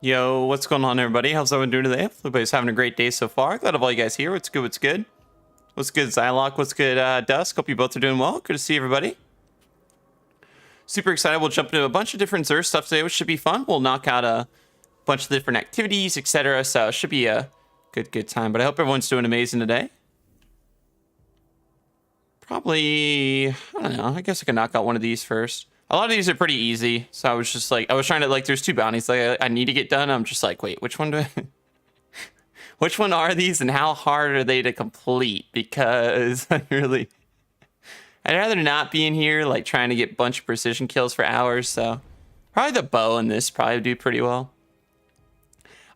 Yo, what's going on, everybody? How's everyone doing today? Everybody's having a great day so far. Glad to have all you guys here. What's good? What's good? What's good, Zylock? What's good, Dusk? Hope you both are doing well. Good to see everybody. Super excited. We'll jump into a bunch of different XUR stuff today, which should be fun. We'll knock out a bunch of different activities, etc. So it should be a good time. But I hope everyone's doing amazing today. Probably, I don't know. I guess I can knock out one of these first. A lot of these are pretty easy, so I was just like, I was trying to, like, there's two bounties like I need to get done. I'm just like, wait, which one do I, which one are these and how hard are they to complete? Because I'd rather not be in here, like, trying to get a bunch of precision kills for hours, so probably the bow in this probably do pretty well.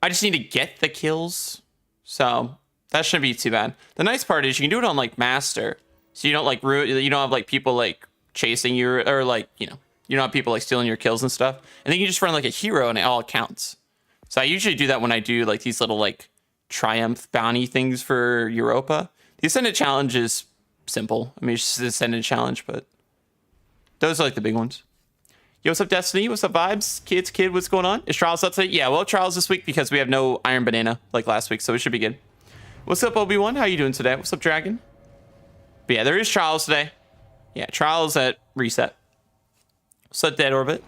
I just need to get the kills, so that shouldn't be too bad. The nice part is you can do it on, like, Master, so you don't, like, you don't have, like, people, like, chasing you, or, like, you know, you don't have people like stealing your kills and stuff, and then you just run like a hero and it all counts. So I usually do that when I do like these little like triumph bounty things for Europa. The Ascendant challenge is simple. I mean, it's just the Ascendant challenge, but those are like the big ones. Yo, what's up, Destiny? What's up, Vibes? Kid, what's going on? Is Trials up today? Yeah, well, Trials this week because we have no Iron Banana like last week, so it should be good. What's up, Obi-Wan? How you doing today? What's up, Dragon? But yeah, there is Trials today. Yeah, Trials at reset. So Dead Orbit.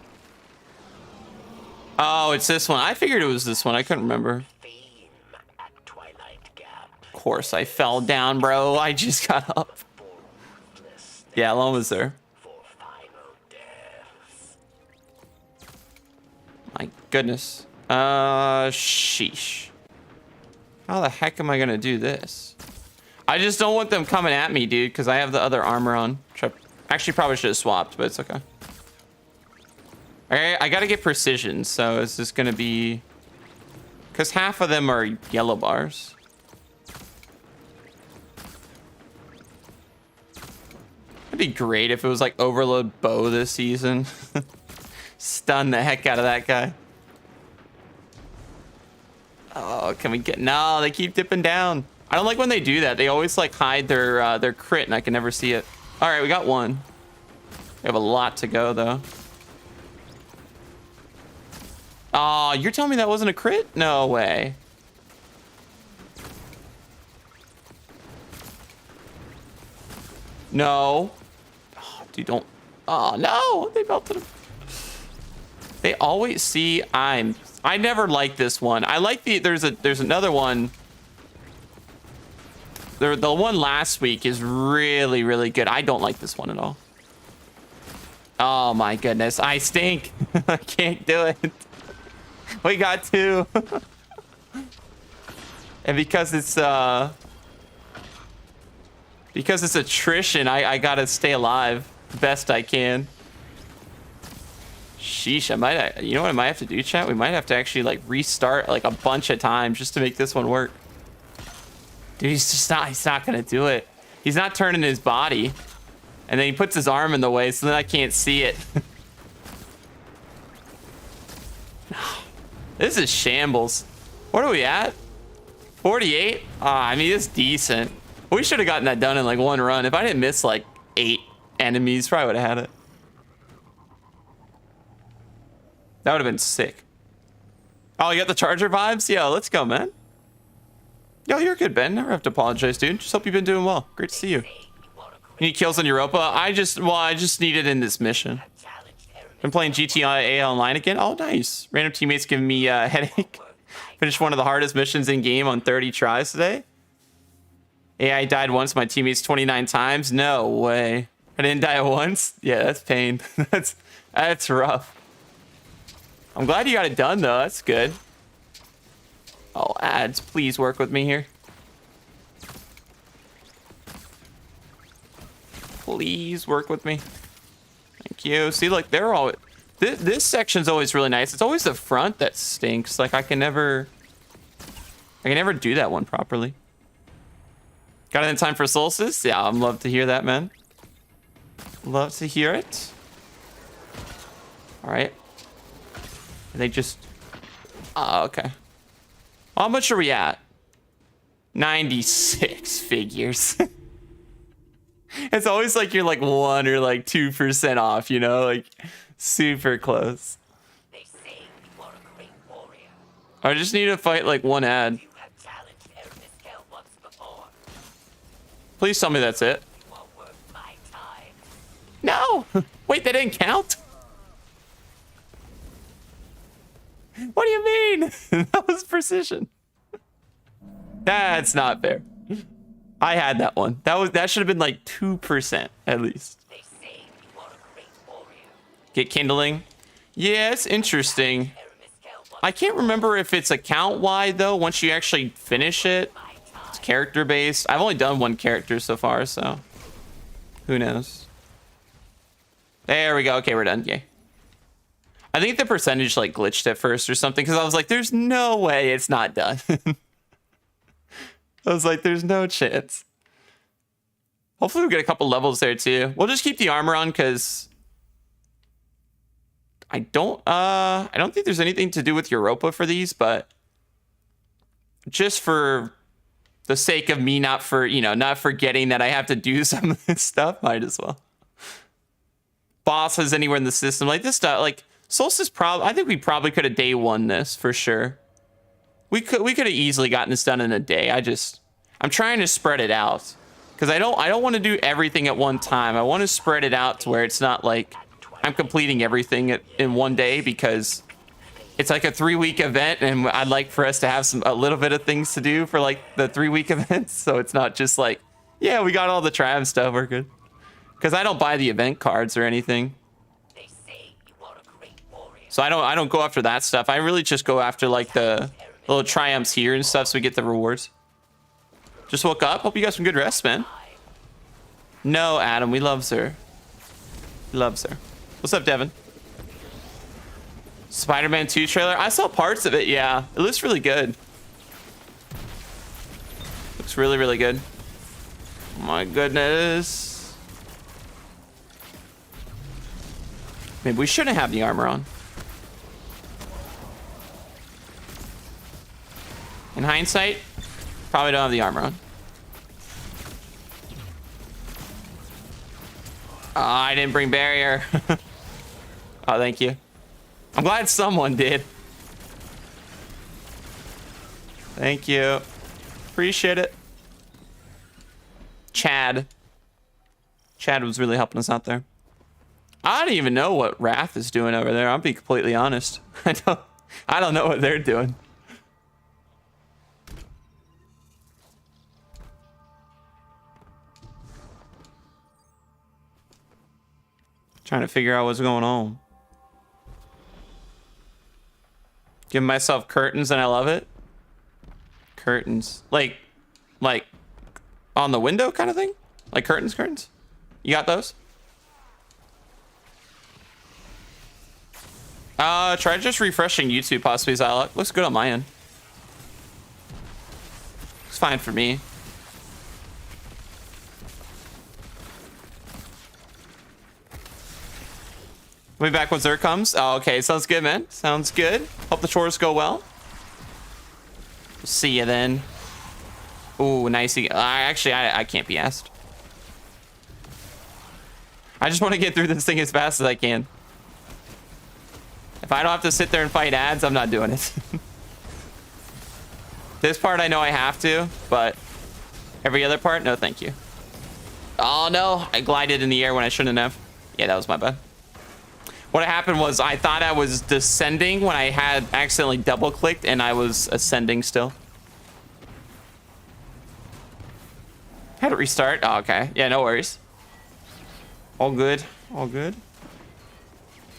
Oh, it's this one. I figured it was this one. I couldn't remember. Of course, I fell down, bro. I just got up. Yeah, Loma's there. My goodness. Sheesh. How the heck am I gonna do this? I just don't want them coming at me, dude, because I have the other armor on. Actually, probably should have swapped, but it's okay. Okay, I gotta get precision, so is this gonna be... Because half of them are yellow bars. It'd be great if it was like Overload Bow this season. Stun the heck out of that guy. Oh, can we get... No, they keep dipping down. I don't like when they do that. They always like hide their crit and I can never see it. All right, we got one. We have a lot to go though. Oh, you're telling me that wasn't a crit? No way. No. Oh, dude, don't. Oh, no. They melted him. They always see I never like this one. I like there's another one. The one last week is really, really good. I don't like this one at all. Oh my goodness. I stink. I can't do it. We got two. And because it's attrition, I gotta stay alive the best I can. Sheesh, you know what I might have to do, chat? We might have to actually like restart like a bunch of times just to make this one work. Dude, he's not gonna do it. He's not turning his body. And then he puts his arm in the way, so then I can't see it. This is shambles. What are we at? 48? I mean, it's decent. We should have gotten that done in like one run. If I didn't miss like 8 enemies, probably would have had it. That would have been sick. Oh, you got the charger vibes? Yo, let's go, man. Yo, you're good, Ben. Never have to apologize, dude. Just hope you've been doing well. Great to see you. Any kills on Europa? I just need it in this mission. Been playing GTA Online again. Oh, nice. Random teammates giving me a headache. Finished one of the hardest missions in game on 30 tries today. AI died once. My teammates 29 times. No way. I didn't die once. Yeah, that's pain. that's rough. I'm glad you got it done though. That's good. Oh, ads, please work with me here. Please work with me. Thank you. See, like, they're all... This section's always really nice. It's always the front that stinks. Like, I can never do that one properly. Got it in time for Solstice? Yeah, I'd love to hear that, man. Love to hear it. All right. They just... Oh, okay. How much are we at? 96 figures. It's always like you're like 1 or like 2% off, you know, like super close. They say you are a great warrior. I just need to fight like one ad. Please tell me that's it. No! Wait, that didn't count? What do you mean? That was precision. That's not fair. I had that one. That should have been like 2% at least. Get kindling. Yeah, it's interesting. I can't remember if it's account wide though. Once you actually finish it, it's character based. I've only done one character so far, so who knows? There we go. Okay, we're done. Yay. I think the percentage like glitched at first or something because I was like, there's no way it's not done. I was like, there's no chance. Hopefully we'll get a couple levels there too. We'll just keep the armor on because I don't think there's anything to do with Europa for these, but just for the sake of me not forgetting that I have to do some of this stuff, might as well. Bosses anywhere in the system like this stuff, like Solstice I think we probably could have day one this for sure. We could have easily gotten this done in a day. I'm trying to spread it out because I don't want to do everything at one time. I want to spread it out to where it's not like I'm completing everything in one day because it's like a 3-week event and I'd like for us to have a little bit of things to do for like the 3-week events. So it's not just like, yeah, we got all the tribe stuff, we're good. Because I don't buy the event cards or anything. So I don't go after that stuff. I really just go after like the little triumphs here and stuff so we get the rewards. Just woke up. Hope you got some good rest, man. No, Adam, we loves her. Loves her. What's up, Devin? Spider-Man 2 trailer. I saw parts of it, yeah. It looks really good. Looks really, really good. Oh my goodness. Maybe we shouldn't have the armor on. In hindsight, probably don't have the armor on. Oh, I didn't bring barrier. Oh, thank you. I'm glad someone did. Thank you. Appreciate it. Chad. Chad was really helping us out there. I don't even know what Wrath is doing over there. I'll be completely honest. I don't know what they're doing. Trying to figure out what's going on. Giving myself curtains and I love it. Curtains. Like on the window kind of thing? Like curtains? You got those? Try just refreshing YouTube possibly, Zylok. Looks good on my end. Looks fine for me. We'll be back when Zerk comes. Oh, okay, sounds good, man. Sounds good. Hope the chores go well. See you then. Ooh, nice. Actually, I can't be asked. I just want to get through this thing as fast as I can. If I don't have to sit there and fight ads, I'm not doing it. This part I know I have to, but every other part, no thank you. Oh no, I glided in the air when I shouldn't have. Yeah, that was my bad. What happened was I thought I was descending when I had accidentally double clicked and I was ascending still. Had to restart. Oh, okay. Yeah, no worries. All good. All good. Hey,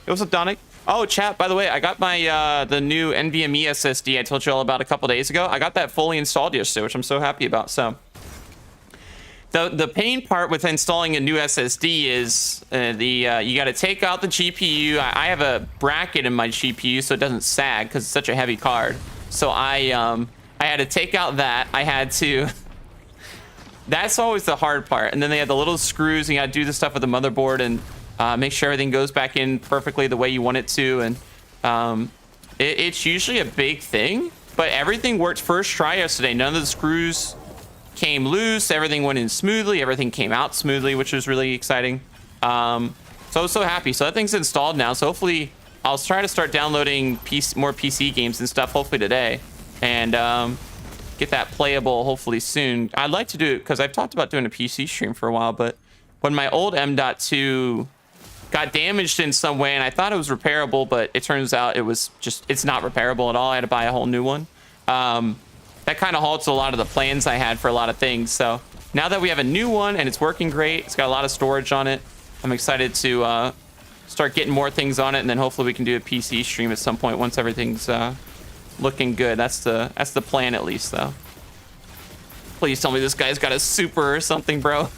what's up, Donick? Oh, chat, by the way, I got my the new NVMe SSD I told you all about a couple days ago. I got that fully installed yesterday, which I'm so happy about. So the pain part with installing a new SSD is you got to take out the GPU. I have a bracket in my GPU so it doesn't sag because it's such a heavy card. So I had to take out that. I had to. That's always the hard part. And then they had the little screws. And you got to do the stuff with the motherboard and make sure everything goes back in perfectly the way you want it to. And it's usually a big thing, but everything worked first try yesterday. None of the screws came loose. Everything went in smoothly. Everything came out smoothly, which was really exciting. So I was so happy. So that thing's installed now. So hopefully I'll try to start downloading more PC games and stuff hopefully today, and get that playable hopefully soon. I'd like to do it because I've talked about doing a PC stream for a while, but when my old M.2 got damaged in some way and I thought it was repairable, but it turns out it's not repairable at all. I had to buy a whole new one. That kind of halts a lot of the plans I had for a lot of things. So now that we have a new one and it's working great, it's got a lot of storage on it, I'm excited to start getting more things on it, and then hopefully we can do a PC stream at some point once everything's looking good. That's the plan at least, though. Please tell me this guy's got a super or something, bro.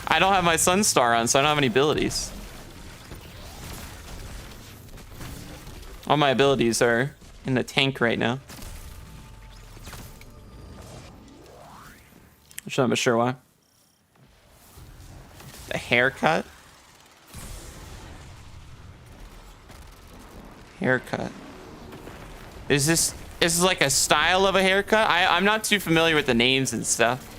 I don't have my Sunstar on, so I don't have any abilities. All my abilities are in the tank right now. Which I'm not sure why. The haircut? Haircut. Is this like a style of a haircut? I'm not too familiar with the names and stuff.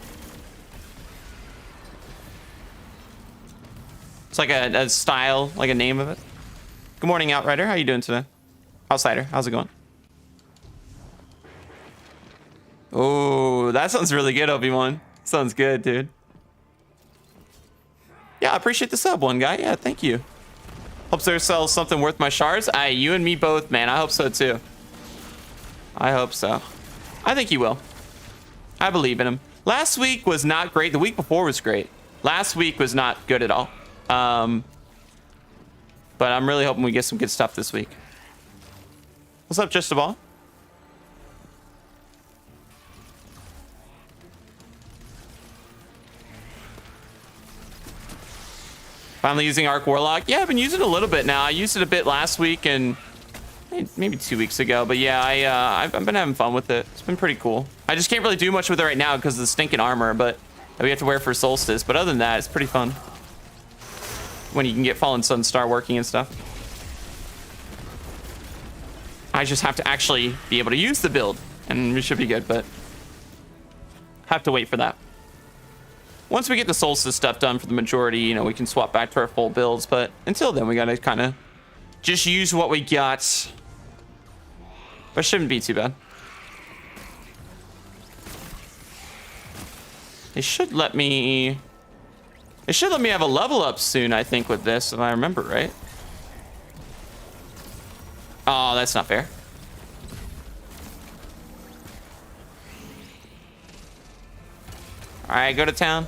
It's like a style, like a name of it. Good morning, Outrider. How you doing today? Outsider, how's it going? Oh, that sounds really good, Obi-Wan. Sounds good, dude. Yeah, I appreciate the sub, one guy. Yeah, thank you. Hope there sells something worth my shards. You and me both, man. I hope so, too. I hope so. I think he will. I believe in him. Last week was not great. The week before was great. Last week was not good at all. But I'm really hoping we get some good stuff this week. What's up, Just a Ball? Finally using Arc Warlock. Yeah, I've been using it a little bit now. I used it a bit last week and maybe 2 weeks ago. But yeah, I've been having fun with it. It's been pretty cool. I just can't really do much with it right now because of the stinking armor, but that we have to wear for Solstice. But other than that, it's pretty fun when you can get Fallen Sunstar working and stuff. I just have to actually be able to use the build, and we should be good, but have to wait for that. Once we get the Solstice stuff done for the majority, you know, we can swap back to our full builds, but until then, we gotta kind of just use what we got. But it shouldn't be too bad. It should let me have a level up soon, I think, with this, if I remember right. Oh, that's not fair. All right, go to town.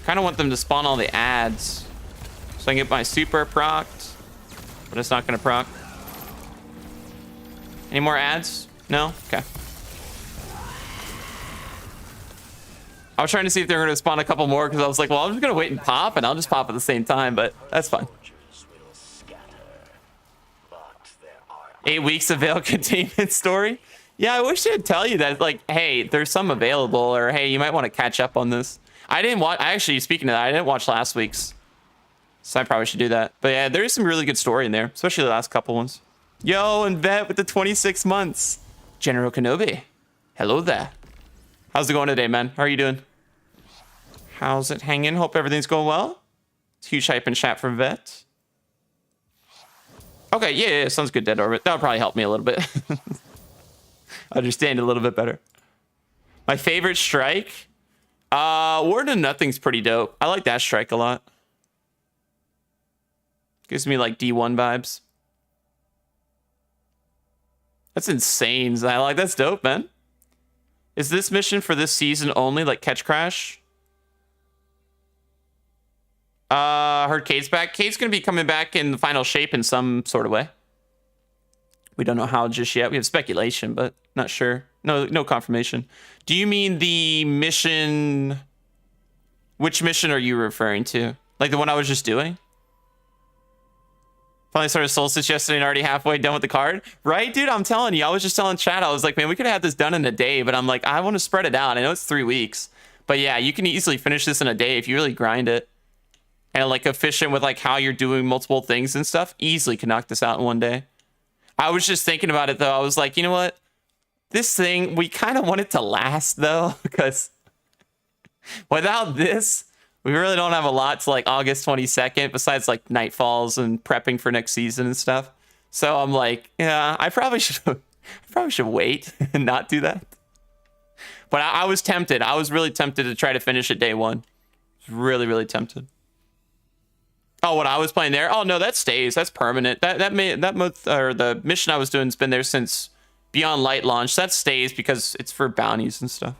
Kind of want them to spawn all the ads so I can get my super procced, but it's not going to proc. Any more ads? No? Okay. I was trying to see if they were going to spawn a couple more because I was like, well, I'm just going to wait and pop, and I'll just pop at the same time, but that's fine. 8 weeks of Veil containment story. Yeah, I wish they'd tell you that, like, hey, there's some available, or hey, you might want to catch up on this. I didn't watch, actually, speaking of that, I didn't watch last week's, so I probably should do that. But yeah, there is some really good story in there, especially the last couple ones. Yo, and Vet with the 26 months. General Kenobi. Hello there. How's it going today, man? How are you doing? How's it hanging? Hope everything's going well. It's huge hype in chat for Vet. Okay, yeah, sounds good, Dead Orbit. That'll probably help me a little bit. Understand it a little bit better. My favorite strike? Word of Nothing's pretty dope. I like that strike a lot. Gives me like D1 vibes. That's insane, Zylock. That's dope, man. Is this mission for this season only, like Catch Crash? Heard Kate's back. Kate's gonna be coming back in the final shape in some sort of way. We don't know how just yet. We have speculation, but not sure. No confirmation. Do you mean the mission? Which mission are you referring to? Like the one I was just doing? Finally started Solstice yesterday and already halfway done with the card. Right, dude? I'm telling you. I was just telling chat. I was like, man, we could have had this done in a day, but I'm like, I want to spread it out. I know it's 3 weeks. But yeah, you can easily finish this in a day if you really grind it. And like efficient with like how you're doing multiple things and stuff. Easily can knock this out in one day. I was just thinking about it though. I was like, you know what? This thing, we kind of want it to last though, because without this, We really don't have a lot to like August 22nd besides like Nightfalls and prepping for next season and stuff. So I'm like, yeah, I probably should wait and not do that. But I was tempted. I was really tempted to try to finish it day one. Really, really tempted. Oh, what I was playing there? Oh no, that stays. That's permanent. That the mission I was doing has been there since Beyond Light launch. That stays because it's for bounties and stuff.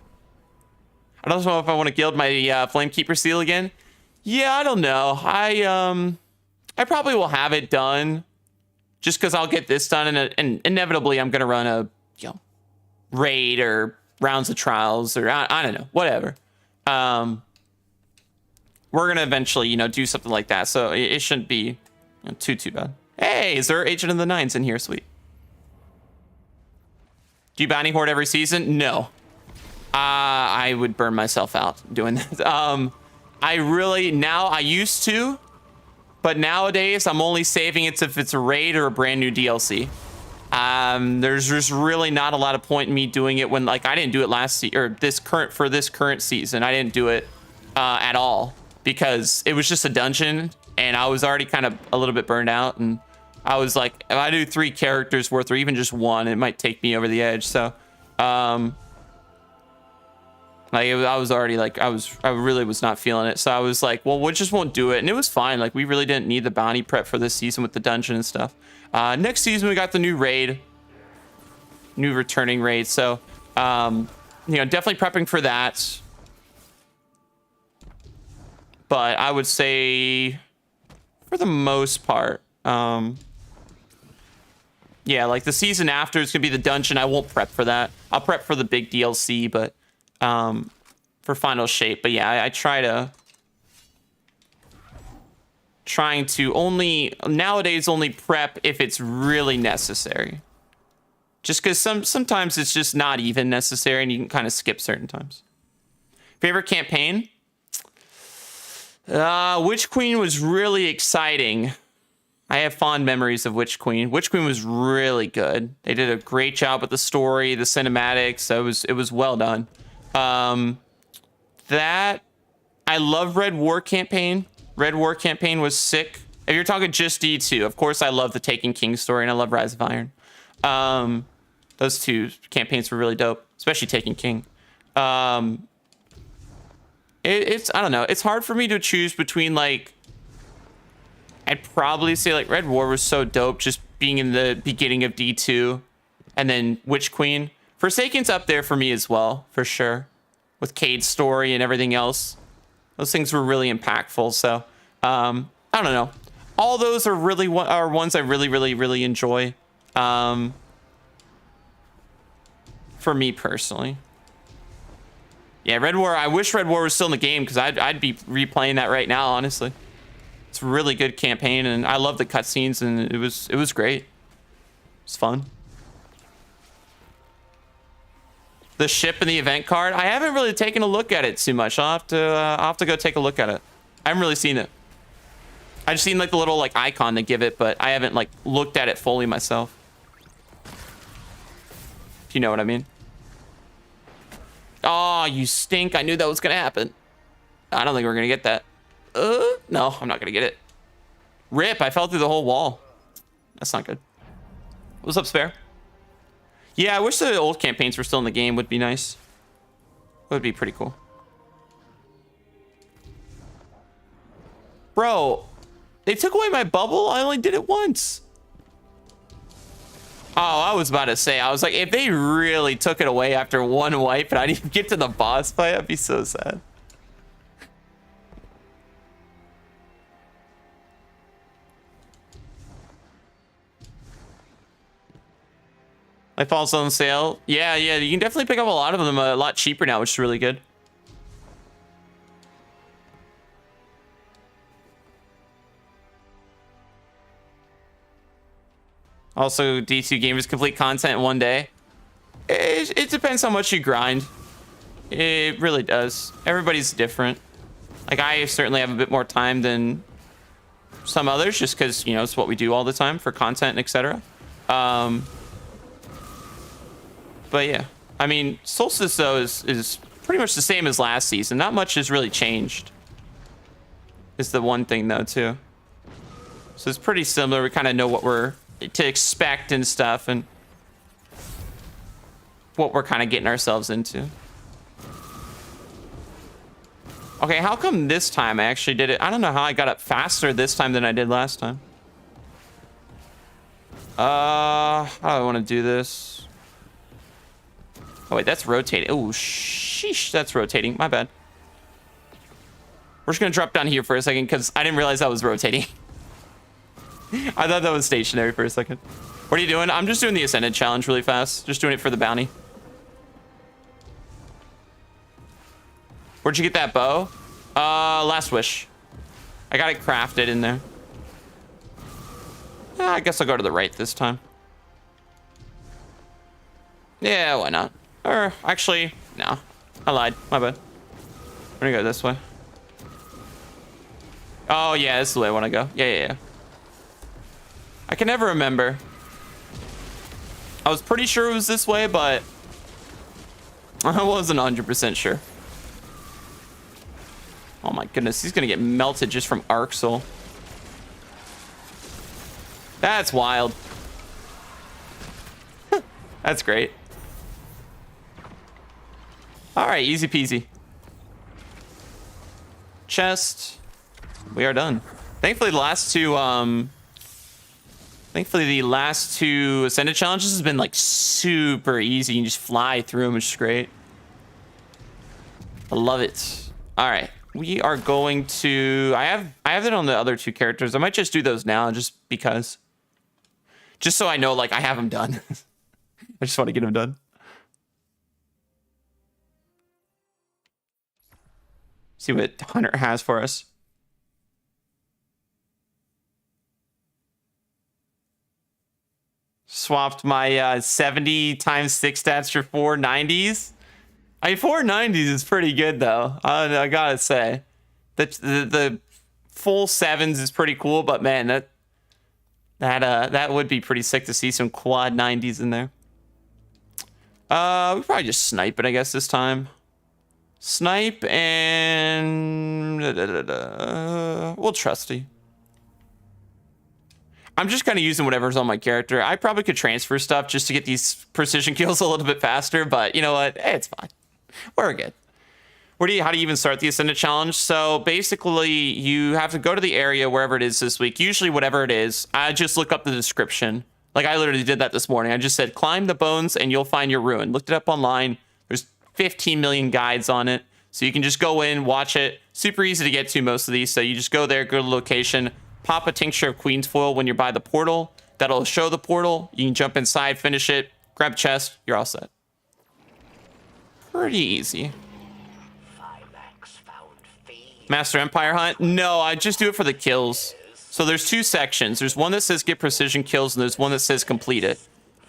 I don't know if I want to guild my Flamekeeper seal again. Yeah, I don't know. I probably will have it done, just because I'll get this done, and inevitably I'm gonna run a raid or rounds of trials or I don't know, whatever. We're gonna eventually do something like that, so it shouldn't be too bad. Hey, is there Agent of the Nines in here? Sweet. Do you bounty horde every season? No. I would burn myself out doing that. I used to, but nowadays I'm only saving it if it's a raid or a brand new DLC. There's just really not a lot of point in me doing it when, like, I didn't do it for this current season. I didn't do it at all because it was just a dungeon and I was already kind of a little bit burned out, and I was like, if I do 3 characters worth or even just one, it might take me over the edge. So I was already like, I really was not feeling it. So I was like, well, we just won't do it. And it was fine. Like, we really didn't need the bounty prep for this season with the dungeon and stuff. Next season, we got the new raid, new returning raid. So, definitely prepping for that. But I would say for the most part, yeah, like the season after is going to be the dungeon. I won't prep for that. I'll prep for the big DLC, but for final shape. But yeah, I trying to nowadays only prep if it's really necessary, just because sometimes it's just not even necessary and you can kind of skip certain times. Favorite campaign? Witch Queen was really exciting. I have fond memories of Witch Queen. Witch Queen was really good. They did a great job with the story, the cinematics. It was well done. That I love Red War campaign. Red War campaign was sick. If you're talking just D2, of course I love the Taken King story and I love Rise of Iron. Those 2 campaigns were really dope, especially Taken King. It's I don't know. It's hard for me to choose between, like, I'd probably say like Red War was so dope just being in the beginning of D2, and then Witch Queen. Forsaken's up there for me as well, for sure, with Cade's story and everything else. Those things were really impactful. So I don't know. All those are ones I really enjoy. For me personally. Yeah, Red War. I wish Red War was still in the game because I'd be replaying that right now, honestly. It's a really good campaign, and I love the cutscenes, and it was great. It's fun. The ship and the event card. I haven't really taken a look at it too much. I'll have to go take a look at it. I haven't really seen it. I've seen like the little like icon they give it, but I haven't like looked at it fully myself. If you know what I mean. Oh, you stink. I knew that was gonna happen. I don't think we're gonna get that. No, I'm not gonna get it. Rip, I fell through the whole wall. That's not good. What's up, Spare? Yeah, I wish the old campaigns were still in the game. Would be nice. Would be pretty cool. Bro, they took away my bubble? I only did it once. Oh, I was about to say, I was like, if they really took it away after one wipe and I didn't even get to the boss fight, I'd be so sad. Nightfall's on sale. Yeah, you can definitely pick up a lot of them a lot cheaper now, which is really good. Also, D2 gamers complete content in one day. It depends how much you grind. It really does. Everybody's different. Like, I certainly have a bit more time than some others, just because, it's what we do all the time for content and etc. But yeah, I mean, Solstice though is pretty much the same as last season. Not much has really changed. is the one thing though too. So it's pretty similar. We kind of know what we're to expect and stuff, and what we're kind of getting ourselves into. Okay, how come this time I actually did it? I don't know how I got up faster this time than I did last time. How do I want to do this? Oh wait, that's rotating. Oh, sheesh, that's rotating. My bad. We're just gonna drop down here for a second because I didn't realize I was rotating. I thought that was stationary for a second. What are you doing? I'm just doing the Ascendant challenge really fast. Just doing it for the bounty. Where'd you get that bow? Last wish. I got it crafted in there. I guess I'll go to the right this time. Yeah, why not? Or actually, no. I lied. My bad. I'm gonna go this way. Oh yeah, this is the way I want to go. Yeah. I can never remember. I was pretty sure it was this way, but I wasn't 100% sure. Oh my goodness, he's gonna get melted just from Arc Soul. That's wild. That's great. All right, easy peasy. Chest. We are done. Thankfully, the last two Ascendant challenges has been like super easy. You can just fly through them, which is great. I love it. All right, we are going to. I have it on the other two characters. I might just do those now, just because. Just so I know, like, I have them done. I just want to get them done. See what Hunter has for us. Swapped my 70 times 6 stats for 490s. I mean, 490s is pretty good, though. I gotta say. The full 7s is pretty cool, but man, that would be pretty sick to see some quad 90s in there. We probably just snipe it, I guess, this time. Snipe and we'll trusty. I'm just kind of using whatever's on my character. I probably could transfer stuff just to get these precision kills a little bit faster, but you know what? Hey, it's fine. We're good. How do you even start the Ascendant challenge? So basically, you have to go to the area wherever it is this week. Usually, whatever it is, I just look up the description. Like I literally did that this morning. I just said, climb the bones and you'll find your ruin. Looked it up online. There's 15 million guides on it. So you can just go in, watch it. Super easy to get to most of these. So you just go there, go to the location, pop a tincture of Queen's Foil when you're by the portal. That'll show the portal. You can jump inside, finish it, grab chest. You're all set. Pretty easy. Master Empire Hunt? No, I just do it for the kills. So there's two sections. There's one that says get precision kills, and there's one that says complete it.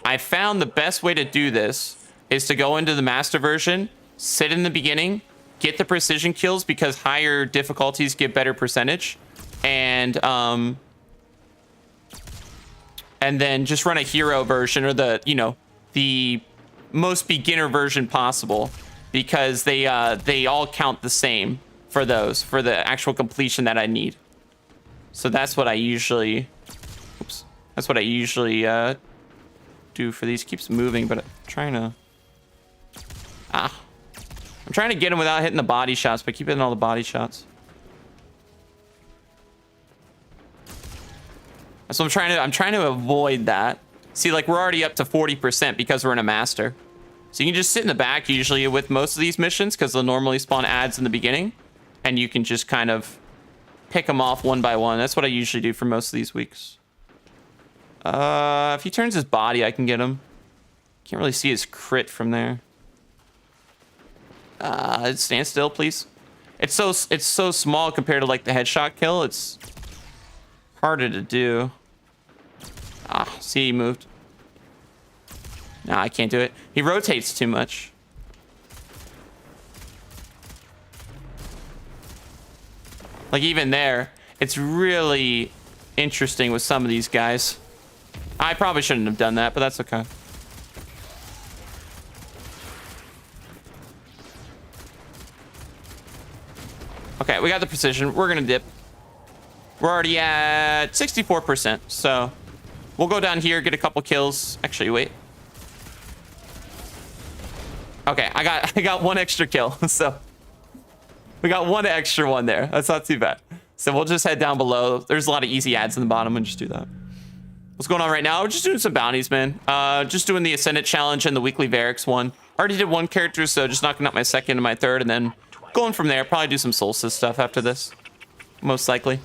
I found the best way to do this is to go into the master version, sit in the beginning, get the precision kills because higher difficulties give better percentage, and then just run a hero version or the most beginner version possible because they all count the same for those, for the actual completion that I need. So that's what I usually, do for these. Keeps moving, but I'm trying to get him without hitting the body shots, but keep hitting all the body shots. So I'm trying to avoid that. See, like we're already up to 40% because we're in a master. So you can just sit in the back usually with most of these missions because they'll normally spawn ads in the beginning. And you can just kind of pick them off one by one. That's what I usually do for most of these weeks. If he turns his body, I can get him. Can't really see his crit from there. Stand still, please. It's so small compared to like the headshot kill. It's harder to do. See, he moved. No, I can't do it. He rotates too much. Like even there, it's really interesting with some of these guys. I probably shouldn't have done that, but that's okay. Okay, we got the precision. We're gonna dip. We're already at 64%. So we'll go down here, get a couple kills. Actually, wait. Okay, I got one extra kill. So we got one extra one there. That's not too bad. So we'll just head down below. There's a lot of easy ads in the bottom and just do that. What's going on right now? We're just doing some bounties, man. Just doing the Ascendant challenge and the weekly Varix one. Already did one character, so just knocking out my second and my third, and then going from there. Probably do some Solstice stuff after this, most likely.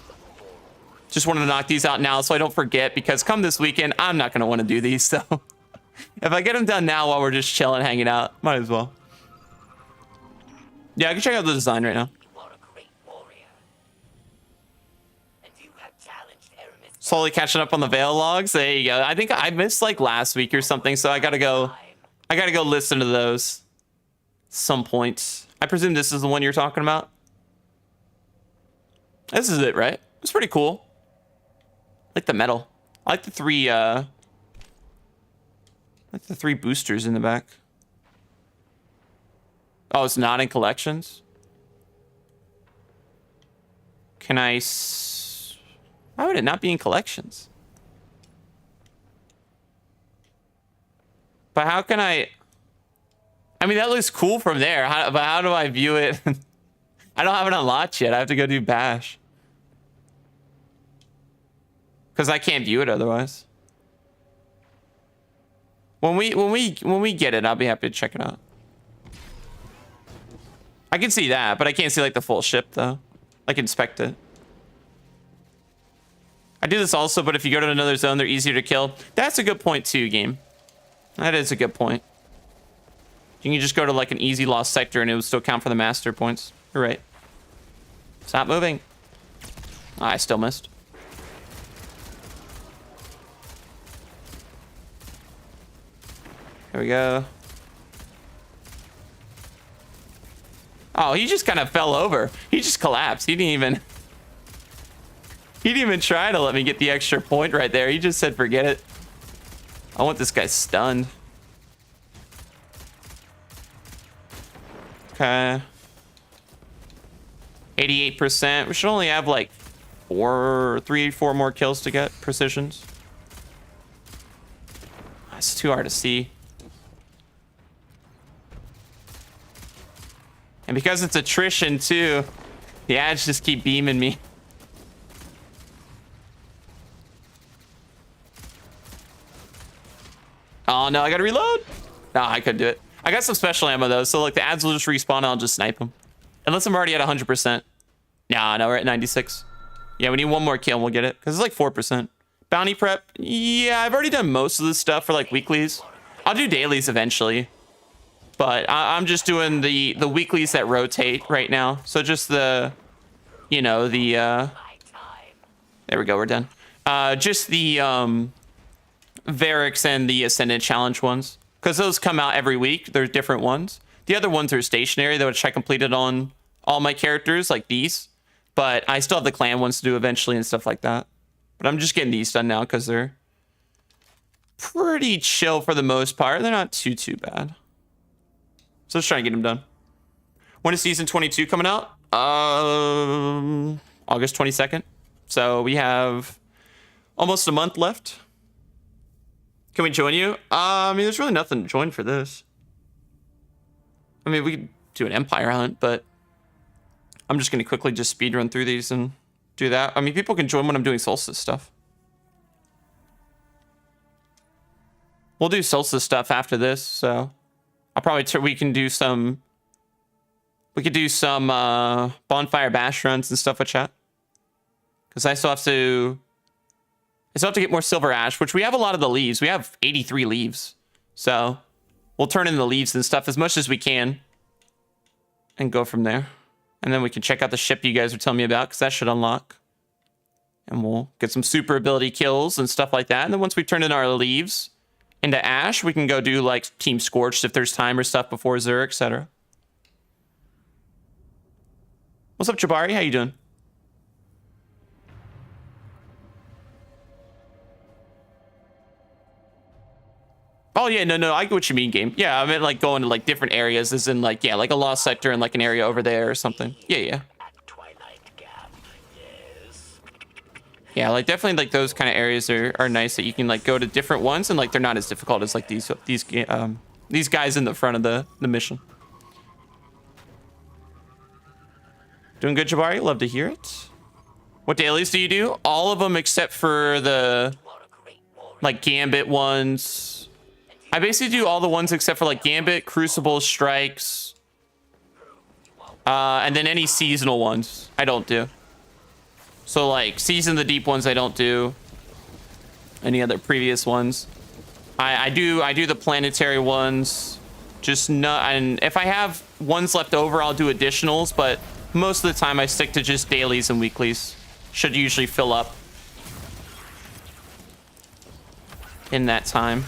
Just wanted to knock these out now so I don't forget, because come this weekend, I'm not going to want to do these. So if I get them done now while we're just chilling, hanging out, might as well. Yeah, I can check out the design right now. Slowly catching up on the Veil logs. There you go. I think I missed like last week or something, so I gotta go listen to those some point. I presume this is the one you're talking about. This is it, right? It's pretty cool. I like the metal. I like the three boosters in the back. Oh, it's not in collections? Can I... Why would it not be in collections? But how can I mean, that looks cool from there. But how do I view it? I don't have it unlocked yet. I have to go do Bash. Because I can't view it otherwise. When we get it, I'll be happy to check it out. I can see that, but I can't see like the full ship though. I can inspect it. I do this also, but if you go to another zone, they're easier to kill. That's a good point too, game. That is a good point. You can just go to like an easy lost sector and it will still count for the master points. You're right. Stop moving. Oh, I still missed. Here we go. Oh, he just kind of fell over. He just collapsed. He didn't even try to let me get the extra point right there. He just said, forget it. I want this guy stunned. Okay. 88%. We should only have like 4 more kills to get precisions. It's too hard to see. And because it's attrition too, the ads just keep beaming me. Oh no, I gotta reload. No, I couldn't do it. I got some special ammo though, so like the ads will just respawn and I'll just snipe them. Unless I'm already at 100%. Nah, no, we're at 96. Yeah, we need one more kill and we'll get it. Because it's like 4%. Bounty prep. Yeah, I've already done most of this stuff for like weeklies. I'll do dailies eventually. But I'm just doing the weeklies that rotate right now. So just the, you know, the, there we go, we're done. Just the, Varix and the Ascendant challenge ones. Because those come out every week. They're different ones. The other ones are stationary, which I completed on all my characters, like these. But I still have the clan ones to do eventually and stuff like that. But I'm just getting these done now because they're pretty chill for the most part. They're not too bad. So let's try and get them done. When is season 22 coming out? August 22nd. So we have almost a month left. Can we join you? I mean, there's really nothing to join for this. I mean, we could do an Empire hunt, but I'm just going to quickly just speed run through these and do that. I mean, people can join when I'm doing Solstice stuff. We'll do Solstice stuff after this, so I'll probably we could do some Bonfire Bash runs and stuff with chat. Because I still have to get more silver ash, which we have a lot of the leaves. We have 83 leaves. So we'll turn in the leaves and stuff as much as we can and go from there. And then we can check out the ship you guys were telling me about, because that should unlock. And we'll get some super ability kills and stuff like that. And then once we turn in our leaves into ash, we can go do like Team Scorched if there's time or stuff before Xur, etc. What's up, Jabari? How you doing? Oh yeah, no, I get what you mean, game. Yeah, I meant like going to like different areas, as in like, yeah, like a lost sector and like an area over there or something. Yeah. Yeah, like definitely like those kind of areas are nice that you can like go to different ones and like they're not as difficult as like these guys in the front of the mission. Doing good, Jabari? Love to hear it. What dailies do you do? All of them except for the like Gambit ones. I basically do all the ones except for like Gambit, Crucible, Strikes, and then any seasonal ones I don't do. So like Season the Deep ones I don't do. Any other previous ones. I do the planetary ones. Just not, and if I have ones left over, I'll do additionals, but most of the time I stick to just dailies and weeklies. Should usually fill up in that time.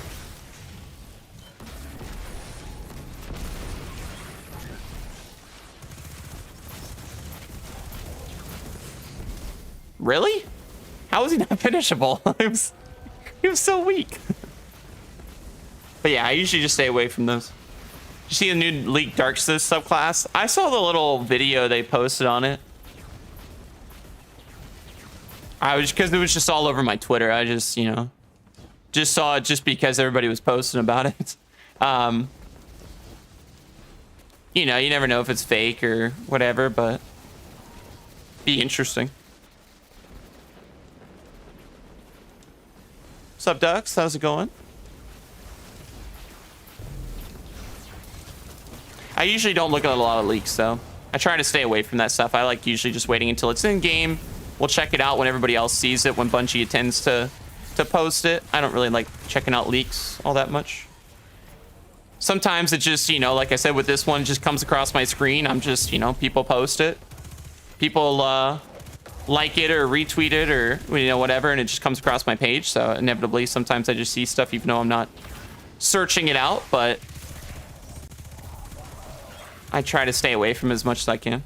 Really? How was he not finishable? He was so weak. But yeah, I usually just stay away from those. Did you see the new League Darkness subclass? I saw the little video they posted on it. Because it was just all over my Twitter. I just, you know, just saw it just because everybody was posting about it. You know, you never know if it's fake or whatever, but be interesting. What's up, Ducks? How's it going? I usually don't look at a lot of leaks, though. I try to stay away from that stuff. I like usually just waiting until it's in game. We'll check it out when everybody else sees it, when Bungie tends to post it. I don't really like checking out leaks all that much. Sometimes it just, you know, like I said with this one, just comes across my screen. I'm just, you know, people post it. People like it or retweet it or, you know, whatever, and it just comes across my page. So inevitably, sometimes I just see stuff even though I'm not searching it out, but I try to stay away from as much as I can.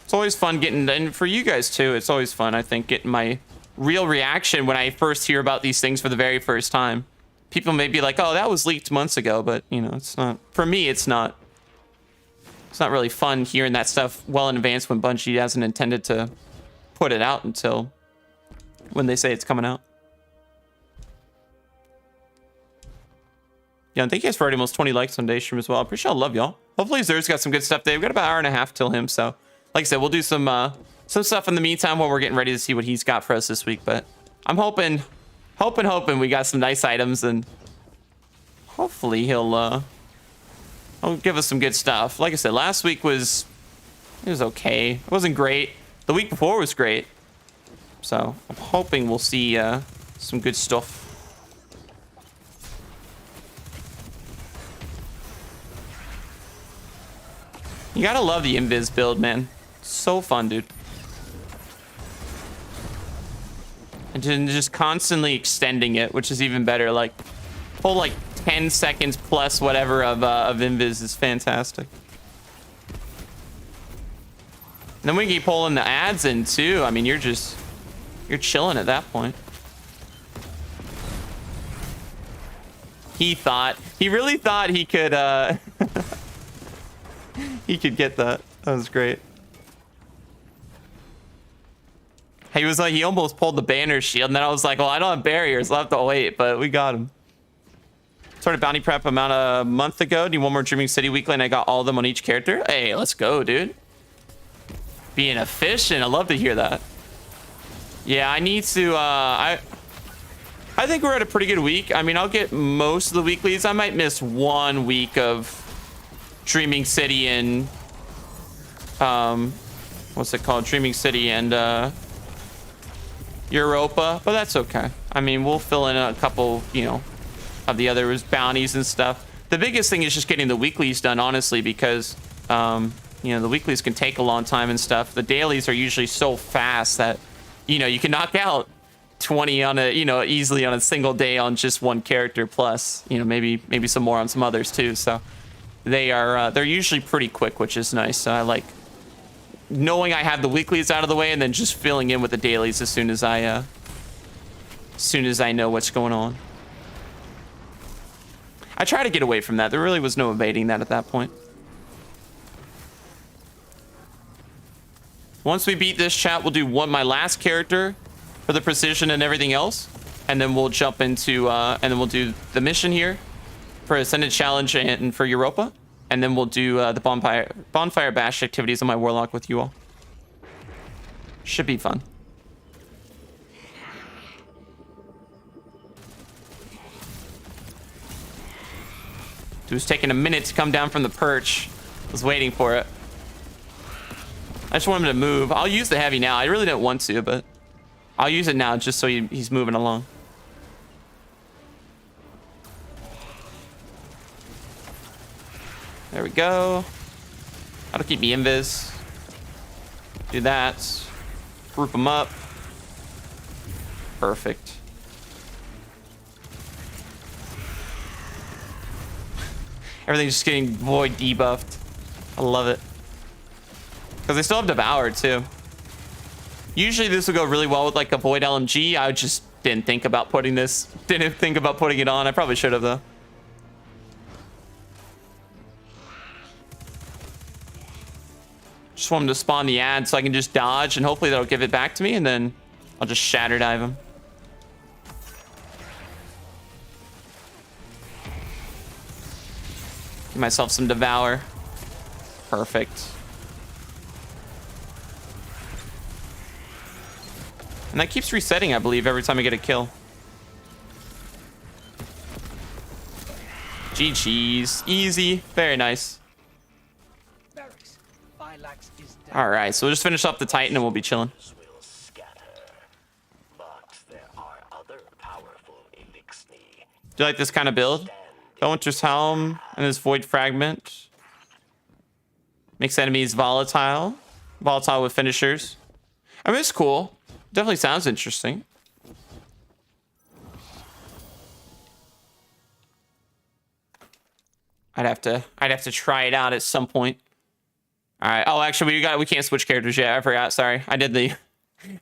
It's always fun getting, and for you guys too, it's always fun, I think, getting my real reaction when I first hear about these things for the very first time. People may be like, oh, that was leaked months ago, but, you know, it's not, for me, it's not really fun hearing that stuff well in advance when Bungie hasn't intended to put it out until when they say it's coming out. Yeah, and thank you guys for already almost 20 likes on day stream as well. I appreciate it. I love y'all. Hopefully Zer's got some good stuff today. We've got about an hour and a half till him, so like I said, we'll do some stuff in the meantime while we're getting ready to see what he's got for us this week. But I'm hoping we got some nice items, and hopefully he'll give us some good stuff. Like I said, last week was okay. It wasn't great. The week before was great. So I'm hoping we'll see some good stuff. You gotta love the invis build, man. So fun, dude. And just constantly extending it, which is even better. Like, whole like 10 seconds plus whatever of invis is fantastic. And then we keep pulling the ads in too. I mean, you're chilling at that point. He really thought he could he could get that. That was great. He was like, he almost pulled the banner shield, and then I was like, well, I don't have barriers, I'll have to wait, but we got him. Started bounty prep about a month ago. Need one more Dreaming City weekly, and I got all of them on each character. Hey, let's go, dude. Being efficient, I love to hear that. Yeah, I need to, I think we're at a pretty good week. I mean, I'll get most of the weeklies. I might miss 1 week of Dreaming City and, what's it called? Dreaming City and, Europa, but that's okay. I mean, we'll fill in a couple, you know, of the other bounties and stuff. The biggest thing is just getting the weeklies done, honestly, because, you know, the weeklies can take a long time and stuff. The dailies are usually so fast that, you know, you can knock out 20 on a, you know, easily on a single day on just one character, plus, you know, maybe some more on some others too. So they're usually pretty quick, which is nice. So I like knowing I have the weeklies out of the way and then just filling in with the dailies as soon as I know what's going on. I try to get away from that. There really was no evading that at that point. Once we beat this chat, we'll do my last character for the precision and everything else. And then we'll jump into, and then we'll do the mission here for Ascendant Challenge and for Europa. And then we'll do the Bonfire Bash activities on my Warlock with you all. Should be fun. Dude's taking a minute to come down from the perch. Was waiting for it. I just want him to move. I'll use the heavy now. I really didn't want to, but I'll use it now just so he's moving along. There we go. That'll keep me invis. Do that. Group them up. Perfect. Everything's just getting void debuffed. I love it. Because they still have Devour too. Usually this would go really well with like a void LMG. I just didn't think about putting this. Didn't think about putting it on. I probably should have though. Just want him to spawn the ad so I can just dodge and hopefully that'll give it back to me and then I'll just shatter dive him. Give myself some Devour. Perfect. And that keeps resetting, I believe, every time I get a kill. GG's. Easy. Very nice. All right, so we'll just finish up the Titan and we'll be chilling. Do you like this kind of build? Felwinter's Helm and his Void Fragment. Makes enemies volatile. Volatile with finishers. I mean, it's cool. Definitely sounds interesting. I'd have to try it out at some point. All right. Oh, actually, we can't switch characters yet. I forgot. Sorry. I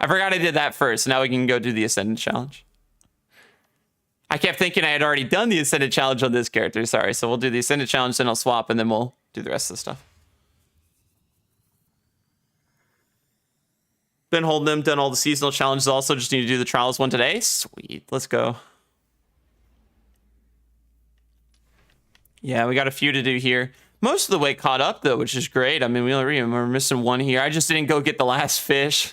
forgot I did that first. Now we can go do the Ascendant Challenge. I kept thinking I had already done the Ascendant Challenge on this character. Sorry. So we'll do the Ascendant Challenge, then I'll swap, and then we'll do the rest of the stuff. Been holding them. Done all the seasonal challenges also. Just need to do the Trials one today. Sweet. Let's go. Yeah, we got a few to do here. Most of the way caught up, though, which is great. I mean, we're missing one here. I just didn't go get the last fish.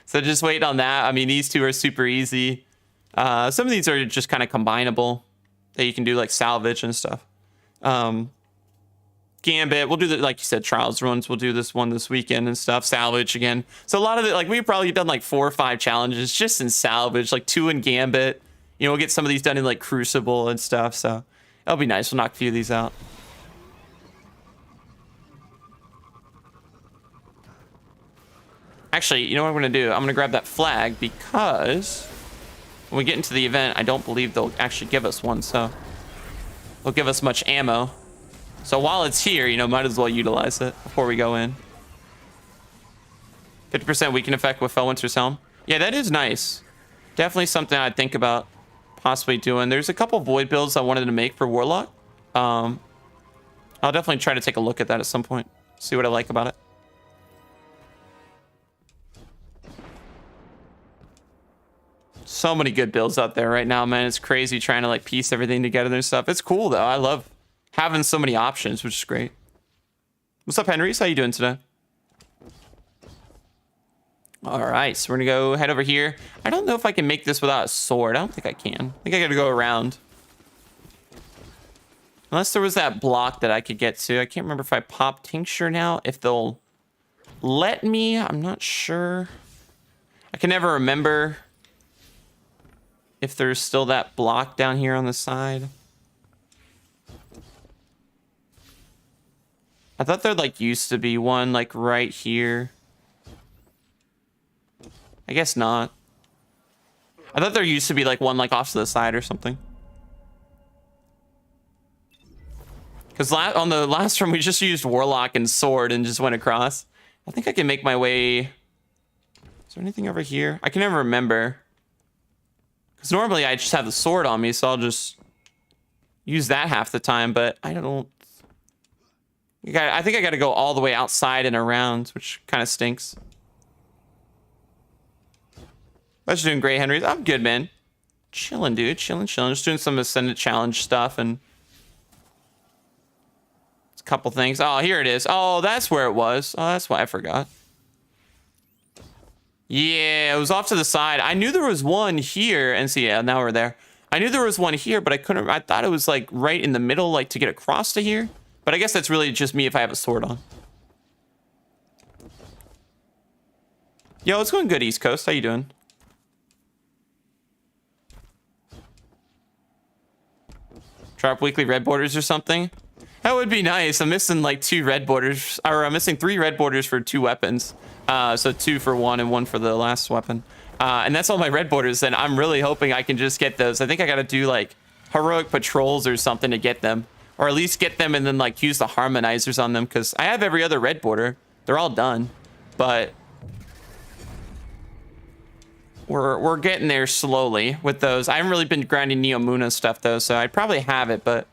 So just wait on that. I mean, these two are super easy. Some of these are just kind of combinable that you can do, like salvage and stuff. Gambit, we'll do the, like you said, trials runs. We'll do this one this weekend and stuff. Salvage again. So a lot of it, like we've probably done like 4 or 5 challenges just in salvage, like 2 in Gambit. You know, we'll get some of these done in like Crucible and stuff. So that'll be nice. We'll knock a few of these out. Actually, you know what I'm going to do? I'm going to grab that flag because when we get into the event, I don't believe they'll actually give us one. So they'll give us much ammo. So while it's here, you know, might as well utilize it before we go in. 50% weaken effect with Felwinter's Helm. Yeah, that is nice. Definitely something I'd think about possibly doing. There's a couple void builds I wanted to make for Warlock. I'll definitely try to take a look at that at some point. See what I like about it. So many good builds out there right now, man. It's crazy trying to like piece everything together and stuff. It's cool though. I love having so many options, which is great. What's up, Henry? How you doing today? All right, so we're gonna go head over here. I don't know if I can make this without a sword. I don't think I can. I think I gotta go around. Unless there was that block that I could get to. I can't remember if I pop tincture now, if they'll let me. I'm not sure. I can never remember if there's still that block down here on the side. I thought there like used to be one like right here. I guess not. I thought there used to be like one like off to the side or something. Because on the last run we just used Warlock and Sword and just went across. I think I can make my way. Is there anything over here? I can never remember. Because normally I just have the sword on me, so I'll just use that half the time, but I don't. I think I got to go all the way outside and around, which kind of stinks. Let's doing great, Henry. I'm good, man. Chilling, dude. Chilling. Just doing some Ascendant challenge stuff and a couple things. Oh, here it is. Oh, that's where it was. Oh, that's why I forgot. Yeah, it was off to the side. I knew there was one here. And see, yeah, now we're there. I knew there was one here, but I couldn't. I thought it was like right in the middle, like to get across to here. But I guess that's really just me if I have a sword on. Yo, it's going good, East Coast. How you doing? Drop weekly red borders or something? That would be nice. I'm missing like 2 red borders, or I'm missing 3 red borders for 2 weapons. So 2 for 1 and 1 for the last weapon. And that's all my red borders, and I'm really hoping I can just get those. I think I gotta do like heroic patrols or something to get them. Or at least get them and then like use the harmonizers on them, because I have every other red border. They're all done. But we're getting there slowly with those. I haven't really been grinding Neo Muna stuff though, so I'd probably have it, but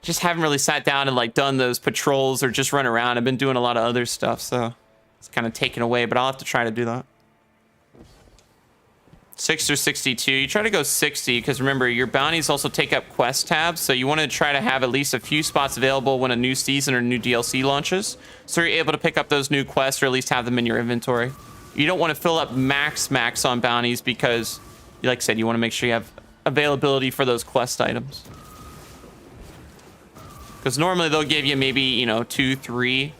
just haven't really sat down and like done those patrols or just run around. I've been doing a lot of other stuff, so it's kind of taken away, but I'll have to try to do that. 6 or 62. You try to go 60 because remember, your bounties also take up quest tabs, so you want to try to have at least a few spots available when a new season or new DLC launches, so you're able to pick up those new quests or at least have them in your inventory. You don't want to fill up max on bounties because, like I said, you want to make sure you have availability for those quest items. Because normally they'll give you maybe, you know, 2, 3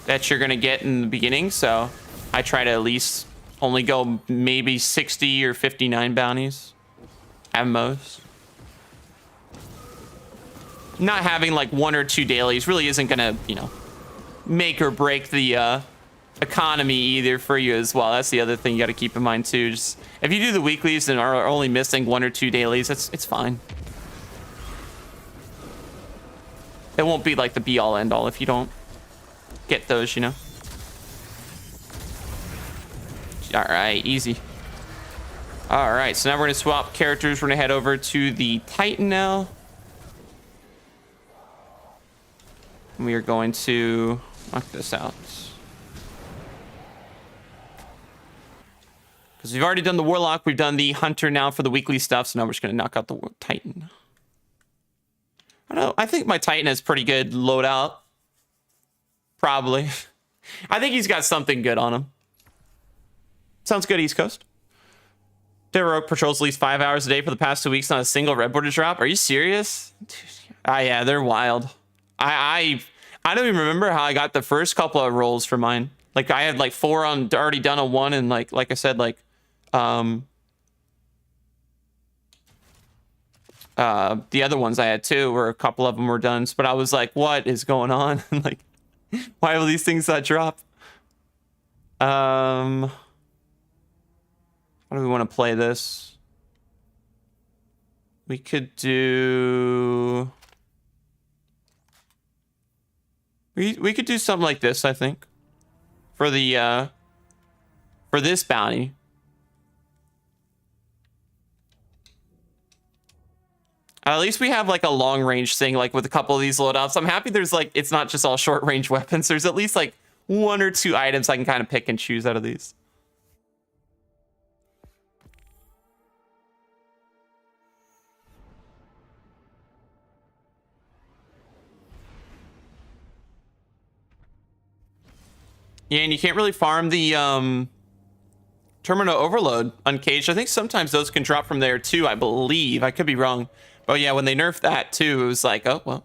that you're going to get in the beginning, so I try to at least only go maybe 60 or 59 bounties at most. Not having like 1 or 2 dailies really isn't gonna, you know, make or break the economy either for you as well. That's the other thing you got to keep in mind too. Just if you do the weeklies and are only missing 1 or 2 dailies, it's fine. It won't be like the be all end all if you don't get those, you know. All right, easy. All right, so now we're gonna swap characters. We're gonna head over to the Titan now. And we are going to knock this out. Because we've already done the Warlock, we've done the Hunter now for the weekly stuff, so now we're just gonna knock out the Titan. I don't know, I think my Titan has pretty good loadout. Probably. I think he's got something good on him. Sounds good, East Coast. Heroic patrols at least 5 hours a day for the past 2 weeks, not a single red border drop. Are you serious? Ah, yeah, they're wild. I don't even remember how I got the first couple of rolls for mine. Like I had like 4 on already done on 1, and like I said, like the other ones I had 2, where a couple of them were done. But I was like, what is going on? Like, why will these things not drop? How do we want to play this? We could do... We could do something like this, I think. For the, for this bounty. At least we have like a long range thing, like with a couple of these loadouts. I'm happy there's like, it's not just all short range weapons. There's at least like 1 or 2 items I can kind of pick and choose out of these. Yeah, and you can't really farm the Terminal Overload uncaged. I think sometimes those can drop from there too, I believe. I could be wrong. But yeah, when they nerfed that too, it was like, oh, well.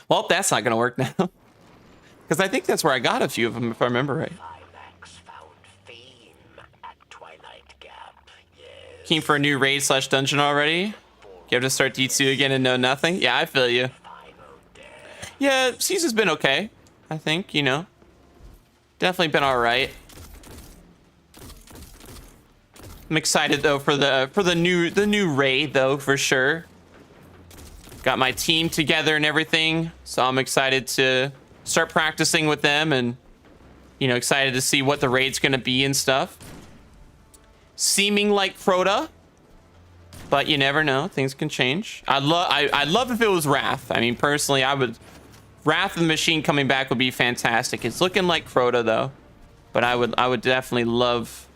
Well, that's not going to work now. Because I think that's where I got a few of them, if I remember right. Keen for a new raid / dungeon already? You have to start D2 again and know nothing? Yeah, I feel you. Yeah, season's been okay, I think, you know. Definitely been all right. I'm excited though for the new raid though, for sure. Got my team together and everything, so I'm excited to start practicing with them, and you know, excited to see what the raid's gonna be and stuff. Seeming like Crota, but you never know, things can change. I'd love if it was Wrath. I mean, personally, I would. Wrath of the Machine coming back would be fantastic. It's looking like Crota though, but I would definitely love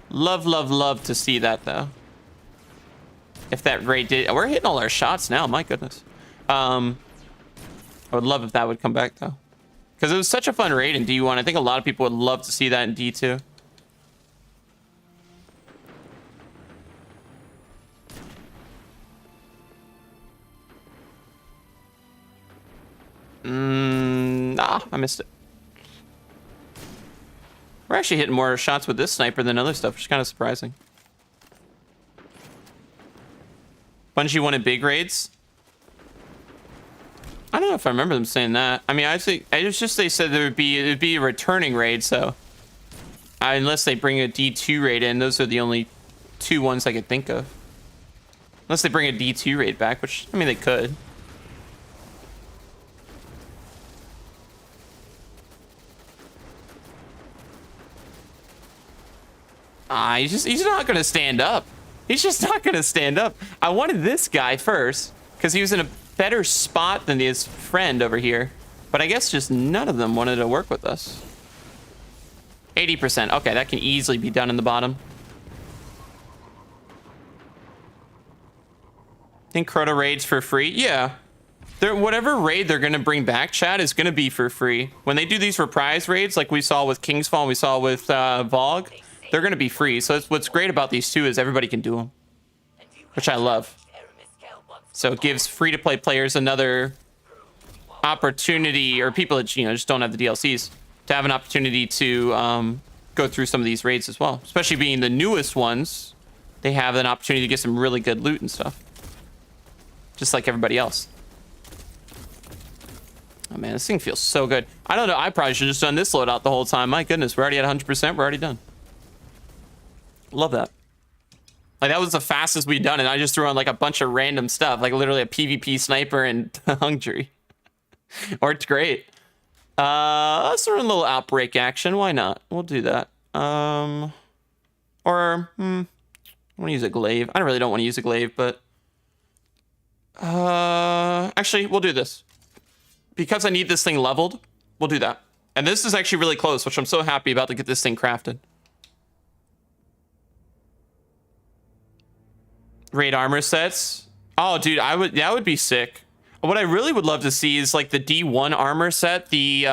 Love, love, love to see that, though. If that raid did... We're hitting all our shots now, my goodness. I would love if that would come back, though. Because it was such a fun raid in D1. I think a lot of people would love to see that in D2. I missed it. We're actually hitting more shots with this sniper than other stuff, which is kind of surprising. Bungie wanted big raids. I don't know if I remember them saying that. I mean, I think it's just they said it'd be a returning raid. So unless they bring a D2 raid in, those are the only two ones I could think of. Unless they bring a D2 raid back, which I mean they could. He's not gonna stand up. He's just not gonna stand up. I wanted this guy first because he was in a better spot than his friend over here, but I guess just none of them wanted to work with us. 80%. Okay, that can easily be done in the bottom. Think Crota raids for free? Yeah. Whatever raid they're gonna bring back, chat, is gonna be for free. When they do these reprise raids, like we saw with Kingsfall and we saw with Vogue, they're going to be free. So what's great about these two is everybody can do them, which I love. So it gives free-to-play players another opportunity, or people that, you know, just don't have the DLCs, to have an opportunity to go through some of these raids as well. Especially being the newest ones, they have an opportunity to get some really good loot and stuff. Just like everybody else. Oh man, this thing feels so good. I don't know, I probably should have just done this loadout the whole time. My goodness, we're already at 100%. We're already done. Love that. Like, that was the fastest we'd done, and I just threw on like a bunch of random stuff, like literally a PvP sniper and Hungry. Worked great. Let's throw in a little outbreak action. Why not? We'll do that. I want to use a glaive. I really don't want to use a glaive, but actually, we'll do this because I need this thing leveled. We'll do that, and this is actually really close, which I'm so happy about to get this thing crafted. Raid armor sets. Oh, dude, that would be sick. What I really would love to see is like the D1 armor set, the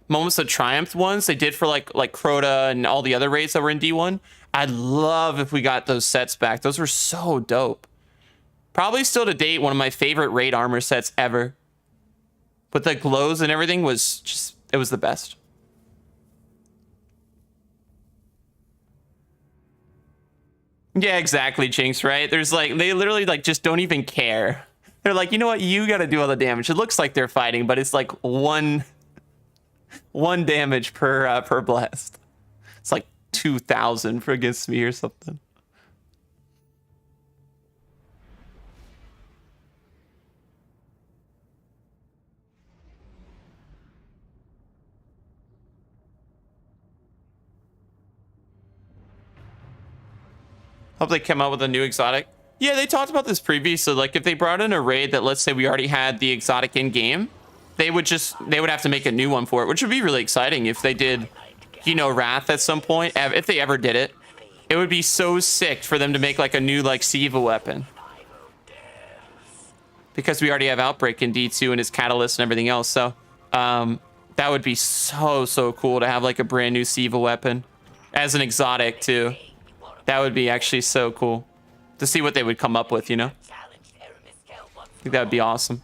Moments of Triumph ones they did for like Crota and all the other raids that were in D1. I'd love if we got those sets back. Those were so dope. Probably still to date one of my favorite raid armor sets ever. But the glows and everything was just, it was the best. Yeah, exactly, Jinx, right? There's like, they literally like just don't even care. They're like, you know what? You got to do all the damage. It looks like they're fighting, but it's like one damage per blast. It's like 2,000 for against me or something. Hope they come out with a new exotic. Yeah, they talked about this previously. Like, if they brought in a raid that, let's say we already had the exotic in game, they would have to make a new one for it, which would be really exciting if they did, you know, Wrath at some point. If they ever did it, it would be so sick for them to make like a new like Siva weapon. Because we already have Outbreak in D2 and his catalyst and everything else. So that would be so cool to have like a brand new Siva weapon as an exotic too. That would be actually so cool to see what they would come up with, you know? I think that would be awesome.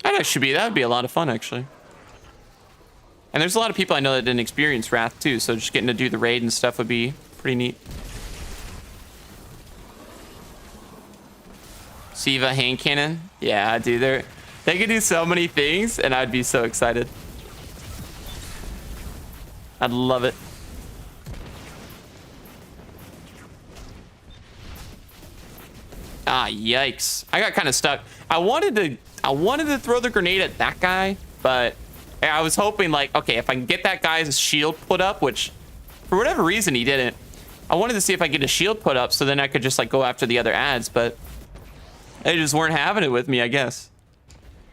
That would be a lot of fun, actually. And there's a lot of people I know that didn't experience Wrath, too, so just getting to do the raid and stuff would be pretty neat. Siva hand cannon? Yeah, dude, they could do so many things, and I'd be so excited. I'd love it. Ah, yikes. I got kind of stuck. I wanted to throw the grenade at that guy, but I was hoping like, okay, if I can get that guy's shield put up, which for whatever reason he didn't, I wanted to see if I could get a shield put up so then I could just like go after the other ads, but they just weren't having it with me, I guess.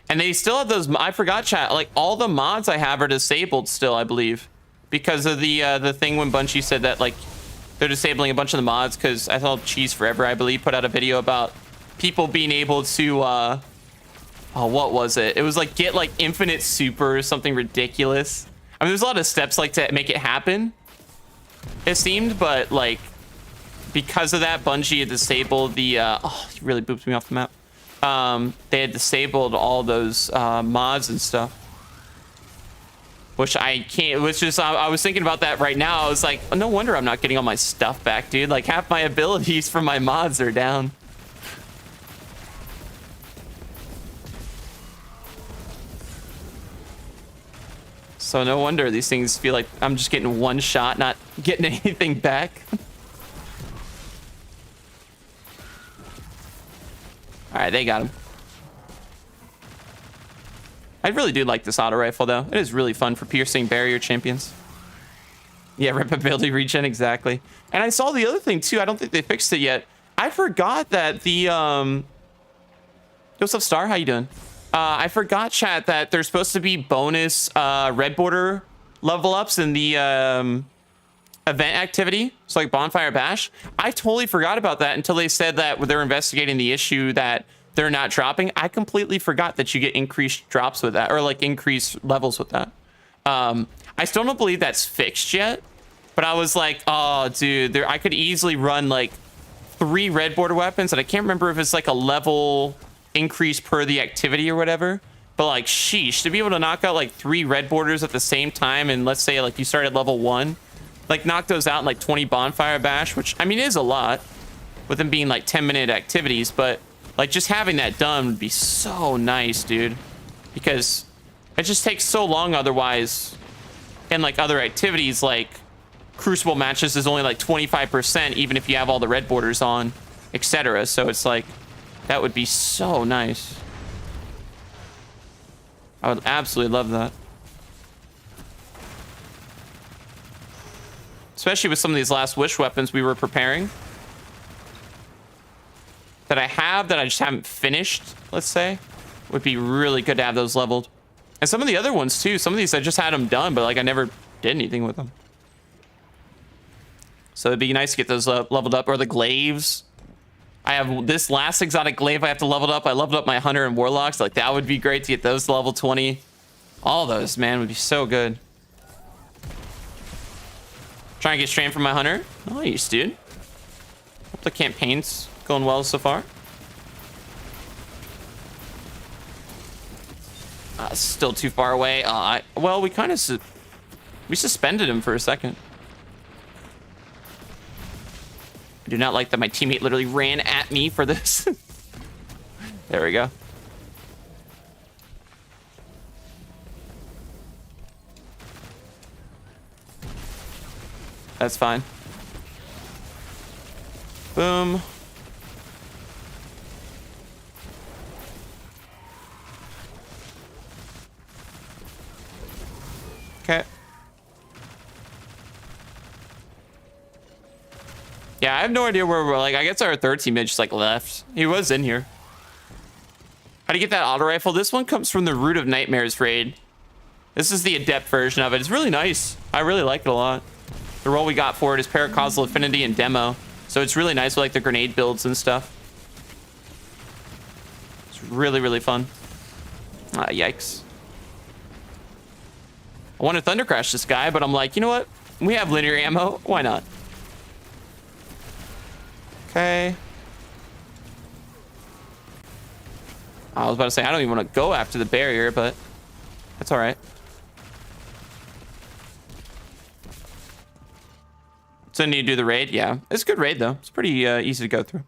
And they still have those, I forgot, chat, like all the mods I have are disabled still, I believe. because of the thing when Bungie said that like they're disabling a bunch of the mods. Because I thought Cheese Forever, I believe, put out a video about people being able to oh, what was it? It was like get like infinite super or something ridiculous. I mean, there's a lot of steps like to make it happen, it seemed, but like because of that, Bungie had disabled the oh, he really booped me off the map. They had disabled all those mods and stuff, which I can't. It was just I was thinking about that right now. I was like, oh, no wonder I'm not getting all my stuff back, dude. Like half my abilities from my mods are down. So no wonder these things feel like I'm just getting one shot, not getting anything back. All right, they got him. I really do like this auto rifle, though. It is really fun for piercing barrier champions. Yeah, rip ability regen, exactly. And I saw the other thing, too. I don't think they fixed it yet. I forgot that the... What's up, Star? How you doing? I forgot, chat, that there's supposed to be bonus red border level ups in the event activity. So like Bonfire Bash. I totally forgot about that until they said that they're investigating the issue that they're not dropping. I completely forgot that you get increased drops with that, or like increased levels with that. I still don't believe that's fixed yet, but I was like, oh, dude, I could easily run like 3 red border weapons, and I can't remember if it's like a level increase per the activity or whatever, but like sheesh, to be able to knock out like 3 red borders at the same time, and let's say like you start at level 1, like knock those out in like 20 Bonfire Bash, which I mean is a lot with them being like 10-minute activities, but like just having that done would be so nice, dude, because it just takes so long otherwise. And like other activities like Crucible matches is only like 25% even if you have all the red borders on, etc. So it's like that would be so nice. I would absolutely love that. Especially with some of these last wish weapons we were preparing. That I have that I just haven't finished, let's say. Would be really good to have those leveled. And some of the other ones too. Some of these I just had them done, but like I never did anything with them. So it'd be nice to get those leveled up. Or the glaives. I have this last exotic glaive I have to level up. I leveled up my hunter and warlocks. Like that would be great to get those to level 20. All those, man, would be so good. Trying to get strain from my hunter. Nice, dude. Hope the campaign's going well so far. Still too far away. Well, we kind of we suspended him for a second. I do not like that my teammate literally ran at me for this. There we go. That's fine. Boom. Okay. Yeah, I have no idea where we're like. I guess our third teammate just like left. He was in here. How do you get that auto rifle? This one comes from the Root of Nightmares raid. This is the adept version of it. It's really nice. I really like it a lot. The role we got for it is Paracausal Affinity and Demo. So it's really nice with like the grenade builds and stuff. It's really, really fun. Yikes. I want to Thunder Crash this guy, but I'm like, you know what? We have linear ammo. Why not? Okay. I was about to say, I don't even want to go after the barrier, but that's all right. So need to do the raid? Yeah. It's a good raid, though. It's pretty easy to go through.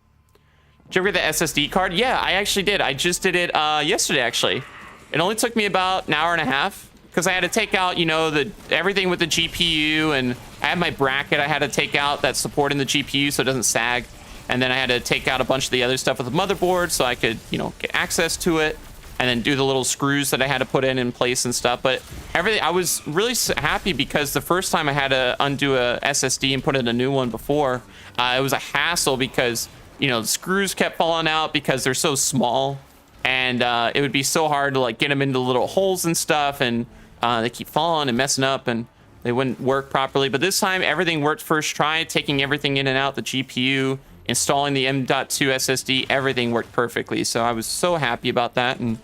Did you ever get the SSD card? Yeah, I actually did. I just did it yesterday, actually. It only took me about an hour and a half because I had to take out, you know, everything with the GPU, and I had my bracket I had to take out that's supporting the GPU so it doesn't sag. And then I had to take out a bunch of the other stuff with the motherboard so I could, you know, get access to it, and then do the little screws that I had to put in place and stuff. But everything, I was really happy because the first time I had to undo a SSD and put in a new one before, it was a hassle because, you know, the screws kept falling out because they're so small, and it would be so hard to like get them into little holes and stuff, and they keep falling and messing up. And They wouldn't work properly, but this time everything worked first try, taking everything in and out, the GPU, installing the M.2 SSD, everything worked perfectly. So I was so happy about that and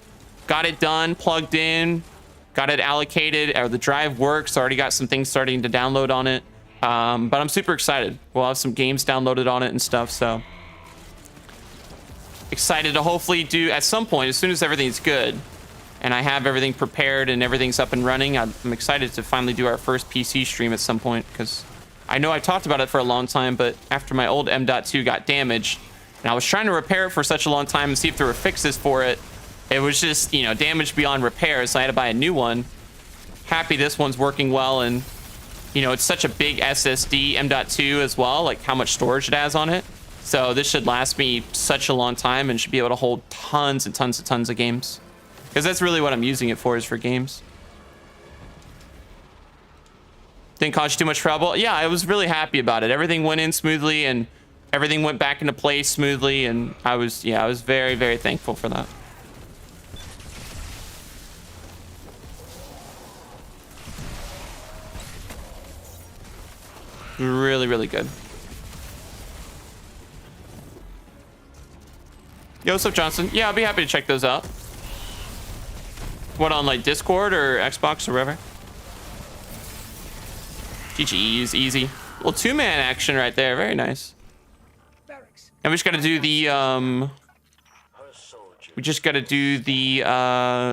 got it done, plugged in, got it allocated. The drive works. Already got some things starting to download on it. But I'm super excited. We'll have some games downloaded on it and stuff. So excited to hopefully do at some point, as soon as everything's good and I have everything prepared and everything's up and running, I'm excited to finally do our first PC stream at some point, because I know I talked about it for a long time, but after my old M.2 got damaged and I was trying to repair it for such a long time and see if there were fixes for it, it was just, you know, damaged beyond repair, so I had to buy a new one. Happy this one's working well, and you know, it's such a big SSD, M.2 as well, like how much storage it has on it. So this should last me such a long time and should be able to hold tons and tons and tons of games. Because that's really what I'm using it for, is for games. Didn't cause you too much trouble? Yeah, I was really happy about it. Everything went in smoothly and everything went back into place smoothly, and I was very, very thankful for that. Really, really good. Yo, what's up, Johnson? Yeah, I'll be happy to check those out. What, on like Discord or Xbox or wherever? GG's, easy. Well, two-man action right there. Very nice. And we just gotta do the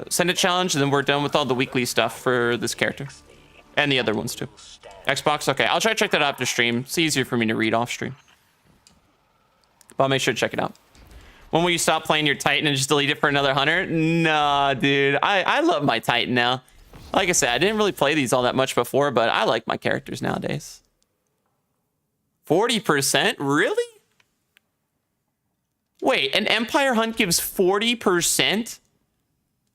Ascendant challenge, and then we're done with all the weekly stuff for this character. And the other ones too. Xbox, okay. I'll try to check that out after stream. It's easier for me to read off stream. But I'll make sure to check it out. When will you stop playing your Titan and just delete it for another hunter? Nah, dude. I love my Titan now. Like I said, I didn't really play these all that much before, but I like my characters nowadays. 40%? Really? Wait, an Empire hunt gives 40%?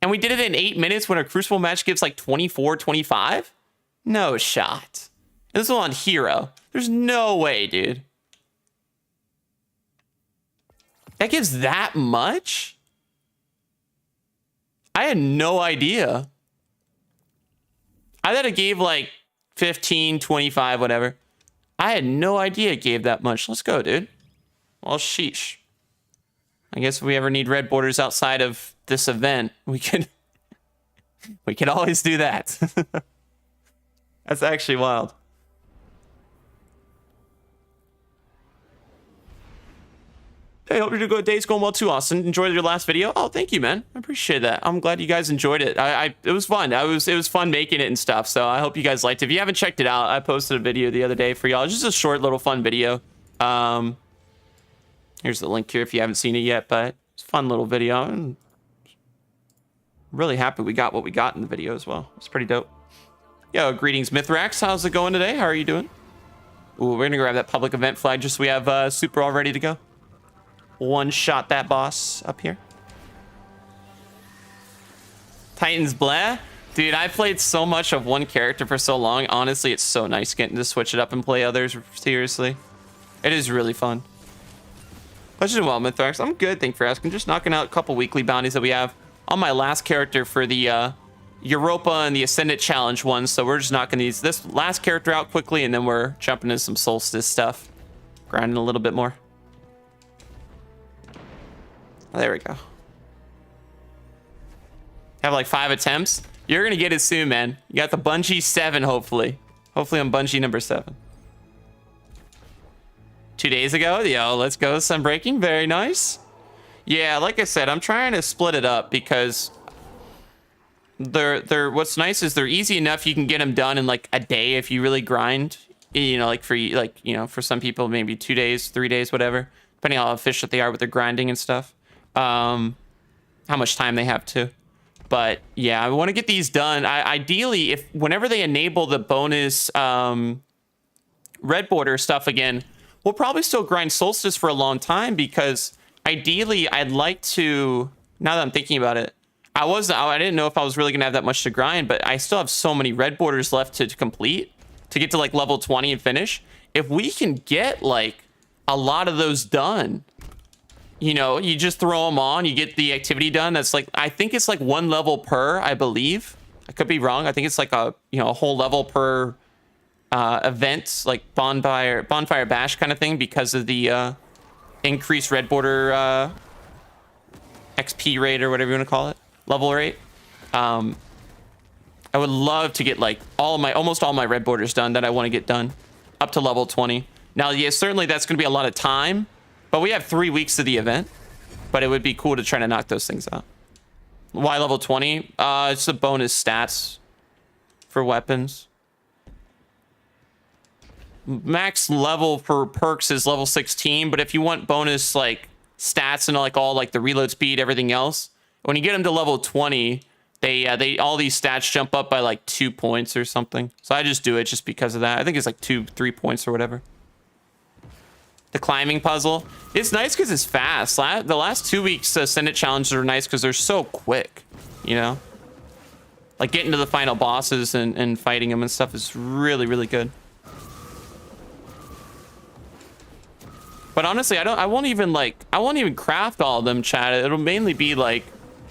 And we did it in 8 minutes when a Crucible match gives like 24, 25? No shot. And this is on Hero. There's no way, dude. That gives that much? I had no idea. I thought it gave like 15, 25, whatever. I had no idea it gave that much. Let's go, dude. Well, sheesh. I guess if we ever need red borders outside of this event, we could always do that. That's actually wild. Hey, hope your day's going well too, Austin. Enjoyed your last video. Oh, thank you, man. I appreciate that. I'm glad you guys enjoyed it. It was fun. It was fun making it and stuff. So I hope you guys liked it. If you haven't checked it out, I posted a video the other day for y'all. It's just a short little fun video. Here's the link here if you haven't seen it yet, but it's a fun little video. I'm really happy we got what we got in the video as well. It's pretty dope. Yo, greetings, Mithrax. How's it going today? How are you doing? Ooh, we're gonna grab that public event flag just so we have Super all ready to go. One shot that boss up here. Titans blah. Dude, I played so much of one character for so long. Honestly, it's so nice getting to switch it up and play others. Seriously. It is really fun. Question well, Mithrax. I'm good, thanks for asking. Just knocking out a couple weekly bounties that we have on my last character for the Europa and the Ascendant challenge ones. So we're just knocking this last character out quickly, and then we're jumping into some Solstice stuff. Grinding a little bit more. Oh, there we go. Have like 5 attempts. You're gonna get it soon, man. You got the Bungie 7, hopefully. Hopefully on Bungie number 7. 2 days ago, yo, let's go. Sunbreaking, very nice. Yeah, like I said, I'm trying to split it up because they're what's nice is they're easy enough. You can get them done in like a day if you really grind. You know, like for some people, maybe 2 days, 3 days, whatever, depending on how efficient they are with their grinding and stuff. How much time they have to. But yeah, I want to get these done. Ideally, whenever they enable the bonus red border stuff again, we'll probably still grind Solstice for a long time, because ideally I'd like to, now that I'm thinking about it, I didn't know if I was really gonna have that much to grind, but I still have so many red borders left to complete to get to like level 20 and finish. If we can get like a lot of those done, you know, you just throw them on, you get the activity done. That's like, I think it's like 1 level per, I believe. I could be wrong. I think it's like a whole level per events like Bonfire Bash kind of thing because of the increased red border XP rate or whatever you want to call it, level rate. I would love to get like almost all my red borders done that I want to get done up to level 20. Now, yeah, certainly that's going to be a lot of time, but we have 3 weeks of the event. But it would be cool to try to knock those things out. Why level 20? It's the bonus stats for weapons. Max level for perks is level 16, but if you want bonus like stats and like all like the reload speed, everything else, when you get them to level 20, they all these stats jump up by like 2 points or something. So I just do it just because of that. I think it's like 2-3 points or whatever. The climbing puzzle. It's nice because it's fast. The last 2 weeks Ascendant challenges are nice because they're so quick, you know? Like getting to the final bosses and fighting them and stuff is really, really good. But honestly, I won't even craft all of them, chat. It'll mainly be like,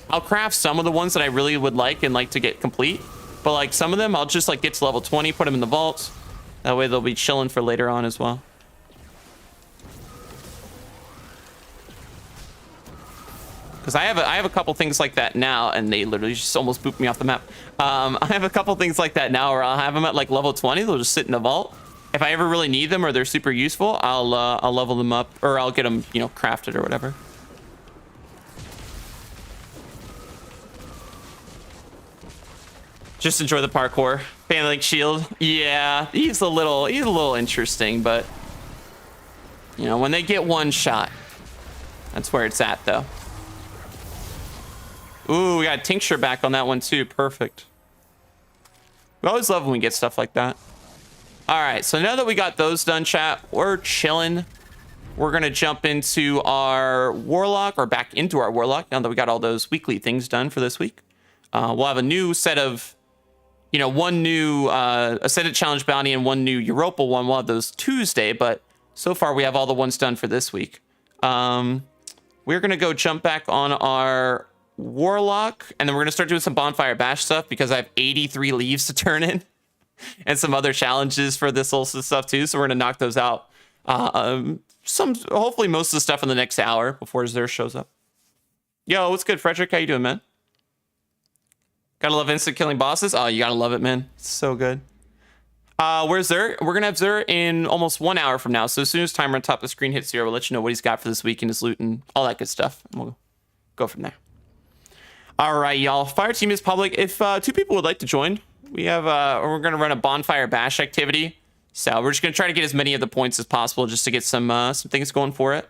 I'll craft some of the ones that I really would like and like to get complete. But like some of them, I'll just like get to level 20, put them in the vaults. That way they'll be chilling for later on as well. Because I have a couple things like that now, and they literally just almost booped me off the map. I have a couple things like that now where I'll have them at like level 20. They'll just sit in a vault. If I ever really need them or they're super useful, I'll level them up, or I'll get them, you know, crafted or whatever. Just enjoy the parkour. Fan-link shield. Yeah, he's a little interesting, but you know, when they get one shot, that's where it's at though. Ooh, we got a tincture back on that one too. Perfect. We always love when we get stuff like that. All right, so now that we got those done, chat, we're chilling. We're gonna jump into our warlock, or back into our warlock, now that we got all those weekly things done for this week. We'll have a new set of, you know, one new Ascendant Challenge bounty and one new Europa one. We'll have those Tuesday, but so far we have all the ones done for this week. We're gonna go jump back on our warlock, and then we're gonna start doing some Bonfire Bash stuff because I have 83 leaves to turn in and some other challenges for this Solstice stuff too, so we're gonna knock those out. Hopefully most of the stuff in the next hour before Xur shows up. Yo, what's good, Frederick? How you doing, man? Gotta love instant killing bosses. Oh, you gotta love it, man. It's so good. Where's Xur? We're gonna have Xur in almost 1 hour from now, so as soon as timer on top of the screen hits 0, we'll let you know what he's got for this week and his loot and all that good stuff, and we'll go from there. All right, y'all. Fire team is public. If 2 people would like to join, we have we're gonna run a Bonfire Bash activity. So we're just gonna try to get as many of the points as possible just to get some things going for it.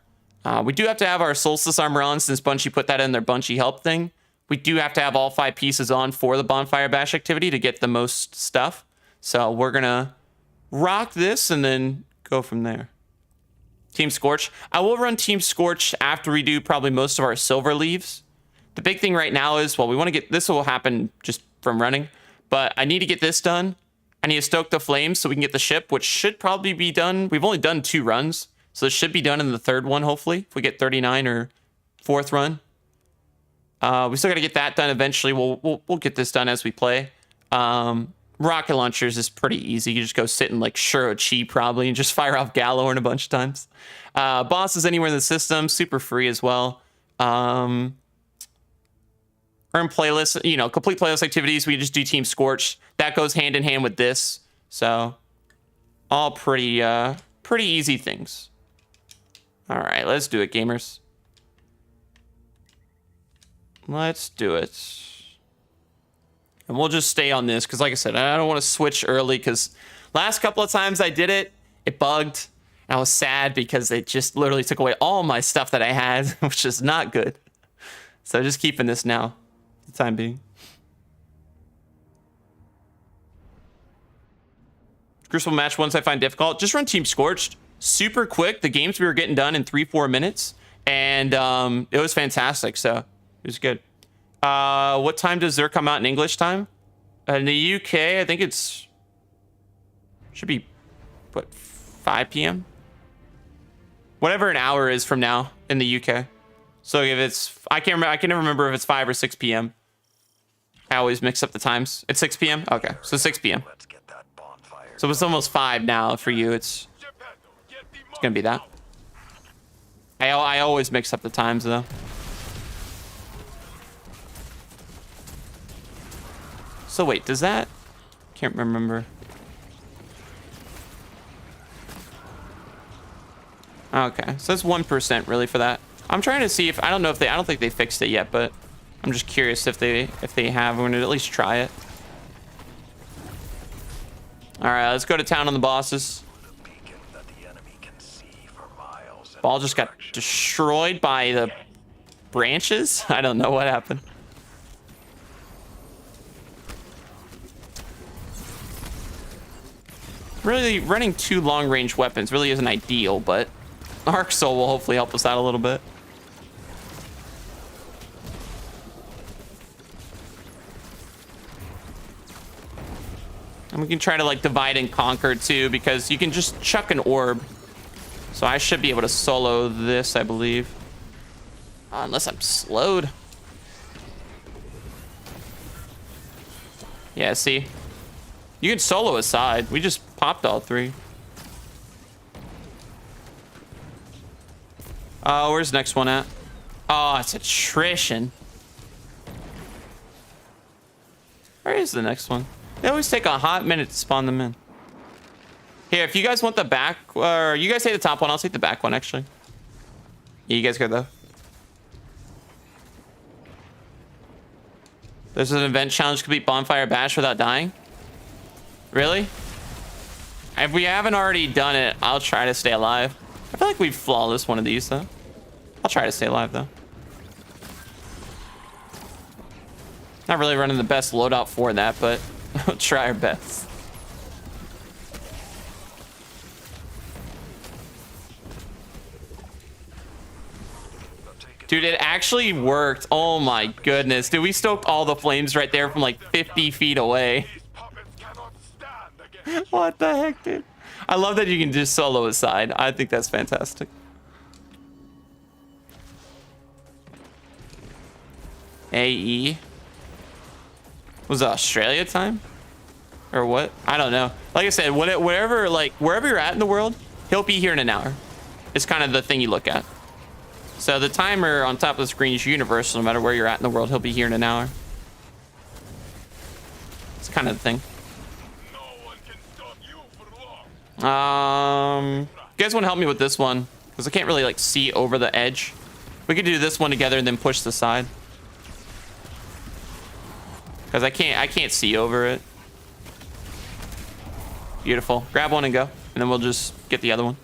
We do have to have our Solstice armor on since Bungie put that in their Bungie help thing. We do have to have all 5 pieces on for the Bonfire Bash activity to get the most stuff. So we're gonna rock this and then go from there. Team Scorch. I will run Team Scorch after we do probably most of our silver leaves. The big thing right now is, well, we want to get, this will happen just from running, but I need to get this done. I need to stoke the flames so we can get the ship, which should probably be done. We've only done 2 runs, so it should be done in the 3rd one, hopefully, if we get 39 or 4th run. We still got to get that done eventually. We'll get this done as we play. Rocket launchers is pretty easy. You just go sit in like Shuro-Chi probably and just fire off Gallowern a bunch of times. Bosses anywhere in the system, super free as well. Earn playlists, you know, complete playlist activities. We just do Team Scorch. That goes hand in hand with this. So all pretty easy things. All right, let's do it, gamers. Let's do it. And we'll just stay on this because, like I said, I don't want to switch early because last couple of times I did it, it bugged. And I was sad because it just literally took away all my stuff that I had, which is not good. So just keeping this now, for the time being. Crucible match once I find difficult. Just run Team Scorched. Super quick. The games we were getting done in 3-4 minutes. And it was fantastic. So it was good. What time does Xur come out in English time? In the UK, I think it's... should be, what, 5 p.m.? Whatever an hour is from now in the UK. So if it's... I can never remember if it's 5 or 6 p.m. I always mix up the times. It's 6 p.m.? Okay, so 6 p.m. Let's get that bonfire So it's almost 5 now for you. It's gonna be that. I always mix up the times though. So wait, does that? Can't remember. Okay, so that's 1% really for that. I'm trying to see if I don't know if they. I don't think they fixed it yet, but I'm just curious if they have. I'm gonna at least try it. All right, let's go to town on the bosses. Ball just got destroyed by the branches. I don't know what happened. Really, running 2 long-range weapons really isn't ideal, but Arc Soul will hopefully help us out a little bit. And we can try to like divide and conquer too, because you can just chuck an orb. So I should be able to solo this, I believe. Unless I'm slowed. Yeah, see? You can solo a side. We just popped all 3. Oh, where's the next one at? Oh, it's attrition. Where is the next one? They always take a hot minute to spawn them in. Here, if you guys want the back, or you guys take the top one, I'll take the back one, actually. Yeah, you guys good, though. There's an event challenge to complete Bonfire Bash without dying. Really? If we haven't already done it, I'll try to stay alive. I feel like we've flawless one of these, though. I'll try to stay alive, though. Not really running the best loadout for that, but we'll try our best. Dude, it actually worked. Oh my goodness. Dude, we stoked all the flames right there from like 50 feet away. What the heck, dude? I love that you can just solo aside. I think that's fantastic. AE. Was it Australia time? Or what? I don't know. Like I said, wherever you're at in the world, he'll be here in an hour. It's kind of the thing you look at. So the timer on top of the screen is universal. No matter where you're at in the world, he'll be here in an hour. It's kind of the thing. You guys want to help me with this one? Because I can't really like see over the edge. We could do this one together and then push the side. Because I can't see over it. Beautiful. Grab one and go. And then we'll just get the other one.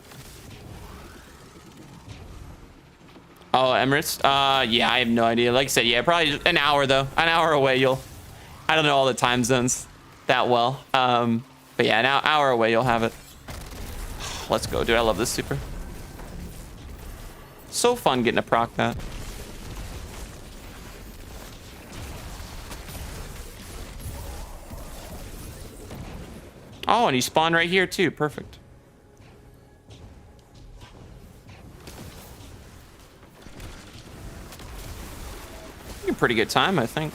Oh, Emirates? Yeah, I have no idea. Like I said, yeah, probably an hour though. An hour away, I don't know all the time zones that well. But yeah, an hour away, you'll have it. Let's go, dude. I love this super. So fun getting to proc that. Oh, and he spawned right here too. Perfect. A pretty good time, I think.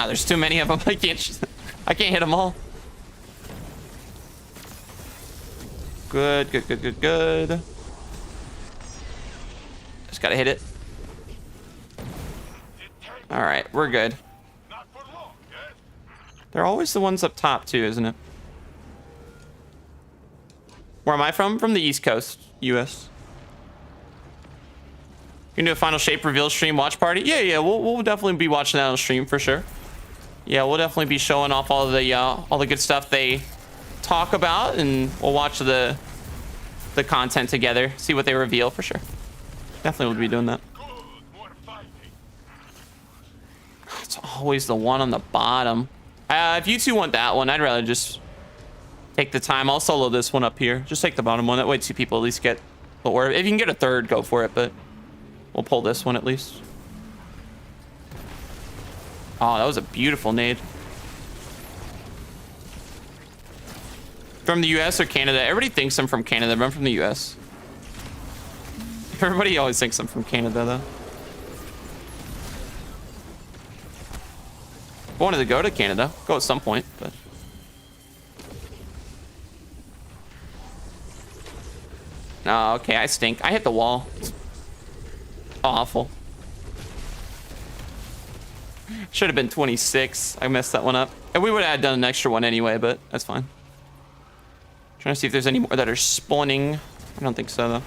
There's too many of them. I can't hit them all. Good. Just gotta hit it. All right, we're good. They're always the ones up top too, isn't it? Where am I from? From the East Coast, US. You can do a final shape reveal stream watch party? Yeah, we'll definitely be watching that on stream for sure. Yeah, we'll definitely be showing off all the good stuff they talk about, and we'll watch the content together, see what they reveal for sure. Definitely will be doing that. It's always the one on the bottom. If you two want that one, I'd rather just take the time. I'll solo this one up here. Just take the bottom one. That way 2 people at least get the orb. If you can get a third, go for it, but we'll pull this one at least. Oh, that was a beautiful nade. From the US or Canada? Everybody thinks I'm from Canada, but I'm from the US. Everybody always thinks I'm from Canada, though. I wanted to go to Canada. Go at some point, but... Oh, okay, I stink. I hit the wall. Awful. Should have been 26. I messed that one up. And we would have done an extra one anyway, but that's fine. Trying to see if there's any more that are spawning. I don't think so, though.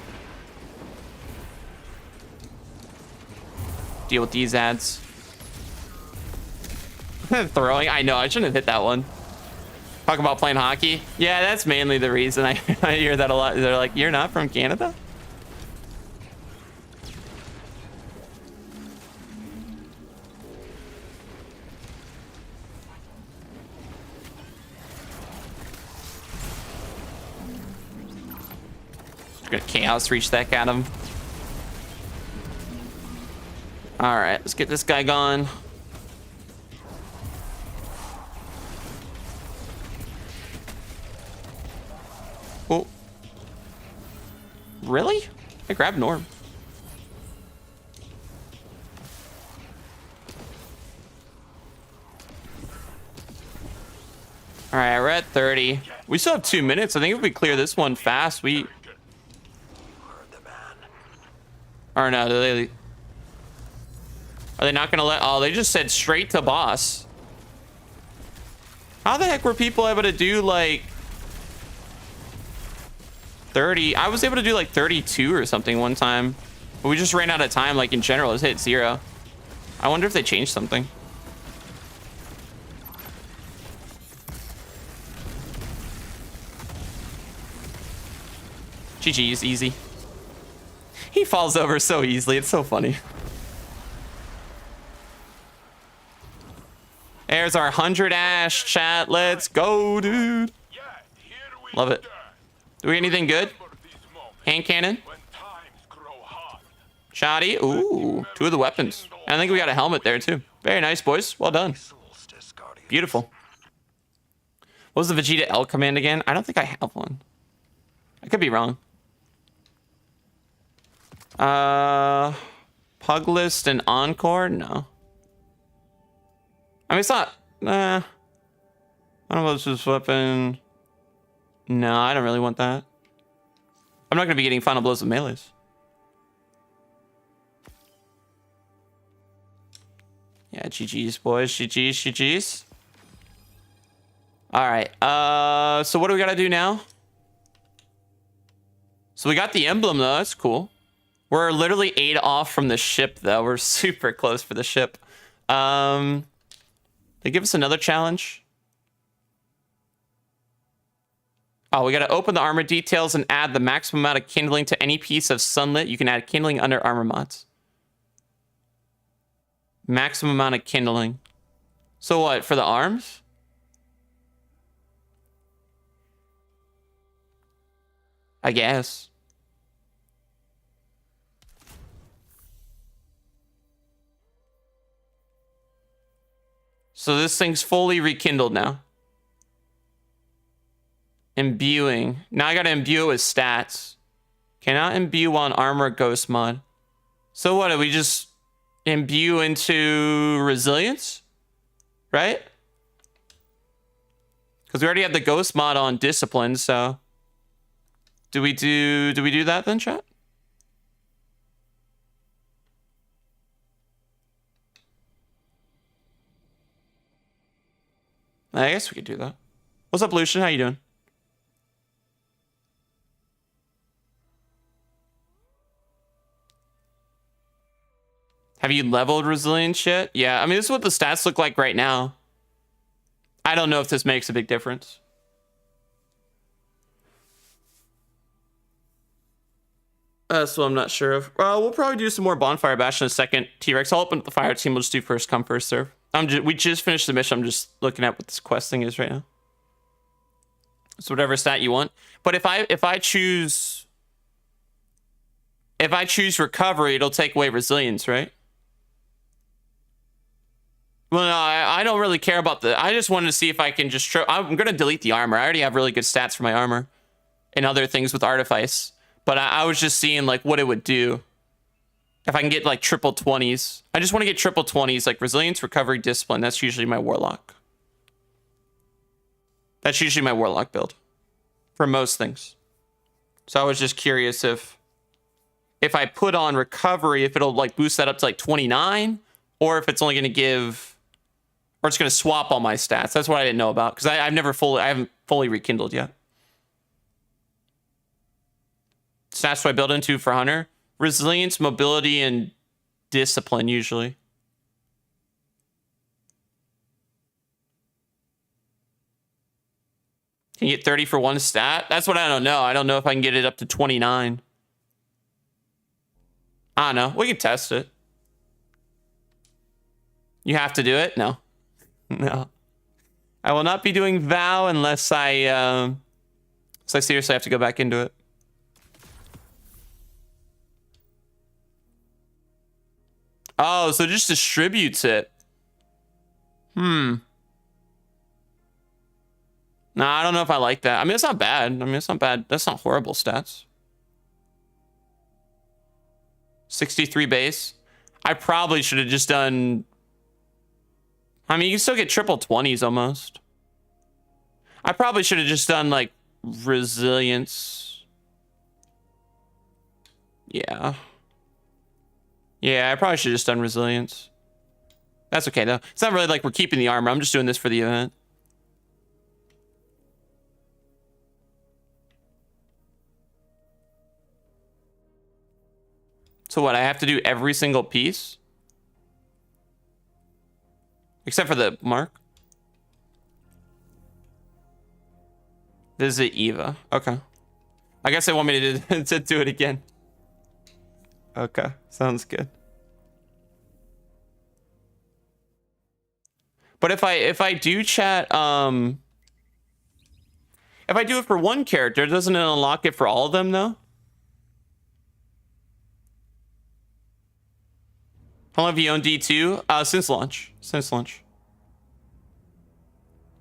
Deal with these ads. Throwing. I know, I shouldn't have hit that one. Talk about playing hockey. Yeah, that's mainly the reason. I hear that a lot. They're like, you're not from Canada? Gonna chaos reach that at him. All right, let's get this guy gone. Oh, really? I grabbed Norm. All right, we're at 30. We still have 2 minutes. I think if we clear this one fast, we... Or no, are they not gonna let... Oh, they just said straight to boss. How the heck were people able to do like 30? I was able to do like 32 or something one time. But we just ran out of time, like in general. It's hit 0. I wonder if they changed something. GG's easy. He falls over so easily. It's so funny. There's our 100 ash, chat. Let's go, dude. Love it. Do we get anything good? Hand cannon. Shoddy. Ooh, 2 of the weapons. And I think we got a helmet there, too. Very nice, boys. Well done. Beautiful. What was the Vegeta L command again? I don't think I have one. I could be wrong. Puglist and Encore? No. I mean, it's not... I don't know if this weapon... No, I don't really want that. I'm not going to be getting final blows with melees. Yeah, GG's, boys. GG's, GG's. All right. So what do we got to do now? So we got the emblem, though. That's cool. We're literally 8 off from the ship, though. We're super close for the ship. They give us another challenge. Oh, we got to open the armor details and add the maximum amount of kindling to any piece of sunlit. You can add kindling under armor mods. Maximum amount of kindling. So what, for the arms? I guess. So this thing's fully rekindled now. Imbuing. Now I gotta imbue it with stats. Cannot imbue on armor ghost mod. So what, do we just imbue into resilience? Right? Because we already have the ghost mod on discipline, so... Do we do that then, chat? I guess we could do that. What's up, Lucian? How you doing? Have you leveled resilience yet? Yeah, I mean, this is what the stats look like right now. I don't know if this makes a big difference. So I'm not sure of. We'll probably do some more Bonfire Bash in a second. T-Rex, I'll open up the fire team. We'll just do first come, first serve. We just finished the mission. I'm just looking at what this quest thing is right now. So whatever stat you want. But if I choose recovery, it'll take away resilience, right? Well, no, I don't really care about the... I just wanted to see if I can just... I'm going to delete the armor. I already have really good stats for my armor and other things with Artifice. But I was just seeing, like, what it would do If I can get like triple 20s. I just want to get triple 20s, like resilience, recovery, discipline. That's usually my warlock. That's usually my warlock build for most things. So I was just curious if I put on recovery, if it'll like boost that up to like 29, or if it's only going to give, or it's going to swap all my stats. That's what I didn't know about, because I haven't fully rekindled yet. Stats do I build into for Hunter? Resilience, mobility, and discipline usually. Can you get 30 for one stat? That's what I don't know. I don't know if I can get it up to 29. I don't know. We can test it. You have to do it? No. No. I will not be doing Vow unless I seriously have to go back into it. Oh, so it just distributes it. Nah, I don't know if I like that. I mean, it's not bad. I mean, it's not bad. That's not horrible stats. 63 base. I probably should have just done... I mean, you can still get triple 20s almost. I probably should have just done, like, resilience. Yeah. Yeah, I probably should have just done resilience. That's okay, though. It's not really like we're keeping the armor. I'm just doing this for the event. So what, I have to do every single piece? Except for the mark? Visit Eva. Okay. I guess they want me to do it again. Okay, sounds good. But if I do chat, if I do it for one character, doesn't it unlock it for all of them though? How long have you owned D2? Since launch. Since launch.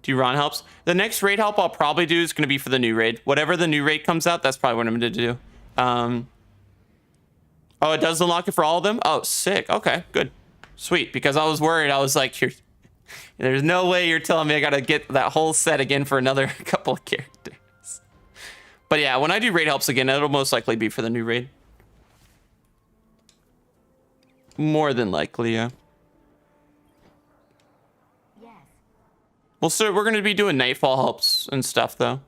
Do Ron helps? The next raid help I'll probably do is going to be for the new raid. Whatever the new raid comes out, that's probably what I'm going to do. Oh, it does unlock it for all of them? Oh, sick. Okay, good. Sweet. Because I was worried. I was like, there's no way you're telling me I got to get that whole set again for another couple of characters. But yeah, when I do raid helps again, it'll most likely be for the new raid. More than likely, yeah. Yes. Well, sir, we're going to be doing Nightfall helps and stuff, though.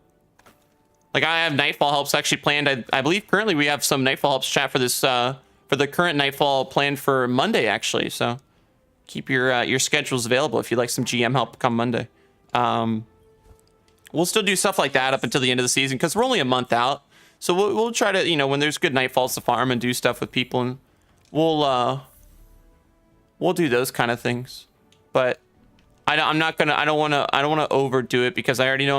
Like, I have Nightfall helps actually planned. I believe currently we have some Nightfall helps chat for this, for the current Nightfall planned for Monday, actually. So keep your schedules available if you'd like some GM help come Monday. We'll still do stuff like that up until the end of the season because we're only a month out. So we'll try to, you know, when there's good Nightfalls to farm and do stuff with people, and we'll do those kind of things. But I don't want to overdo it because I already know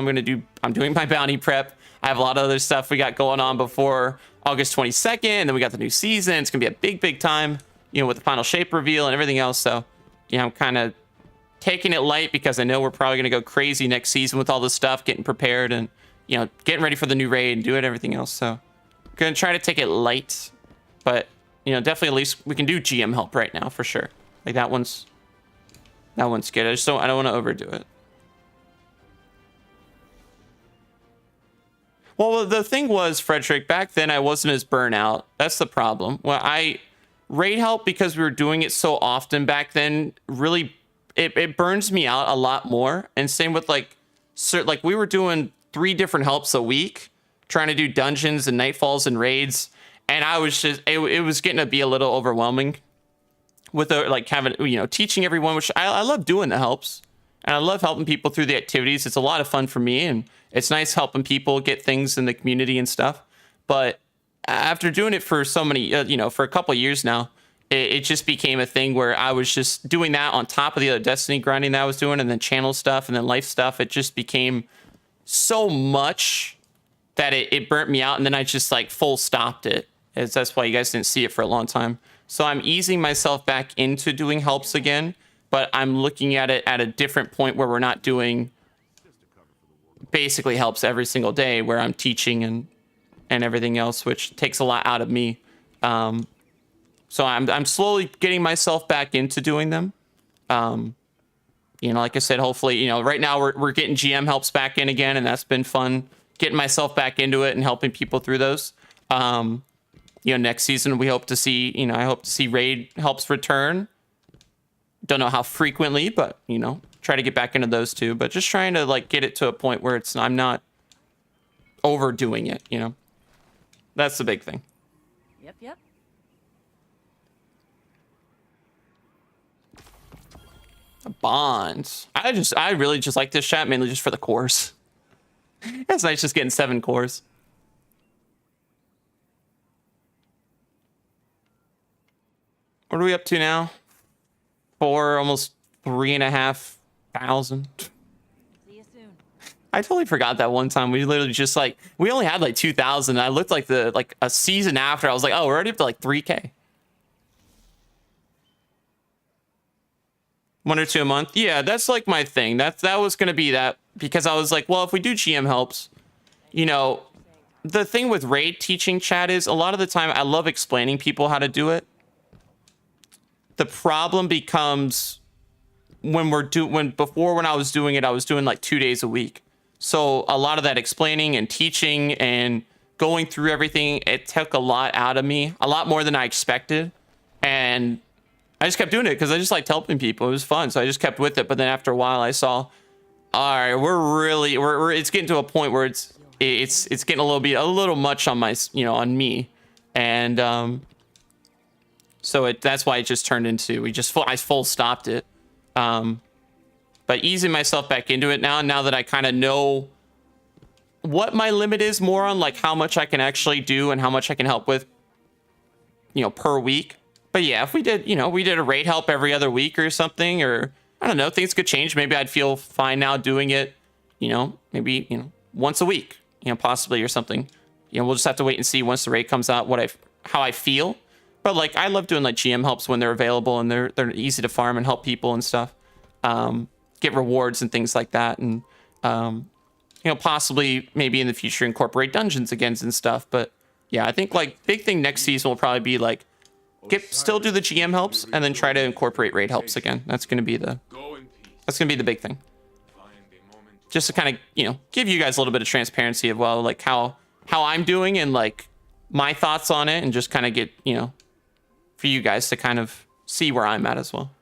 I'm doing my bounty prep. I have a lot of other stuff we got going on before August 22nd, and then we got the new season. It's gonna be a big time, you know, with the final shape reveal and everything else. So, you know, I'm kind of taking it light because I know we're probably gonna go crazy next season with all this stuff, getting prepared and, you know, getting ready for the new raid and doing everything else. So, I'm gonna try to take it light, but, you know, definitely at least we can do GM help right now for sure. Like that one's good. I don't want to overdo it. Well, the thing was, Frederick, back then I wasn't as burnt out. That's the problem. Well, raid help, because we were doing it so often back then, really it burns me out a lot more. And same with like we were doing 3 different helps a week, trying to do dungeons and nightfalls and raids, and I was just it was getting to be a little overwhelming with like having, you know, teaching everyone, which I love doing the helps. And I love helping people through the activities. It's a lot of fun for me, and it's nice helping people get things in the community and stuff. But after doing it for so many, you know, for a couple of years now, it just became a thing where I was just doing that on top of the other Destiny grinding that I was doing, and then channel stuff and then life stuff. It just became so much that it burnt me out, and then I just like full stopped it. That's why you guys didn't see it for a long time. So I'm easing myself back into doing helps again, but I'm looking at it at a different point where we're not doing basically helps every single day, where I'm teaching and everything else, which takes a lot out of me. So I'm slowly getting myself back into doing them. You know, like I said, hopefully, you know, right now we're getting GM helps back in again, and that's been fun. Getting myself back into it and helping people through those. You know, next season we hope to see, you know, I hope to see raid helps return. Don't know how frequently, but, you know, try to get back into those too. But just trying to, like, get it to a point where I'm not overdoing it, you know. That's the big thing. Yep. Bonds. I really just like this chat, mainly just for the cores. It's nice just getting 7 cores. What are we up to now? 4, almost 3,500. See you soon. I totally forgot that one time. We literally just like, we only had like 2,000. I looked like a season after. I was like, oh, we're already up to like 3K. 1 or 2 a month. Yeah, that's like my thing. That was going to be that, because I was like, well, if we do GM helps, you know, the thing with raid teaching chat is a lot of the time I love explaining people how to do it. The problem becomes when when I was doing it, I was doing like 2 days a week. So a lot of that explaining and teaching and going through everything, it took a lot out of me, a lot more than I expected. And I just kept doing it because I just liked helping people. It was fun. So I just kept with it. But then after a while I saw, all right, it's getting to a point where it's getting a little much on my, you know, on me. And, so that's why it just turned into, I full stopped it. But easing myself back into it now that I kind of know what my limit is, more on like how much I can actually do and how much I can help with, you know, per week. But yeah, if we did a raid help every other week or something, or I don't know, things could change. Maybe I'd feel fine now doing it, you know, maybe, you know, once a week, you know, possibly, or something. You know, we'll just have to wait and see once the raid comes out how I feel. But like, I love doing like GM helps when they're available and they're easy to farm and help people and stuff. Get rewards and things like that. And, you know, possibly maybe in the future incorporate dungeons again and stuff. But yeah, I think like big thing next season will probably be like, still do the GM helps and then try to incorporate raid helps again. That's going to be the big thing. Just to kind of, you know, give you guys a little bit of transparency of, well, like how I'm doing and like my thoughts on it, and just kind of get, you know, for you guys to kind of see where I'm at as well.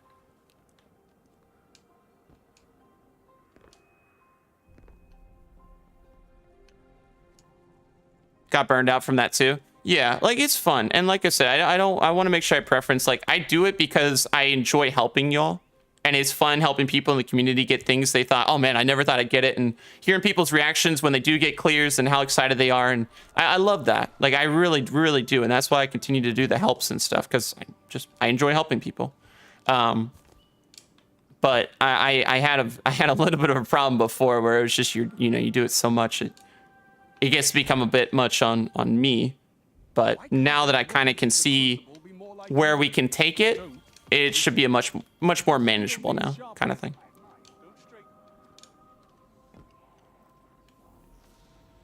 Got burned out from that too. Yeah, like it's fun. And like I said, I want to make sure I preference, like I do it because I enjoy helping y'all. And it's fun helping people in the community get things they thought, oh man, I never thought I'd get it. And hearing people's reactions when they do get clears and how excited they are. And I love that. Like I really, really do. And that's why I continue to do the helps and stuff, because I enjoy helping people. But I had a little bit of a problem before where it was just, you do it so much. It gets to become a bit much on me. But now that I kind of can see where we can take it, it should be a much more manageable now kind of thing.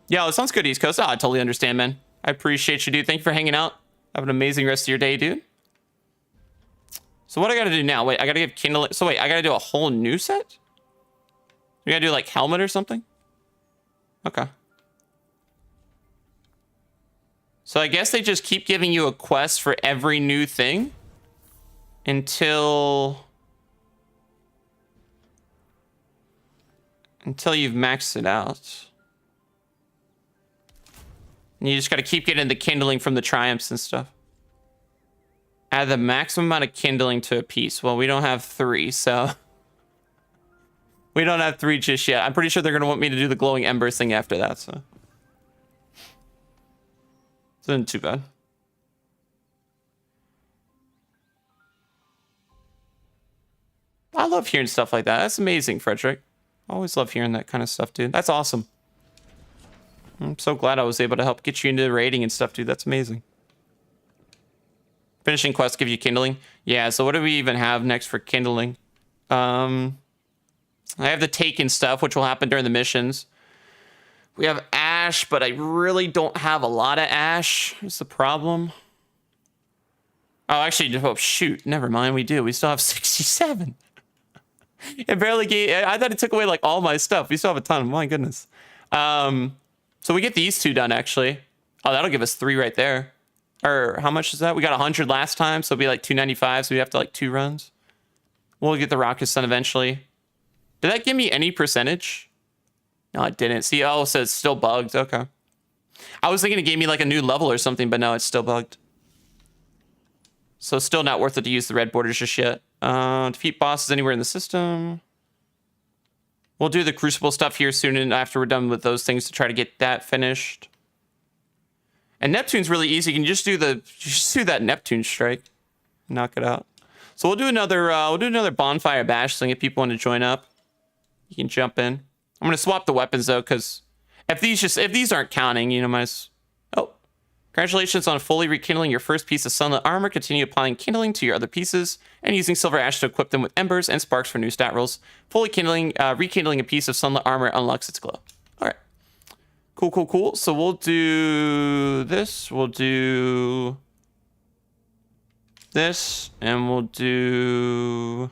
Yeah, it sounds good, East Coast. Oh, I totally understand, man. I appreciate you, dude. Thank you for hanging out. Have an amazing rest of your day, dude. So what I gotta do now? Wait, I gotta give kindling. So wait, I gotta do a whole new set? We gotta do like helmet or something? Okay. So I guess they just keep giving you a quest for every new thing until you've maxed it out. And you just got to keep getting the kindling from the triumphs and stuff. Add the maximum amount of kindling to a piece. Well, we don't have 3, so we don't have 3 just yet. I'm pretty sure they're going to want me to do the glowing embers thing after that, so it isn't too bad. I love hearing stuff like that. That's amazing, Frederick. I always love hearing that kind of stuff, dude. That's awesome. I'm so glad I was able to help get you into the raiding and stuff, dude. That's amazing. Finishing quests give you kindling. Yeah, so what do we even have next for kindling? I have the taken stuff, which will happen during the missions. We have ash, but I really don't have a lot of ash. That's the problem. Oh, actually, oh, shoot. Never mind. We do. We still have 67. It barely gave... I thought it took away, like, all my stuff. We still have a ton. My goodness. So we get these 2 done, actually. Oh, that'll give us 3 right there. Or how much is that? We got 100 last time, so it'll be like 295. So we have to, like, 2 runs. We'll get the rockets done eventually. Did that give me any percentage? No, it didn't. See, oh, so it's still bugged. Okay. I was thinking it gave me, like, a new level or something, but no, it's still bugged. So still not worth it to use the red borders just yet. Defeat bosses anywhere in the system. We'll do the Crucible stuff here soon and after we're done with those things to try to get that finished. And Neptune's really easy. You can just do that Neptune strike. Knock it out. So we'll do another Bonfire Bash thing if people want to join up. You can jump in. I'm gonna swap the weapons though, because if these aren't counting, you know, oh. Congratulations on fully rekindling your first piece of sunlit armor. Continue applying kindling to your other pieces and using silver ash to equip them with embers and sparks for new stat rolls. Fully rekindling a piece of sunlit armor unlocks its glow. All right. Cool, cool, cool. So we'll do this. We'll do this. And we'll do...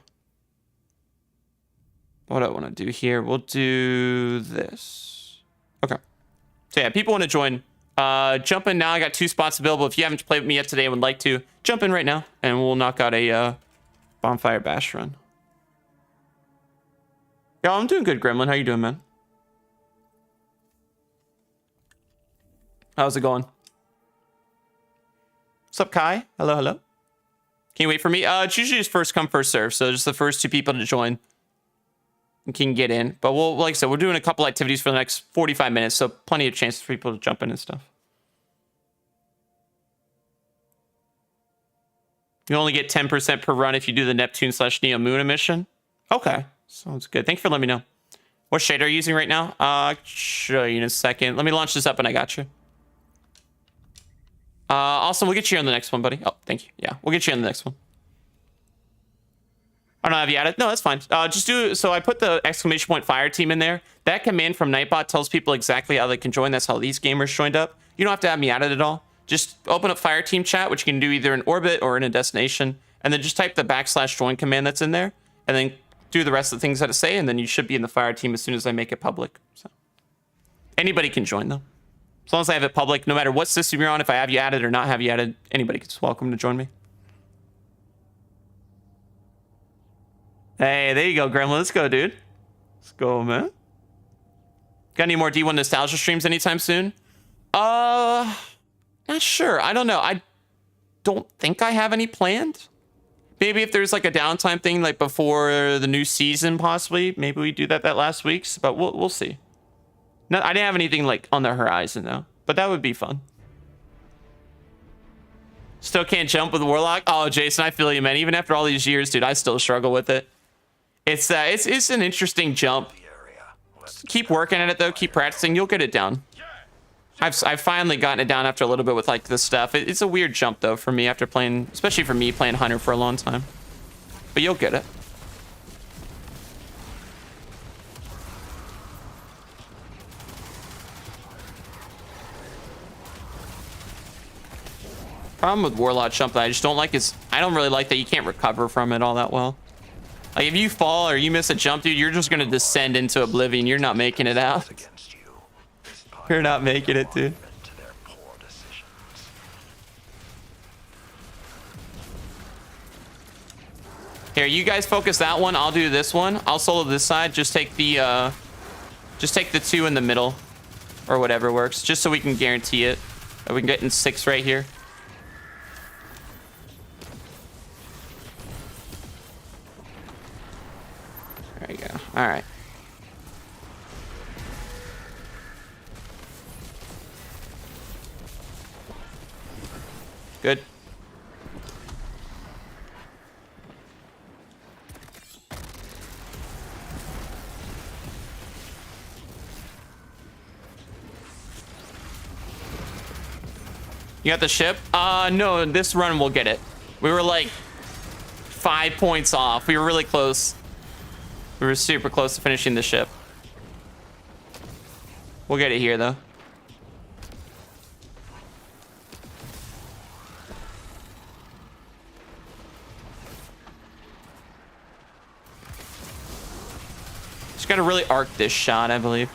what do I want to do here? We'll do this. Okay. So yeah, people want to join... jump in now. I got 2 spots available. If you haven't played with me yet today and would like to, jump in right now, and we'll knock out a Bonfire Bash run. Yo, I'm doing good, Gremlin. How you doing, man? How's it going? What's up, Kai? Hello, hello. Can you wait for me? It's usually just first come, first serve, so just the first 2 people to join can get in. But we'll, like I said, we're doing a couple activities for the next 45 minutes, so plenty of chances for people to jump in and stuff. You only get 10% per run if you do the Neptune/Neo Moon mission. Okay, sounds good. Thank you for letting me know. What shader are you using right now? I'll show you in a second. Let me launch this up and I got you. Also, we'll get you on the next one, buddy. Oh, thank you. Yeah, we'll get you on the next one. I don't have you added. No, that's fine. Just do... so I put the ! fire team in there. That command from Nightbot tells people exactly how they can join. That's how these gamers joined up. You don't have to have me added at all. Just open up fire team chat, which you can do either in orbit or in a destination, and then just type the /join command that's in there, and then do the rest of the things that it say, and then you should be in the fire team as soon as I make it public. So anybody can join though. As long as I have it public, no matter what system you're on, if I have you added or not have you added, anybody is welcome to join me. Hey, there you go, Gremlin. Let's go, dude. Let's go, man. Got any more D1 nostalgia streams anytime soon? Not sure. I don't know. I don't think I have any planned. Maybe if there's like a downtime thing, like before the new season, possibly. Maybe we do that last week's, but we'll see. No, I didn't have anything like on the horizon though, but that would be fun. Still can't jump with Warlock. Oh, Jason, I feel you, man. Even after all these years, dude, I still struggle with it. It's an interesting jump. Keep working at it though. Keep practicing. You'll get it down. I've finally gotten it down after a little bit with like this stuff. It's a weird jump though for me after playing, especially for me playing Hunter for a long time. But you'll get it. Problem with Warlock jump that I just don't like is I don't really like that you can't recover from it all that well. Like if you fall or you miss a jump, dude, you're just gonna descend into oblivion. You're not making it out. You're not making it, dude. Here, you guys focus that one. I'll do this one. I'll solo this side. Just take the 2 in the middle, or whatever works, just so we can guarantee it. We can get in 6 right here. There you go. All right. Good. You got the ship? No, this run we'll get it. We were like 5 points off. We were really close. We were super close to finishing the ship. We'll get it here though. Just gotta really arc this shot, I believe.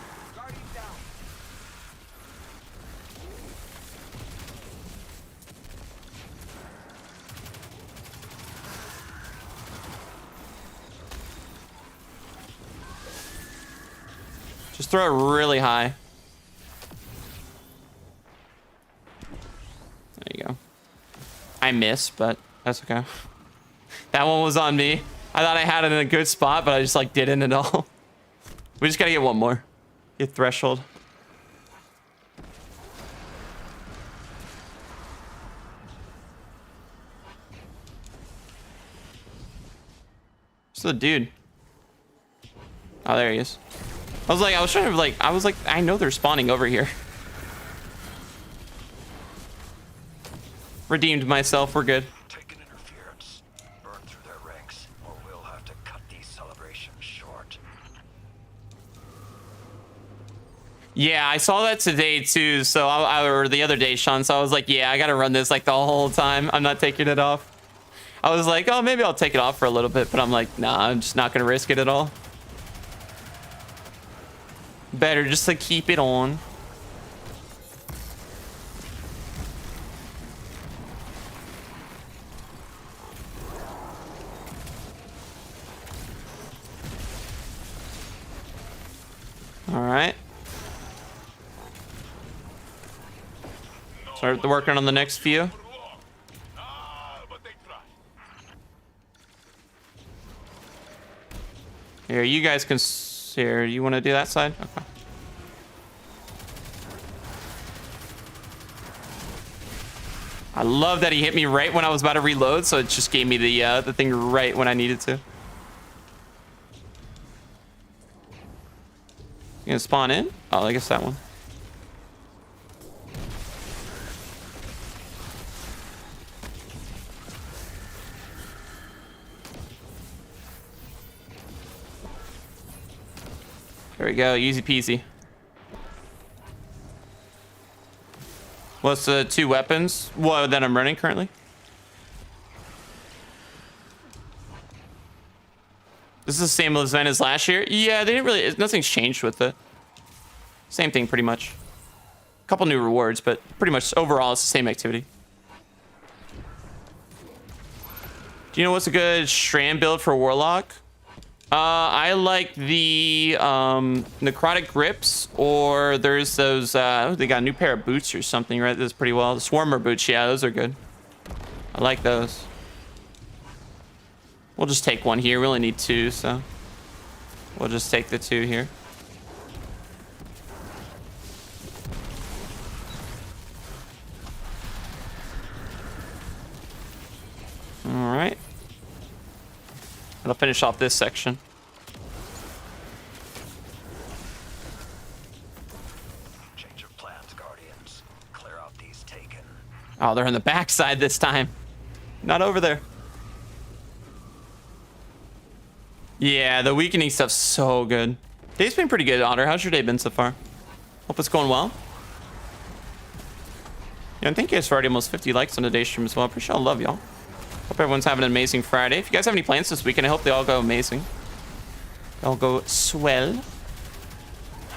Just throw it really high. There you go. I missed, but that's okay. That one was on me. I thought I had it in a good spot, but I just like didn't at all. We just gotta get one more. Get threshold. What's the dude? Oh, there he is. I was trying to I know they're spawning over here. Redeemed myself, we're good. Take an interference. Burn through their ranks, or we'll have to cut these celebrations short. Yeah, I saw that today too, so or the other day, Sean, so I was like, yeah, I gotta run this like the whole time. I'm not taking it off. I was like, oh, maybe I'll take it off for a little bit, but I'm like, nah, I'm just not gonna risk it at all. Better just to keep it on. All right. Start working on the next few. Here, you guys can... Here, you want to do that side? Okay. I love that he hit me right when I was about to reload, so it just gave me the thing right when I needed to. You gonna spawn in? Oh, I guess that one. There we go, easy peasy. What's the 2 weapons? What that I'm running currently? This is the same event as last year. Yeah, they didn't really. Nothing's changed with it. Same thing, pretty much. A couple new rewards, but pretty much overall it's the same activity. Do you know what's a good Strand build for Warlock? I like the necrotic grips, or there's those they got a new pair of boots or something, right? That's pretty well. The swarmer boots, yeah, those are good. I like those. We'll just take one here. We only need 2, so we'll just take the 2 here. All right. I'll finish off this section. Change of plans, Guardians. Clear out these taken. Oh, they're on the backside this time. Not over there. Yeah, the weakening stuff's so good. Day's been pretty good, Otter. How's your day been so far? Hope it's going well. Yeah, thank you guys for already almost 50 likes on today's stream as well. Appreciate all the love, y'all. Hope everyone's having an amazing Friday. If you guys have any plans this weekend, I hope they all go amazing. They all go swell.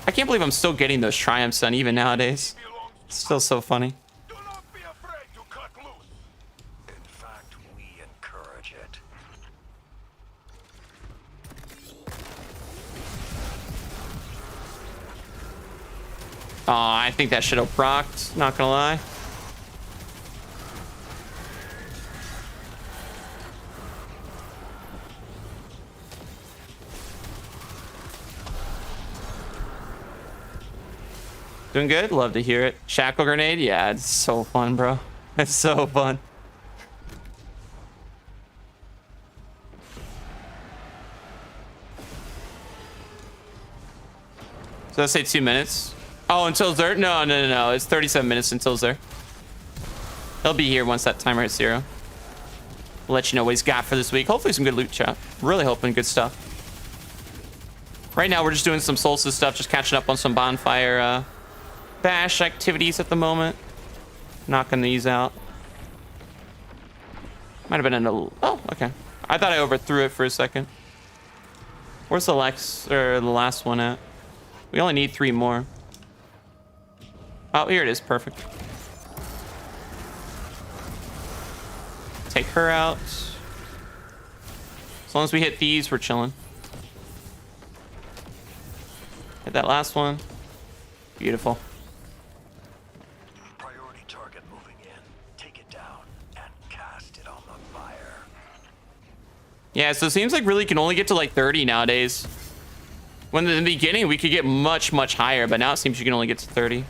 I can't believe I'm still getting those triumphs done even nowadays. It's still so funny. Do not be afraid to cut loose. In fact, we encourage it. Oh, I think that should have procced, not gonna lie. Doing good? Love to hear it. Shackle grenade? Yeah, it's so fun, bro. It's so fun. So let's say 2 minutes. Oh, until there? No. It's 37 minutes until there. He'll be here once that timer hits 0. We'll let you know what he's got for this week. Hopefully some good loot, chat. Really hoping good stuff. Right now we're just doing some Solstice stuff, just catching up on some Bonfire Bash activities at the moment. Knocking these out. Might have been in a... Oh, okay. I thought I overthrew it for a second. Where's the the last one at? We only need 3 more. Oh, here it is. Perfect. Take her out. As long as we hit these, we're chilling. Hit that last one. Beautiful. Priority target moving in. Take it down and cast it on the fire. Yeah, so it seems like really can only get to like 30 nowadays. When in the beginning we could get much, much higher, but now it seems you can only get to 30.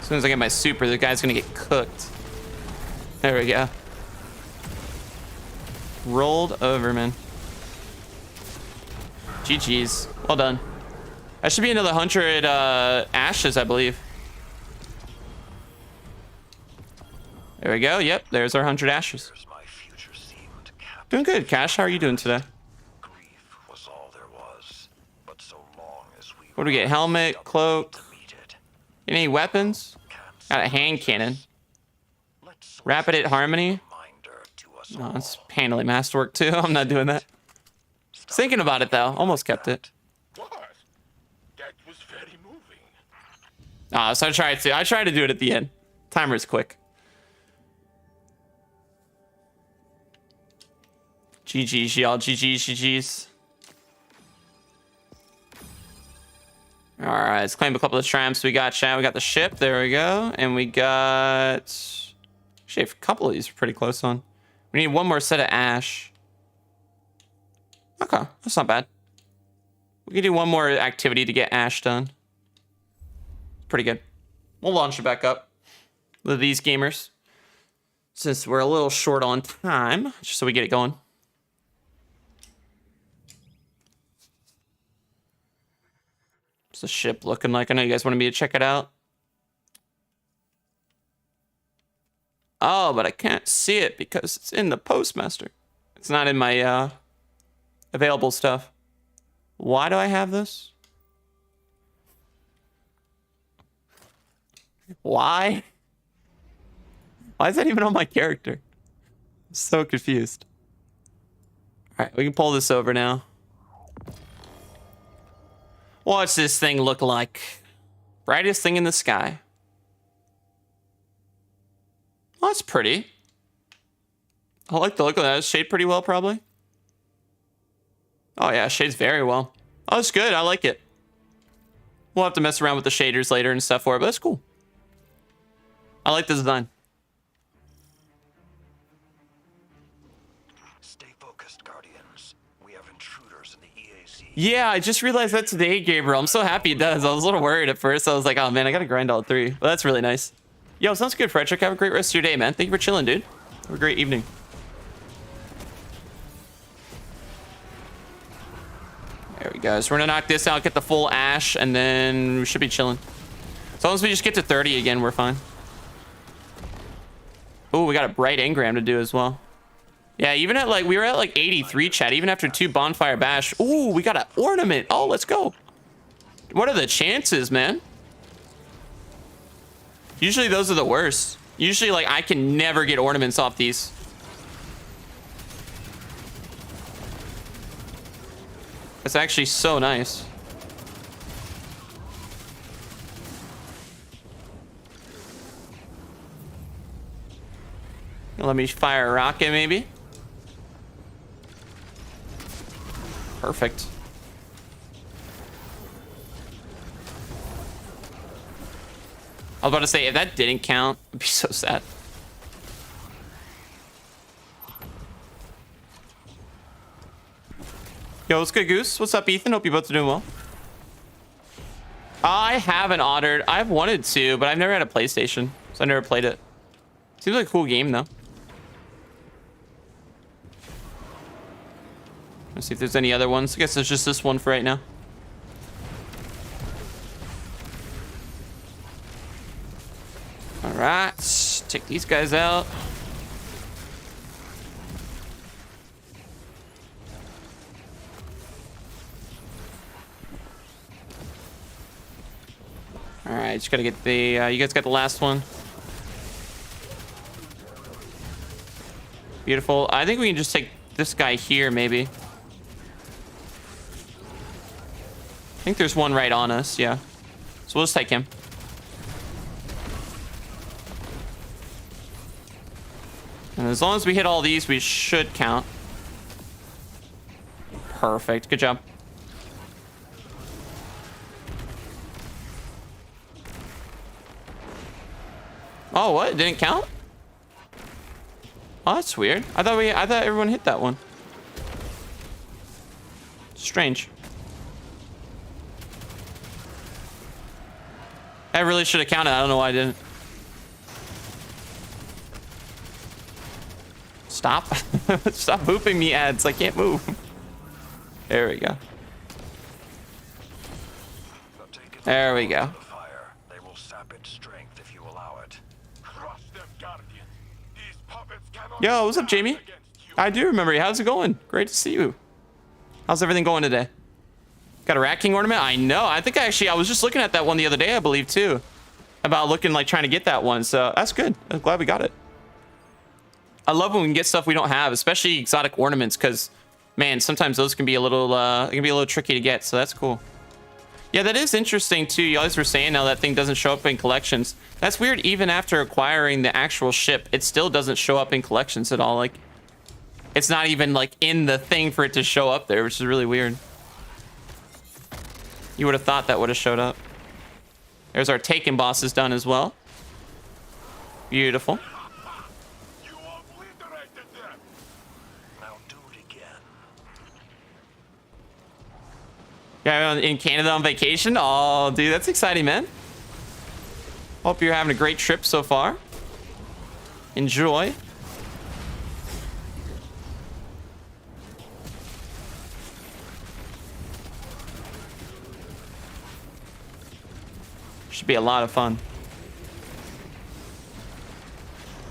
As soon as I get my super, the guy's gonna get cooked. There we go. Rolled over, man. GG's. Well done. That should be another 100 ashes, I believe. There we go. Yep, there's our 100 ashes. Here's my future seemed captive. Doing good, Cash. How are you doing today? Grief was all there was, but so long as we What do we get? Helmet, cloak. Any weapons? Got a hand cannon. Rapid hit harmony. No, it's handling masterwork too. I'm not doing that. Thinking about it though. Almost kept it. What? That was very moving. So I tried to do it at the end. Timer's quick. GG's, y'all. GG's. All right, let's claim a couple of tramps. We got chat. We got the ship. There we go. And we got... Actually, a couple of these are pretty close on. We need one more set of ash. Okay, that's not bad. We can do one more activity to get ash done. Pretty good. We'll launch it back up with these gamers. Since we're a little short on time, just so we get it going. What's the ship looking like? I know you guys wanted me to check it out. Oh, but I can't see it because it's in the Postmaster. It's not in my available stuff. Why do I have this? Why? Why is that even on my character? I'm so confused. All right, we can pull this over now. What's this thing look like? Brightest thing in the sky. Well, that's pretty. I like the look of that. It's shade pretty well, probably. Oh, yeah, shades very well. Oh, it's good. I like it. We'll have to mess around with the shaders later and stuff for it, but it's cool. I like the design. Stay focused, Guardians. We have intruders in the EAC. Yeah, I just realized that today, Gabriel. I'm so happy it does. I was a little worried at first. I was like, oh, man, I got to grind all 3. But that's really nice. Yo, sounds good, Frederick. Have a great rest of your day, man. Thank you for chilling, dude. Have a great evening. There we go. So we're going to knock this out, get the full ash, and then we should be chilling. As long as we just get to 30 again, we're fine. Oh, we got a bright engram to do as well. Yeah, even at like, we were at like 83, chat, even after 2 Bonfire Bash. Ooh, we got an ornament. Oh, let's go. What are the chances, man? Usually those are the worst. Usually, like, I can never get ornaments off these. It's actually so nice. Let me fire a rocket, maybe. Perfect. I was about to say, if that didn't count, I'd be so sad. Yo, what's good, Goose? What's up, Ethan? Hope you both are doing well. I haven't ordered. I've wanted to, but I've never had a PlayStation, so I never played it. Seems like a cool game, though. Let's see if there's any other ones. I guess there's just this one for right now. All right, take these guys out. right, just gotta get the. You guys got the last one. Beautiful. I think we can just take this guy here, maybe. I think there's one right on us, yeah. So we'll just take him. And as long as we hit all these, we should count. Perfect. Good job. Oh, what? It didn't count? Oh, that's weird. I thought everyone hit that one. Strange. I really should have counted. I don't know why I didn't. Stop. Stop booping me ads. I can't move. There we go. There we go. They will sap its strength if you allow it. Crush them, Guardian. These puppets cannot Yo, what's up, Jamie? stand against you. I do remember you. How's it going? Great to see you. How's everything going today? Got a Rat King ornament? I know. I think I was just looking at that one the other day, I believe, too. About looking like trying to get that one. So that's good. I'm glad we got it. I love when we can get stuff we don't have, especially exotic ornaments, because, man, sometimes those can be a little tricky to get. So that's cool. Yeah, that is interesting, too. You guys were saying now that thing doesn't show up in collections. That's weird. Even after acquiring the actual ship, it still doesn't show up in collections at all. Like, it's not even, like, in the thing for it to show up there, which is really weird. You would have thought that would have showed up. There's our Taken bosses done as well. Beautiful. You obliterated them. Now do it again. Yeah, in Canada on vacation? Oh, dude, that's exciting, man. Hope you're having a great trip so far. Enjoy. Should be a lot of fun.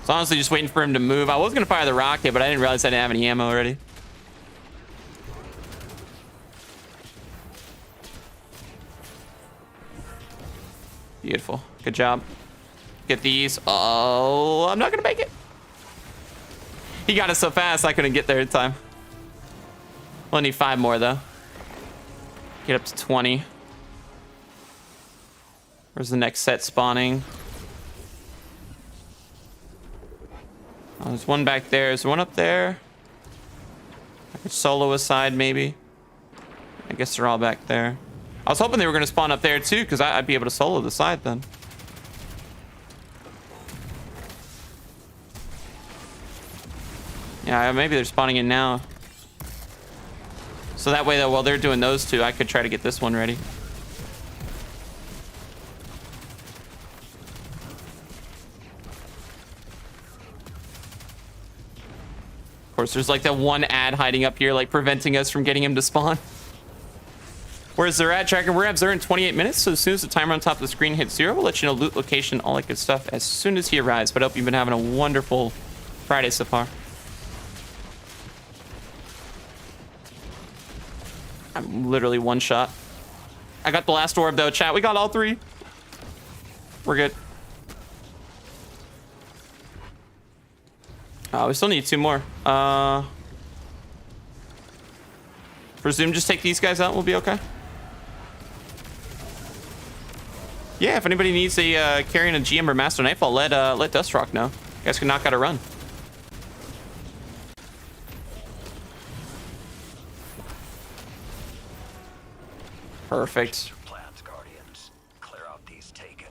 It's honestly just waiting for him to move. I was gonna fire the rocket, but I didn't realize I didn't have any ammo already. Beautiful. Good job. Get these. Oh, I'm not gonna make it. He got it so fast I couldn't get there in time. We'll need 5 more though. Get up to 20. Where's the next set spawning? Oh, there's one back there. Is there one up there? I could solo a side maybe. I guess they're all back there. I was hoping they were going to spawn up there too, because I'd be able to solo the side then. Yeah, maybe they're spawning in now. So that way, though, while they're doing those two, I could try to get this one ready. Of course, there's like that one ad hiding up here, like preventing us from getting him to spawn. Where's their ad tracker? We're at 0 in 28 minutes, so as soon as the timer on top of the screen hits 0, we'll let you know loot location, all that good stuff, as soon as he arrives. But I hope you've been having a wonderful Friday so far. I'm literally one shot. I got the last orb though, chat. We got all 3. We're good. We still need 2 more. Presume just take these guys out, we'll be okay. Yeah, if anybody needs a carrying a GM or Master Knife, I'll let Dustrock know. You guys can knock out a run. Perfect. Plans, Guardians. Clear out these Taken.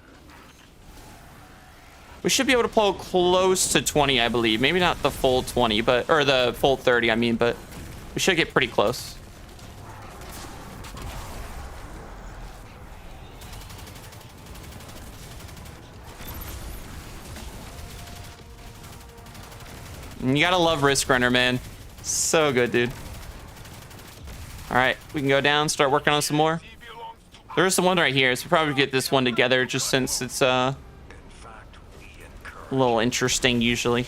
We should be able to pull close to 20, I believe. Maybe not the full 20, but or the full 30, I mean, but we should get pretty close. And you gotta love Risk Runner, man. So good, dude. All right, we can go down, start working on some more. There is the one right here, so we'll probably get this one together just since it's a little interesting usually.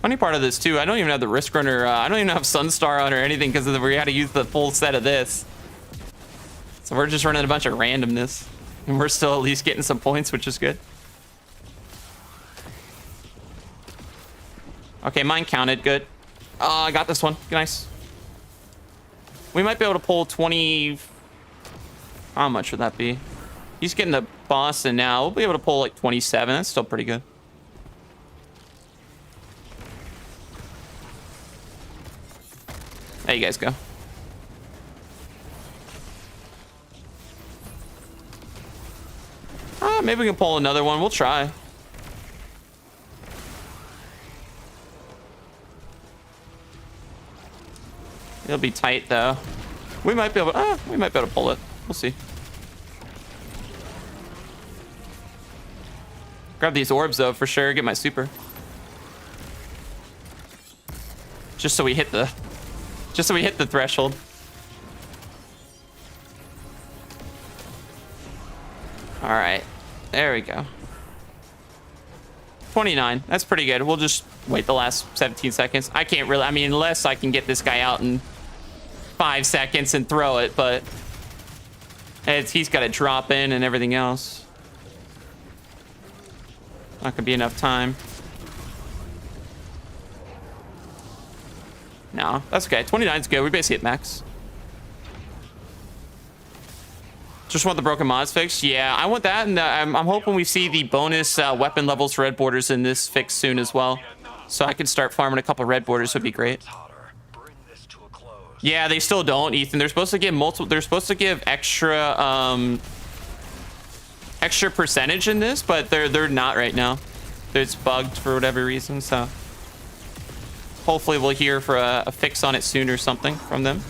Funny part of this too, I don't even have the Risk Runner, I don't even have Sunstar on or anything because we had to use the full set of this. So we're just running a bunch of randomness. And we're still at least getting some points, which is good. Okay, mine counted, good. I got this one, nice. We might be able to pull 20... How much would that be? He's getting the Boston now. We'll be able to pull like 27, that's still pretty good. There you guys go. Maybe we can pull another one. We'll try. It'll be tight though. We might be able to pull it. We'll see. Grab these orbs though for sure. Get my super. Just so we hit the threshold. All right. There we go. 29. That's pretty good. We'll just wait the last 17 seconds. I can't really, I mean, unless I can get this guy out in 5 seconds and throw it, but he's got to drop in and everything else. Not gonna be enough time. No, that's okay. 29's good. We basically hit max. Just want the broken mods fixed. Yeah, I want that, and I'm hoping we see the bonus weapon levels for red borders in this fix soon as well, so I can start farming a couple red borders. Would be great. Yeah, they still don't, Ethan. They're supposed to give multiple. They're supposed to give extra extra percentage in this, but they're not right now. It's bugged for whatever reason. So hopefully we'll hear for a fix on it soon or something from them.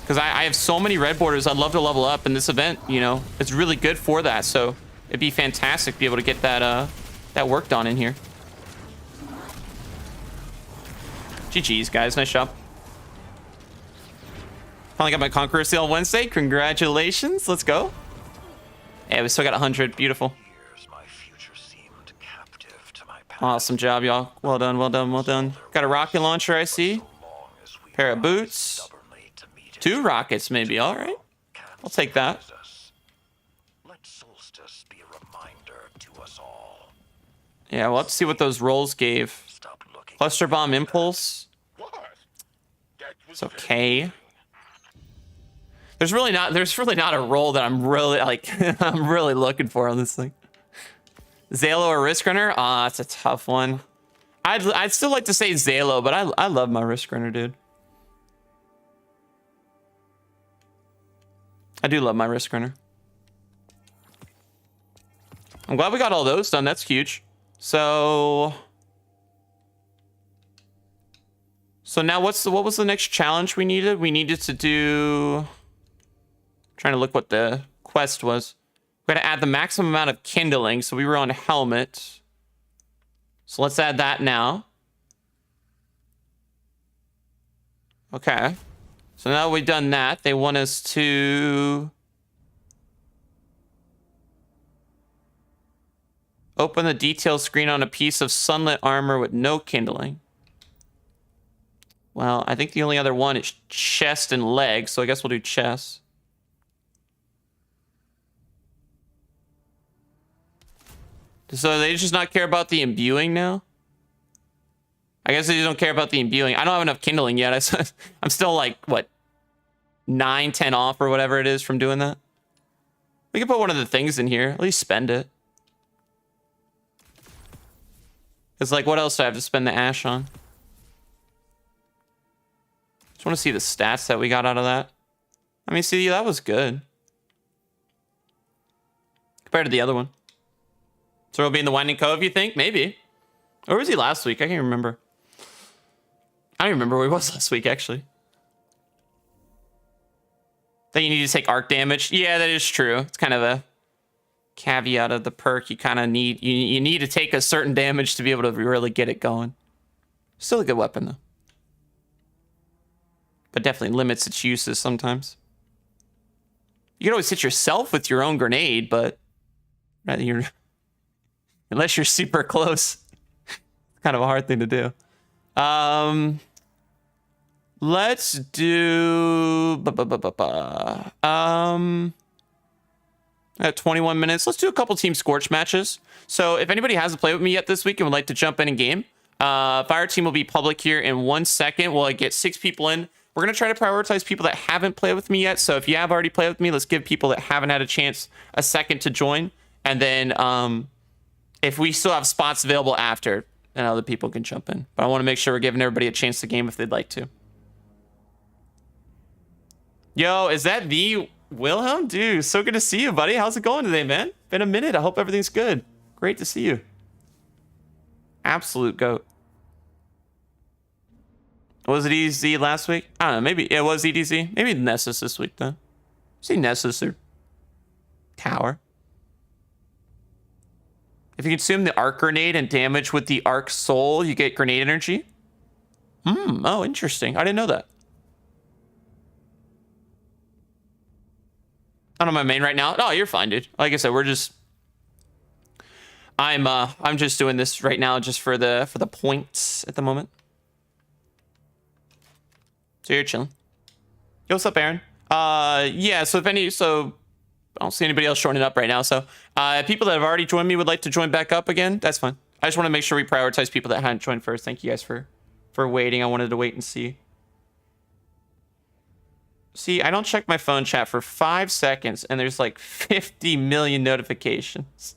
Because I have so many red borders I'd love to level up in this event, you know. It's really good for that, so it'd be fantastic to be able to get that that worked on in here. GG's, guys. Nice job. Finally got my Conqueror Seal Wednesday. Congratulations. Let's go. Yeah, we still got 100. Beautiful. Awesome job, y'all. Well done, well done, well done. Got a rocket launcher, I see. Pair of boots. 2 rockets, maybe. All right. I'll take that. Let Solstice be a reminder to us all. Yeah, we'll have to see what those rolls gave. Cluster bomb impulse. It's okay. There's really not a roll that I'm really like I'm really looking for on this thing. Zalo or Risk Runner? Ah, it's a tough one. I'd still like to say Zalo, but I love my Risk Runner, dude. I do love my Risk Runner. I'm glad we got all those done. That's huge. So now what was the next challenge we needed? We needed to do... trying to look what the quest was. We had to add the maximum amount of kindling, so we were on helmet. So let's add that now. Okay. So now that we've done that, they want us to open the detail screen on a piece of sunlit armor with no kindling. Well, I think the only other one is chest and legs, so I guess we'll do chest. So they just not care about the imbuing now? I guess they just don't care about the imbuing. I don't have enough kindling yet. I'm still like, what, 9, 10 off or whatever it is from doing that. We can put one of the things in here. At least spend it. It's like, what else do I have to spend the ash on? Just want to see the stats that we got out of that. I mean, see, that was good. Compared to the other one. So he'll be in the Winding Cove, you think? Maybe. Or was he last week? I can't remember. I don't remember where he was last week, actually. That you need to take arc damage. Yeah, that is true. It's kind of a caveat of the perk. You kind of need... You need to take a certain damage to be able to really get it going. Still a good weapon, though. But definitely limits its uses sometimes. You can always hit yourself with your own grenade, but... Right, unless you're super close. Kind of a hard thing to do. Let's do at 21 minutes. Let's do a couple team Scorch matches. So if anybody hasn't played with me yet this week and would like to jump in game, Fire Team will be public here in 1 second. We'll get 6 people in. We're going to try to prioritize people that haven't played with me yet. So if you have already played with me, let's give people that haven't had a chance a second to join. And then if we still have spots available after, then other people can jump in. But I want to make sure we're giving everybody a chance to game if they'd like to. Yo, is that the Wilhelm? Dude, so good to see you, buddy. How's it going today, man? Been a minute. I hope everything's good. Great to see you. Absolute goat. Was it EDZ last week? I don't know. Maybe it was EDZ. Maybe Nessus this week, though. See Nessus or Tower. If you consume the arc grenade and damage with the arc soul, you get grenade energy. Oh, interesting. I didn't know that. I'm on my main right now. Oh, you're fine, dude. Like I said, I'm just doing this right now just for the points at the moment. So you're chilling. Yo, what's up, Aaron? Yeah, so I don't see anybody else joining up right now. So people that have already joined me would like to join back up again. That's fine. I just want to make sure we prioritize people that hadn't joined first. Thank you guys for waiting. I wanted to wait and see. See, I don't check my phone chat for 5 seconds, and there's like 50 million notifications.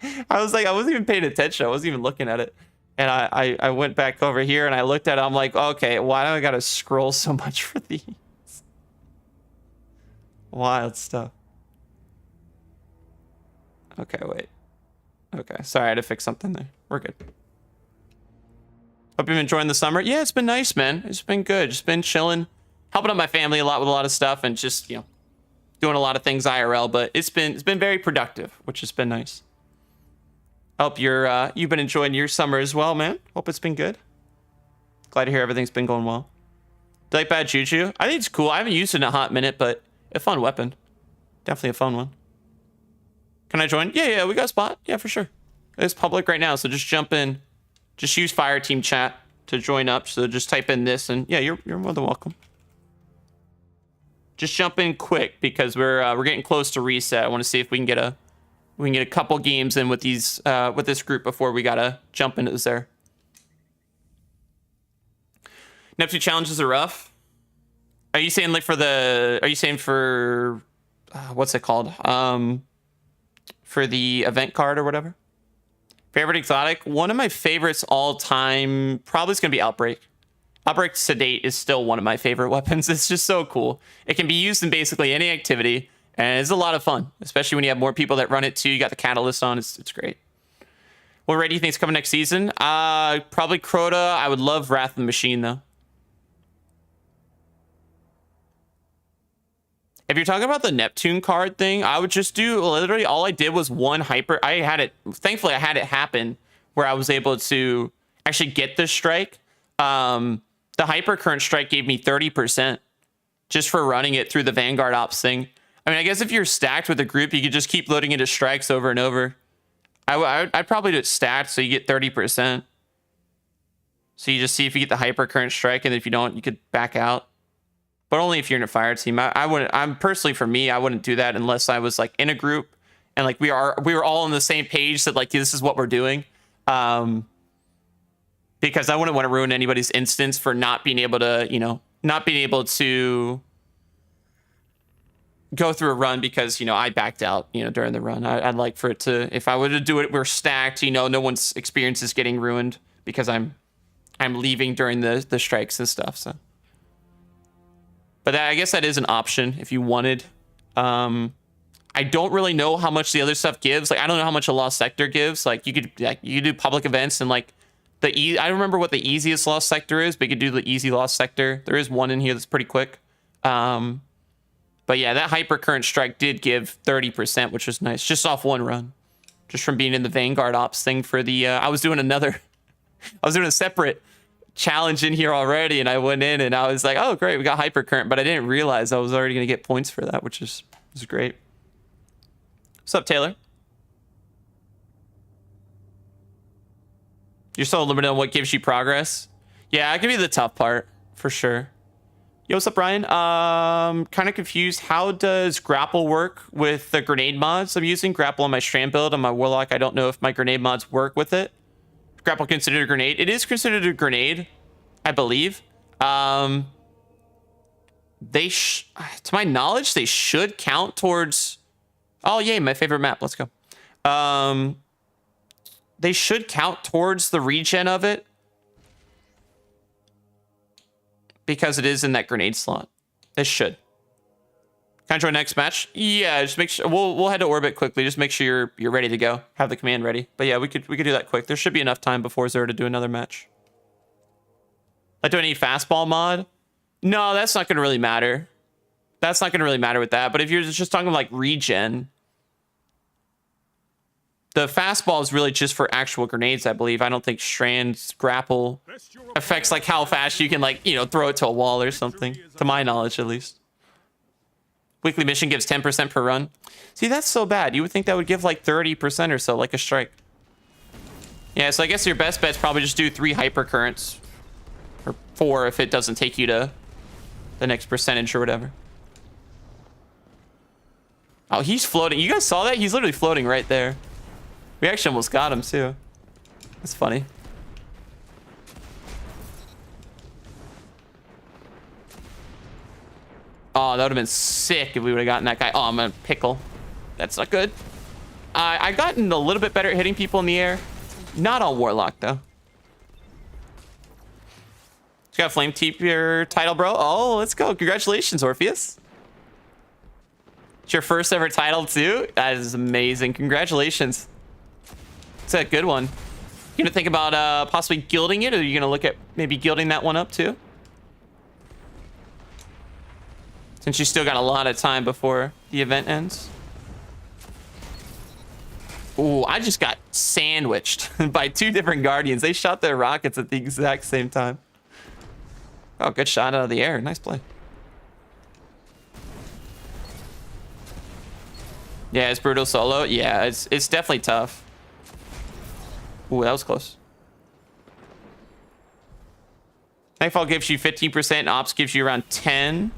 I wasn't even paying attention. I wasn't even looking at it. And I went back over here, and I looked at it. I'm like, okay, why do I got to scroll so much for these? Wild stuff. Okay, wait. Okay, sorry, I had to fix something there. We're good. Hope you've been enjoying the summer. Yeah, it's been nice, man. It's been good. Just been chilling, helping out my family a lot with a lot of stuff, and just, you know, doing a lot of things IRL. But it's been very productive, which has been nice. I hope you've been enjoying your summer as well, man. Hope it's been good. Glad to hear everything's been going well. Do you like Bad Juju? I think it's cool. I haven't used it in a hot minute, but a fun weapon. Definitely a fun one. Can I join? Yeah, we got a spot. Yeah, for sure. It's public right now, so just jump in. Just use Fire Team chat to join up. So just type in this, and yeah, you're more than welcome. Just jump in quick because we're getting close to reset. I want to see if we can get a couple games in with these with this group before we gotta jump into this there. Neptune challenges are rough. Are you saying like for what's it called? For the event card or whatever? Favorite exotic? One of my favorites all time probably is gonna be Outbreak. Outbreak Sedate is still one of my favorite weapons. It's just so cool. It can be used in basically any activity, and it's a lot of fun, especially when you have more people that run it too. You got the catalyst on. It's great. What raid do you think is coming next season? Probably Crota. I would love Wrath of the Machine though. If you're talking about the Neptune card thing, I would just do literally all I did was one hyper. Thankfully I had it happen where I was able to actually get this strike. The hyper current strike gave me 30% just for running it through the Vanguard ops thing. I mean, I guess if you're stacked with a group, you could just keep loading into strikes over and over. I'd probably do it stacked so you get 30%. So you just see if you get the hyper current strike, and if you don't, you could back out. But only if you're in a fire team. I wouldn't. I'm personally, for me, I wouldn't do that unless I was like in a group and like we were all on the same page that like this is what we're doing. Because I wouldn't want to ruin anybody's instance for not being able to, not being able to go through a run because I backed out during the run. I'd like for it to, if I were to do it, we're stacked. No one's experience is getting ruined because I'm leaving during the strikes and stuff. So. But I guess that is an option if you wanted. I don't really know how much the other stuff gives. Like I don't know how much a Lost Sector gives. Like you could do public events and like I don't remember what the easiest Lost Sector is, but you could do the easy Lost Sector. There is one in here that's pretty quick. But yeah, that hyper current strike did give 30%, which was nice, just off one run, just from being in the Vanguard ops thing for the. I was doing a separate challenge in here already, and I went in and I was like, oh great, we got hyper current, but I didn't realize I was already gonna get points for that, which was great. What's up, Taylor? You're so limited on what gives you progress. Yeah, it can be the tough part for sure. Yo, what's up, Brian? Kind of confused. How does grapple work with the grenade mods I'm using? Grapple on my strand build on my warlock. I don't know if my grenade mods work with it. Grapple considered a grenade. It is considered a grenade, I believe. To my knowledge, they should count towards. Oh, yay, my favorite map. Let's go. They should count towards the regen of it, because it is in that grenade slot. This should. Can I join next match? Yeah, just make sure we'll head to orbit quickly. Just make sure you're ready to go. Have the command ready. But yeah, we could do that quick. There should be enough time before Zero to do another match. Like, do I need fastball mod? No, that's not gonna really matter. That's not gonna really matter with that. But if you're just talking like regen, the fastball is really just for actual grenades, I believe. I don't think Strand's grapple affects like how fast you can like, throw it to a wall or something, to my knowledge at least. Weekly mission gives 10% per run. See, that's so bad. You would think that would give like 30% or so, like a strike. Yeah, so I guess your best bet's probably just do 3 hyper currents. Or 4 if it doesn't take you to the next percentage or whatever. Oh, he's floating. You guys saw that? He's literally floating right there. We actually almost got him too. That's funny. Oh, that would have been sick if we would have gotten that guy. Oh, I'm a pickle. That's not good. I gotten a little bit better at hitting people in the air. Not on Warlock though. Just got flame teep your title, bro. Oh, let's go. Congratulations, Orpheus. It's your first ever title too. That is amazing. Congratulations. It's a good one. You gonna think about possibly gilding it, or are you gonna look at maybe gilding that one up too? Since you still got a lot of time before the event ends. Ooh, I just got sandwiched by 2 different Guardians. They shot their rockets at the exact same time. Oh, good shot out of the air. Nice play. Yeah, it's brutal solo. Yeah, it's definitely tough. Ooh, that was close. Nightfall gives you 15%. Ops gives you around 10.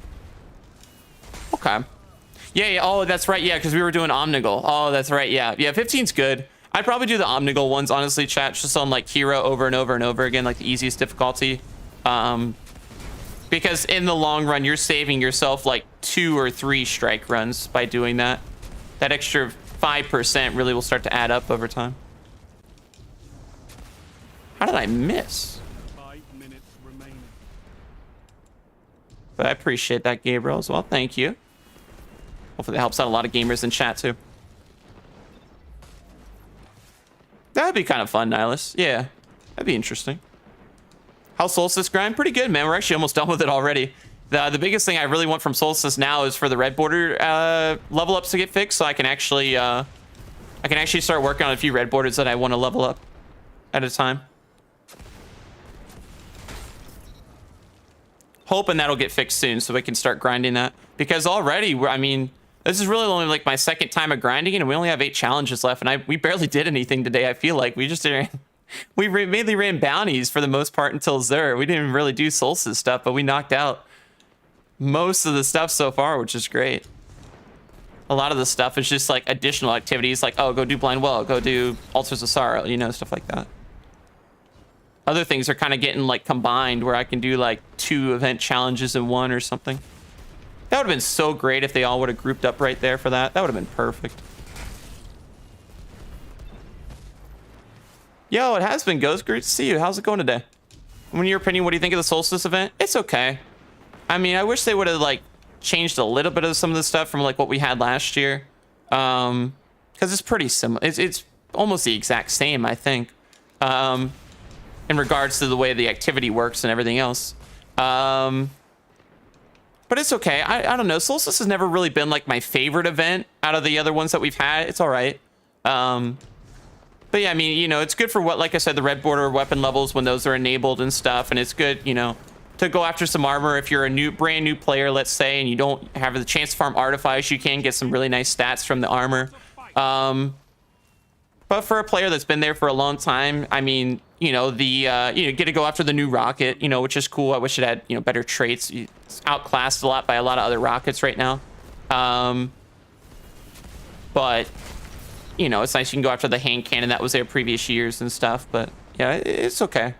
Okay. Yeah. Oh, that's right. Yeah, because we were doing Omnigul. Oh, that's right. Yeah. 15's good. I'd probably do the Omnigul ones, honestly, chat, just on like hero over and over and over again, like the easiest difficulty. Because in the long run, you're saving yourself like 2 or 3 strike runs by doing that. That extra 5% really will start to add up over time. How did I miss? 5 minutes remaining. But I appreciate that, Gabriel, as well. Thank you. Hopefully that helps out a lot of gamers in chat, too. That would be kind of fun, Nihilus. Yeah, that'd be interesting. How's Solstice grind? Pretty good, man. We're actually almost done with it already. The biggest thing I really want from Solstice now is for the red border level ups to get fixed, so I can actually start working on a few red borders that I want to level up at a time. Hoping that'll get fixed soon so we can start grinding that. Because already, I mean, this is really only like my second time of grinding it, and we only have 8 challenges left, and we barely did anything today, I feel like. We just didn't... We mainly ran bounties for the most part until Xur. We didn't even really do Solstice stuff, but we knocked out most of the stuff so far, which is great. A lot of the stuff is just like additional activities, like, oh, go do Blind Well, go do Altars of Sorrow, stuff like that. Other things are kind of getting like combined where I can do like 2 event challenges in one or something. That would have been so great if they all would have grouped up right there for that. That would have been perfect. Yo, it has been Ghost. Great to see you. How's it going today? In your opinion, what do you think of the Solstice event? It's okay. I mean, I wish they would have like changed a little bit of some of the stuff from like what we had last year. Because it's pretty similar. It's almost the exact same, I think. In regards to the way the activity works and everything else. But it's okay. I don't know. Solstice has never really been like my favorite event out of the other ones that we've had. It's all right. But yeah, I mean, it's good for what, like I said, the red border weapon levels when those are enabled and stuff. And it's good, to go after some armor. If you're a brand new player, let's say, and you don't have the chance to farm artifice, you can get some really nice stats from the armor. But for a player that's been there for a long time, I mean, you know, get to go after the new rocket, you know, which is cool. I wish it had, you know, better traits. It's outclassed a lot by a lot of other rockets right now. But, you know, it's nice you can go after the hand cannon that was there previous years and stuff. But yeah, it's okay.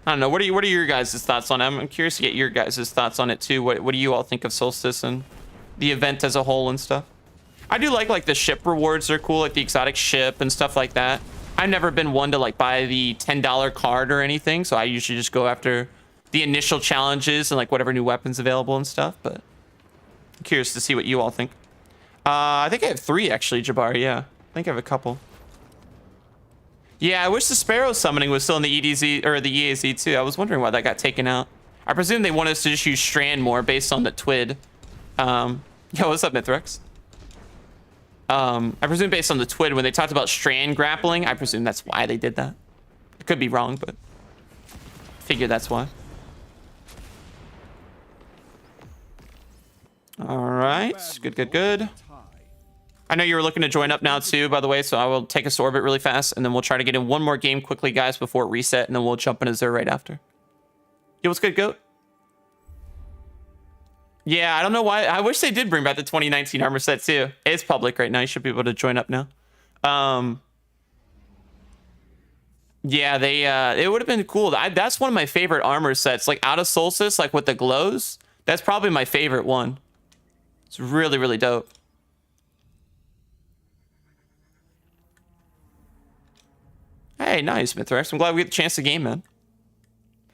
I don't know. What are your guys' thoughts on it? I'm curious to get your guys' thoughts on it too. What do you all think of Solstice and the event as a whole and stuff? I do like the ship rewards are cool, like the exotic ship and stuff like that. I've never been one to like buy the $10 card or anything, so I usually just go after the initial challenges and like whatever new weapons available and stuff. But I'm curious to see what you all think. I think I have 3 actually, Jabbar. Yeah, I think I have a couple. Yeah, I wish the Sparrow summoning was still in the EDZ or the EAZ too. I was wondering why that got taken out. I presume they want us to just use Strand more based on the TWID. Yo, what's up, Mithrax? I presume based on the TWID, when they talked about Strand grappling, I presume that's why they did that. I could be wrong, but I figure that's why. All right, good. I know you were looking to join up now too, by the way, so I will take us to orbit really fast, and then we'll try to get in one more game quickly, guys, before it reset, and then we'll jump into Xur right after. Yo, what's good, Goat? Yeah, I don't know why. I wish they did bring back the 2019 armor set too. It's public right now. You should be able to join up now. Yeah, it would have been cool. That's one of my favorite armor sets. Like out of Solstice, like with the glows, that's probably my favorite one. It's really, really dope. Hey, nice, Mithrax. I'm glad we get the chance to game, man.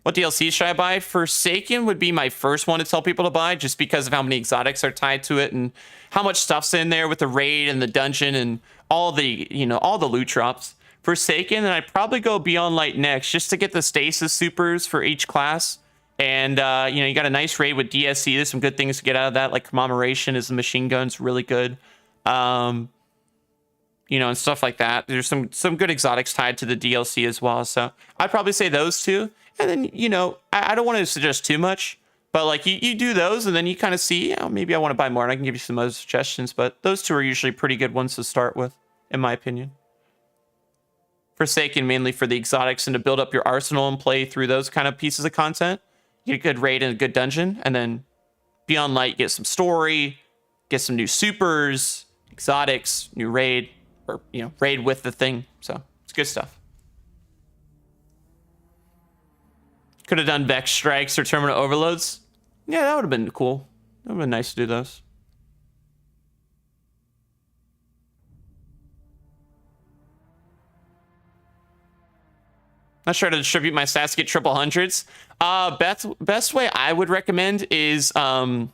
What DLC should I buy? Forsaken would be my first one to tell people to buy, just because of how many exotics are tied to it and how much stuff's in there with the raid and the dungeon and all the, you know, all the loot drops. Forsaken, and I'd probably go Beyond Light next, just to get the stasis supers for each class. And, you know, you got a nice raid with DSC. There's some good things to get out of that, like Commemoration is the machine gun's really good. You know, and stuff like that. There's some good exotics tied to the DLC as well. So I'd probably say those two. And then, you know, I don't want to suggest too much, but like you do those and then you kind of see, oh, maybe I want to buy more, and I can give you some other suggestions. But those two are usually pretty good ones to start with, in my opinion. Forsaken mainly for the exotics and to build up your arsenal and play through those kind of pieces of content. You get a good raid and a good dungeon. And then Beyond Light, get some story, get some new supers, exotics, new raid, or, you know, raid with the thing. So it's good stuff. Could have done Vex Strikes or Terminal Overloads. Yeah, that would have been cool. That would have been nice to do those. Not sure to distribute my stats to get triple hundreds. Best way I would recommend is having,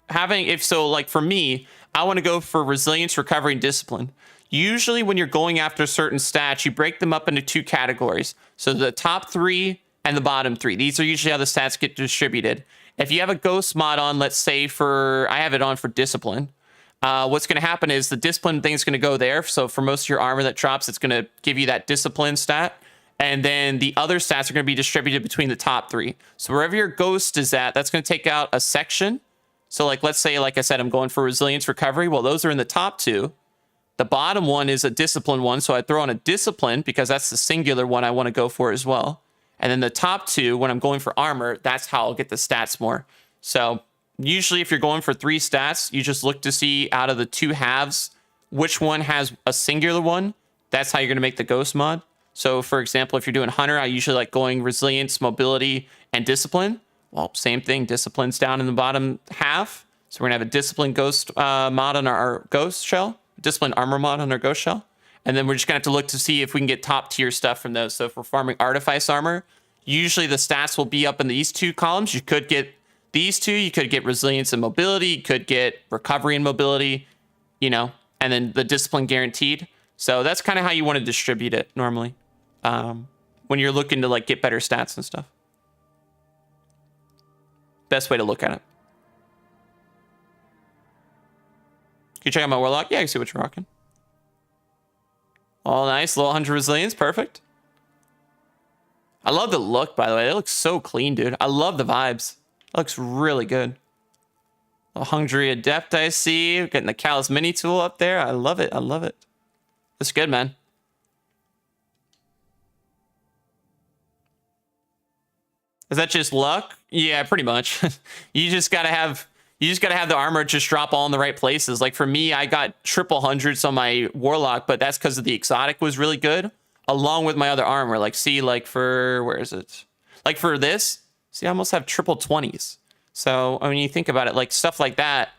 like for me, I want to go for Resilience, Recovery, and Discipline. Usually when you're going after certain stats, you break them up into 2 categories. So the top 3 and the bottom 3. These are usually how the stats get distributed. If you have a ghost mod on, let's say I have it on for Discipline. What's going to happen is the Discipline thing is going to go there. So for most of your armor that drops, it's going to give you that Discipline stat. And then the other stats are going to be distributed between the top 3. So wherever your ghost is at, that's going to take out a section. So like, let's say, like I said, I'm going for Resilience, Recovery. Well, those are in the top 2. The bottom one is a Discipline one. So I throw on a Discipline because that's the singular one I want to go for as well. And then the top 2, when I'm going for armor, that's how I'll get the stats more. So usually if you're going for 3 stats, you just look to see out of the 2 halves, which one has a singular one. That's how you're going to make the ghost mod. So for example, if you're doing Hunter, I usually like going Resilience, Mobility, and Discipline. Well, same thing. Discipline's down in the bottom half. So we're going to have a Discipline Ghost mod on our Ghost Shell. Discipline Armor mod on our Ghost Shell. And then we're just going to have to look to see if we can get top tier stuff from those. So if we're farming Artifice Armor, usually the stats will be up in these 2 columns. You could get these 2. You could get Resilience and Mobility. You could get Recovery and Mobility, you know, and then the Discipline guaranteed. So that's kind of how you want to distribute it normally when you're looking to like get better stats and stuff. Best way to look at it. Can you check out my Warlock? Yeah, I can see what you're rocking. Oh, nice. Little 100 Resilience. Perfect. I love the look, by the way. It looks so clean, dude. I love the vibes. It looks really good. A Hungry Adept, I see. Getting the Callus Mini tool up there. I love it. I love it. That's good, man. Is that just luck? Yeah, pretty much. You just gotta have the armor just drop all in the right places. Like for me, I got triple hundreds on my warlock, but that's because of the exotic was really good, along with my other armor. Like see, like for where is it? Like for this, see, I almost have triple 20s. So I mean, you think about it, like stuff like that,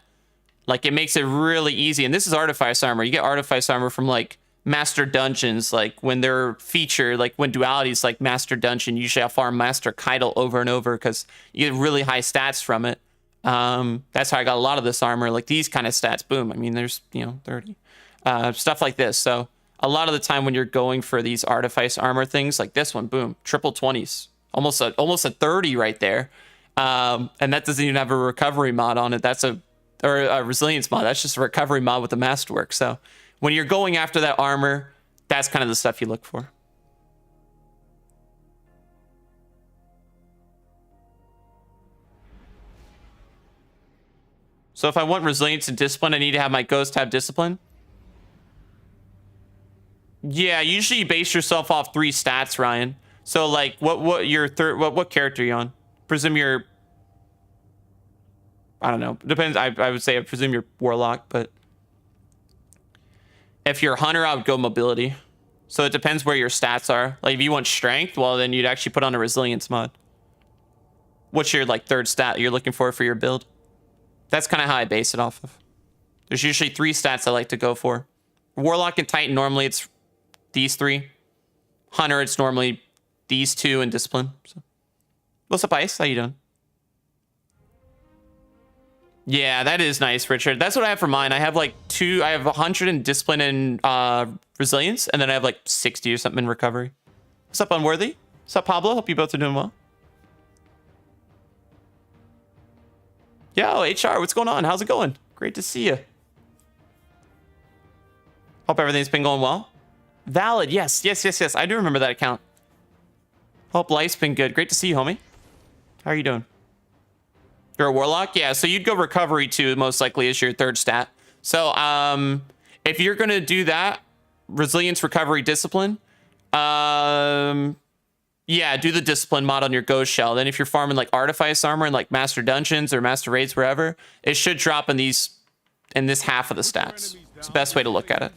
like it makes it really easy. And this is artifice armor. You get artifice armor from like master dungeons, like when they're featured, like when duality is like master dungeon, usually I'll farm master Keitel over and over because you get really high stats from it. That's how I got a lot of this armor, like these kind of stats. Boom. I mean, there's, you know, 30 stuff like this. So a lot of the time when you're going for these artifice armor things like this one, boom, triple 20s, almost a 30 right there. And that doesn't even have a recovery mod on it. That's a resilience mod. That's just a recovery mod with the masterwork. So when you're going after that armor, that's kind of the stuff you look for. So if I want resilience and discipline, I need to have my ghost have discipline. Yeah, usually you base yourself off 3 stats, Ryan. So like what your third what character are you on? Presume you're, I don't know. Depends. I would say I presume you're warlock, but if you're hunter, I would go mobility. So it depends where your stats are. Like if you want strength, well then you'd actually put on a resilience mod. What's your like third stat you're looking for your build? That's kind of how I base it off of. There's usually 3 stats I like to go for. Warlock and Titan, normally it's these 3. Hunter, it's normally these 2, and discipline. So. What's up, Ice? How you doing? Yeah, that is nice, Richard. That's what I have for mine. I have like 100 in discipline and resilience, and then I have like 60 or something in recovery. What's up, Unworthy? What's up, Pablo? Hope you both are doing well. Yo, HR, what's going on? How's it going? Great to see you. Hope everything's been going well. Valid, yes. I do remember that account. Hope life's been good. Great to see you, homie. How are you doing? You're a warlock? Yeah, so you'd go recovery 2, most likely, as your third stat. So, if you're going to do that, resilience, recovery, discipline, yeah, do the discipline mod on your ghost shell. Then if you're farming like artifice armor and like master dungeons or master raids, wherever, it should drop in this half of the stats. It's the best way to look at it.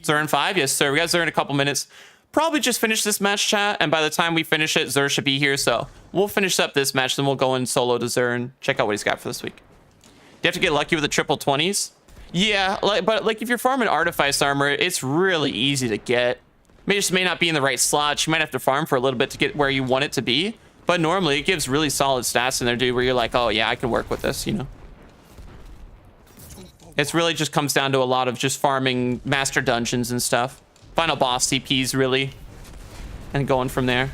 Xur in 5? Yes, sir. We got Xur in a couple minutes. Probably just finish this match, chat, and by the time we finish it, Xur should be here. So we'll finish up this match, then we'll go in solo to Xur and check out what he's got for this week. Do you have to get lucky with the triple 20s? Yeah, but like if you're farming artifice armor, it's really easy to get. It may not be in the right slot. You might have to farm for a little bit to get where you want it to be. But normally it gives really solid stats in there, dude, where you're like, oh yeah, I can work with this, you know? It's really just comes down to a lot of just farming master dungeons and stuff. Final boss CPs, really. And going from there.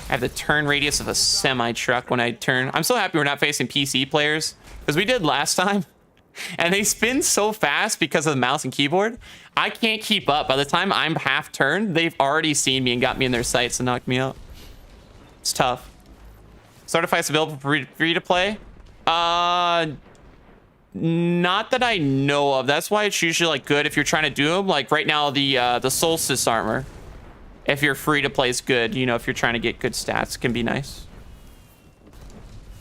I have the turn radius of a semi-truck when I turn. I'm so happy we're not facing PC players. Because we did last time. And they spin so fast because of the mouse and keyboard. I can't keep up. By the time I'm half turned, they've already seen me and got me in their sights and knocked me out. It's tough. Certified's available for free to play? Not that I know of. That's why it's usually like good if you're trying to do them. Like right now, the Solstice armor, if you're free to play, is good. You know, if you're trying to get good stats, it can be nice.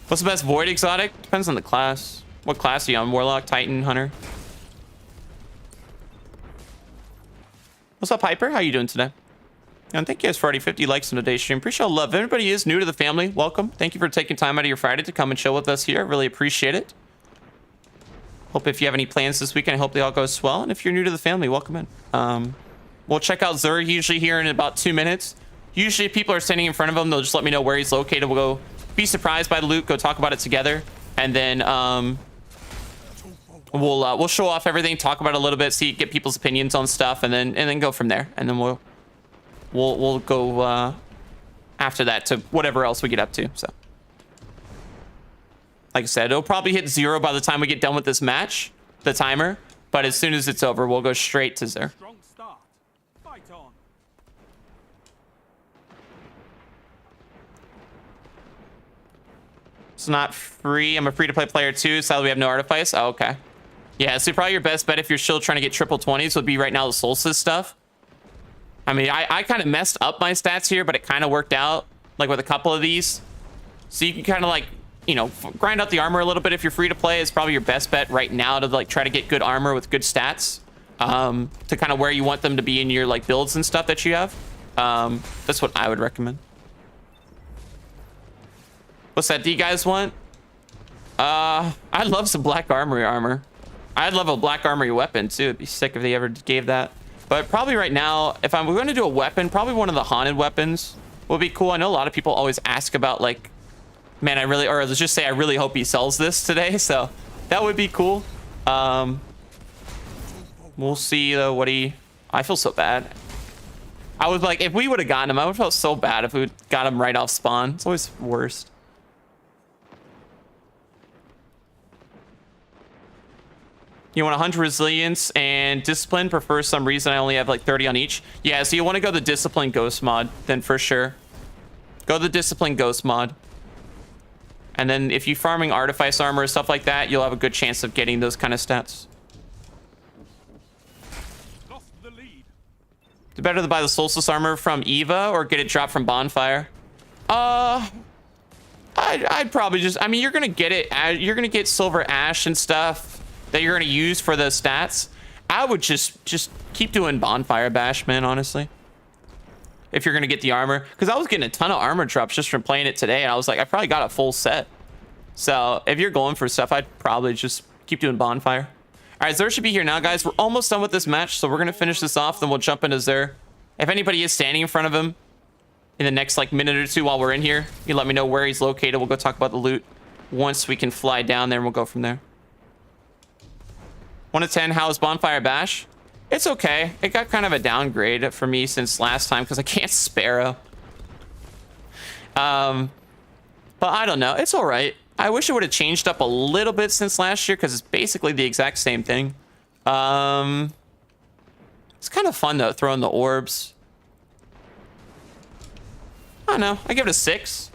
What's the best Void exotic? Depends on the class. What class are you on? Warlock, Titan, Hunter? What's up, Hyper? How you doing today? And thank you guys for already 50 likes on today's stream. Appreciate all the love. If anybody is new to the family, welcome. Thank you for taking time out of your Friday to come and chill with us here. I really appreciate it. Hope if you have any plans this weekend, I hope they all go well. And if you're new to the family, welcome in. We'll check out Xur usually here in about 2 minutes. Usually if people are standing in front of him, they'll just let me know where he's located. We'll go be surprised by the loot, go talk about it together. And then we'll show off everything, talk about it a little bit, get people's opinions on stuff, and then go from there. And then we'll go after that to whatever else we get up to. So like I said, it'll probably hit 0 by the time we get done with this match, the timer. But as soon as it's over, we'll go straight to Xur. Strong start. Fight on. It's not free. I'm a free-to-play player too. Sadly, we have no artifice. Oh, okay. Yeah, so probably your best bet if you're still trying to get triple 20s would be right now the Solstice stuff. I mean, I kind of messed up my stats here, but it kind of worked out, like with a couple of these. So you can kind of like, you know, grind out the armor a little bit if you're free to play. Is probably your best bet right now to like try to get good armor with good stats, to kind of where you want them to be in your like builds and stuff that you have. That's what I would recommend. What's that? Do you guys want? I'd love some black armor. I'd love a black armory weapon too. It'd be sick if they ever gave that. But probably right now, if I'm going to do a weapon, probably one of the haunted weapons would be cool. I know a lot of people always ask about like, man, or let's just say I really hope he sells this today. So that would be cool. We'll see though what he, I feel so bad. I was like, if we would have gotten him, I would have felt so bad if we got him right off spawn. It's always worst. You want 100 resilience and discipline, but for some reason I only have like 30 on each. Yeah, so you want to go the discipline ghost mod, then for sure. Go the discipline ghost mod. And then if you're farming artifice armor or stuff like that, you'll have a good chance of getting those kind of stats. Lost the lead. It's better to buy the Solstice armor from Eva or get it dropped from Bonfire. I'd probably just, I mean, you're gonna get it, you're gonna get silver ash and stuff that you're gonna use for the stats. I would just keep doing Bonfire Bash, man, honestly. If you're gonna get the armor, because I was getting a ton of armor drops just from playing it today, and I was like, I probably got a full set. So if you're going for stuff, I'd probably just keep doing Bonfire. All right, Xur should be here now, guys. We're almost done with this match, so we're gonna finish this off, then we'll jump into Xur. If anybody is standing in front of him in the next like minute or two while we're in here, you let me know where he's located. We'll go talk about the loot once we can fly down there, and we'll go from there. 1 to 10, how's Bonfire Bash? It's okay. It got kind of a downgrade for me since last time because I can't Sparrow. But I don't know. It's all right. I wish it would have changed up a little bit since last year because it's basically the exact same thing. It's kind of fun though, throwing the orbs. I don't know. I give it a 6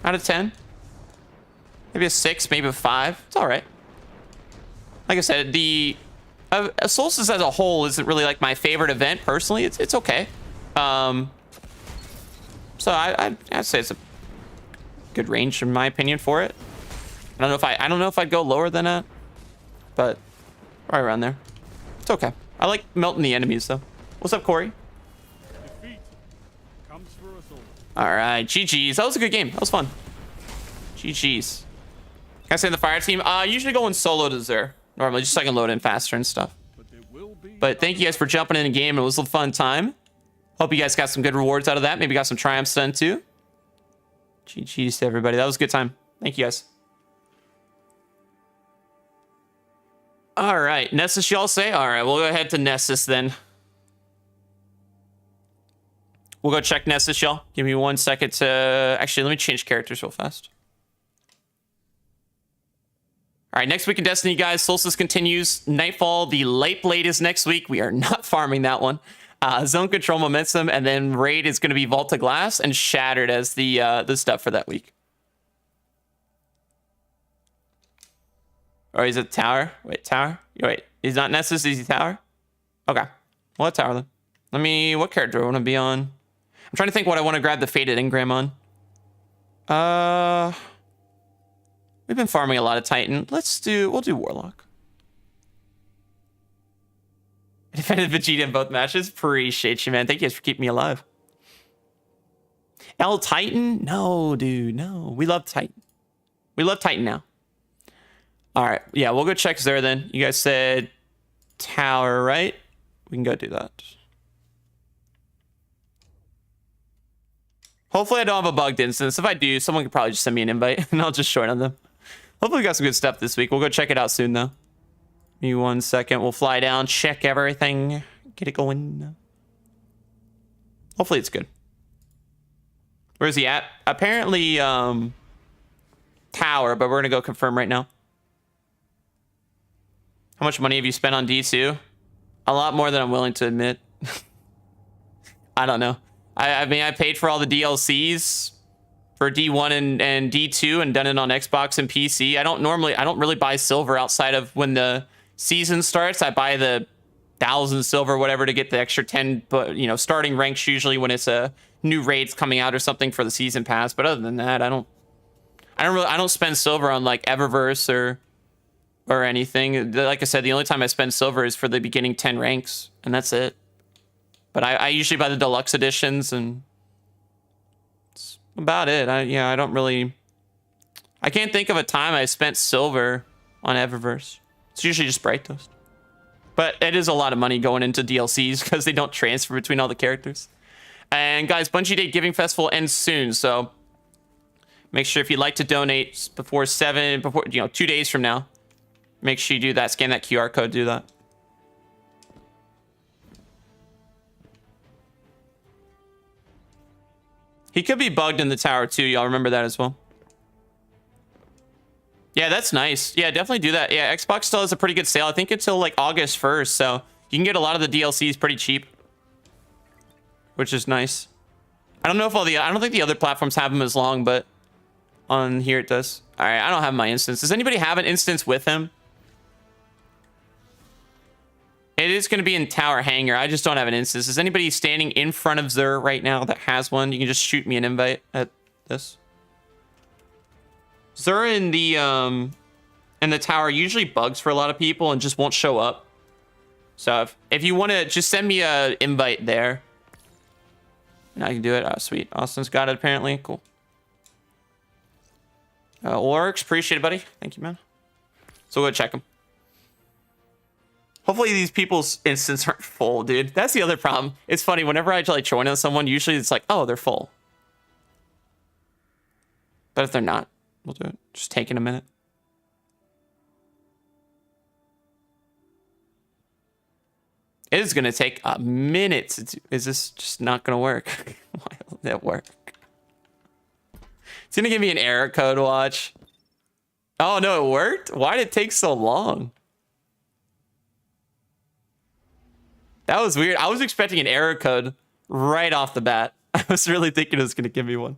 out of 10. Maybe a 6, maybe a 5. It's all right. Like I said, the Solstice as a whole isn't really like my favorite event personally. It's okay. So I'd say it's a good range in my opinion for it. I don't know if I'd go lower than that, but right around there. It's okay. I like melting the enemies though. What's up, Corey? Defeat comes for us all. All right, GG's. That was a good game. That was fun. GG's. Can I say the fire team? Usually going solo to Xur. Normally, just so I can load in faster and stuff. But thank you guys for jumping in the game. It was a fun time. Hope you guys got some good rewards out of that. Maybe got some triumphs done too. GG's to everybody. That was a good time. Thank you guys. All right. Nessus, y'all say? All right. We'll go ahead to Nessus then. We'll go check Nessus, y'all. Give me 1 second to... Actually, let me change characters real fast. All right, next week in Destiny, guys, Solstice continues. Nightfall, the Light Blade is next week. We are not farming that one. Zone Control, Momentum, and then Raid is going to be Vault of Glass and Shattered as the stuff for that week. Or is it Tower? Wait, Tower? Wait, is not Nessus, is he Tower? Okay, well, Tower then. What character do I want to be on? I'm trying to think what I want to grab the Faded Engram on. We've been farming a lot of Titan. We'll do Warlock. I defended Vegeta in both matches. Appreciate you, man. Thank you guys for keeping me alive. L Titan? No, dude, no. We love Titan. We love Titan now. All right, yeah, we'll go check Xur then. You guys said Tower, right? We can go do that. Hopefully I don't have a bugged instance. If I do, someone could probably just send me an invite and I'll just join on them. Hopefully we got some good stuff this week. We'll go check it out soon, though. Give me 1 second. We'll fly down, check everything, get it going. Hopefully it's good. Where's he at? Apparently, Tower, but we're going to go confirm right now. How much money have you spent on D2? A lot more than I'm willing to admit. I don't know. I mean, I paid for all the DLCs for D1 and D2 and done it on Xbox and PC. I don't really buy silver outside of when the season starts. I buy the 1,000 silver, whatever, to get the extra 10, but you know, starting ranks usually when it's a new raids coming out or something for the season pass. But other than that, I don't spend silver on like Eververse or anything. Like I said, the only time I spend silver is for the beginning 10 ranks, and that's it. But I usually buy the deluxe editions, and that's about it. I don't really... I can't think of a time I spent silver on Eververse. It's usually just Bright Dust. But it is a lot of money going into DLCs because they don't transfer between all the characters. And guys, Bungie Day Giving Festival ends soon, so make sure if you'd like to donate before 2 days from now, make sure you do that. Scan that QR code, do that. He could be bugged in the tower too. Y'all remember that as well. Yeah, that's nice. Yeah, definitely do that. Yeah, Xbox still has a pretty good sale. I think until like August 1st. So you can get a lot of the DLCs pretty cheap, which is nice. I don't know if I don't think the other platforms have them as long, but on here it does. All right, I don't have my instance. Does anybody have an instance with him? It is going to be in Tower Hangar. I just don't have an instance. Is anybody standing in front of XUR right now that has one? You can just shoot me an invite at this. XUR in the tower usually bugs for a lot of people and just won't show up. So if you want to, just send me a invite there. And I can do it. Oh, sweet. Austin's got it apparently. Cool. Works. Appreciate it, buddy. Thank you, man. So we'll go check them. Hopefully these people's instances aren't full, dude. That's the other problem. It's funny, whenever I like join on someone, usually it's like, oh, they're full. But if they're not, we'll do it. Just taking a minute. It is going to take a minute. Is this just not going to work? Why won't that work? It's going to give me an error code, watch. Oh, no, it worked? Why did it take so long? That was weird. I was expecting an error code right off the bat. I was really thinking it was going to give me one.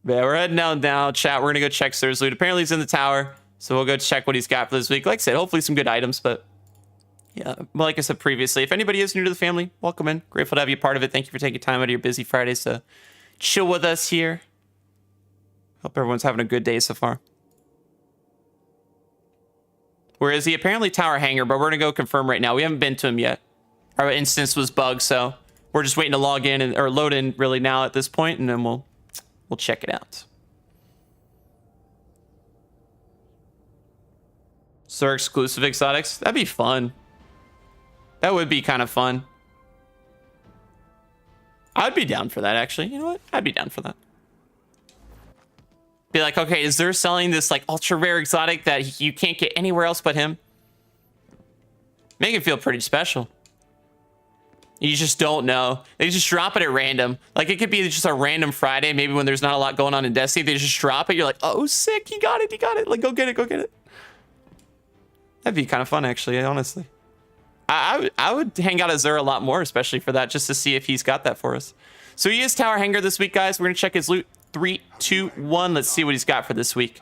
But yeah, we're heading down now. Chat, we're going to go check Sir's loot. Apparently he's in the tower, so we'll go check what he's got for this week. Like I said, hopefully some good items, but yeah, like I said previously, if anybody is new to the family, welcome in. Grateful to have you part of it. Thank you for taking time out of your busy Fridays to chill with us here. Hope everyone's having a good day so far. Where is he? Apparently Tower Hangar, but we're going to go confirm right now. We haven't been to him yet. Our instance was bugged, so we're just waiting to log in or load in really now at this point, and then we'll check it out. XUR exclusive exotics. That'd be fun. That would be kind of fun. I'd be down for that, actually. You know what? I'd be down for that. Be like, okay, is there selling this like ultra rare exotic that you can't get anywhere else but him? Make it feel pretty special. You just don't know. They just drop it at random. Like it could be just a random Friday, maybe when there's not a lot going on in Destiny. They just drop it. You're like, oh, sick. He got it. He got it. Like, go get it. Go get it. That'd be kind of fun, actually, honestly. I would hang out at XUR a lot more, especially for that, just to see if he's got that for us. So he is Tower Hangar this week, guys. We're going to check his loot. 3, 2, 1. Let's see what he's got for this week.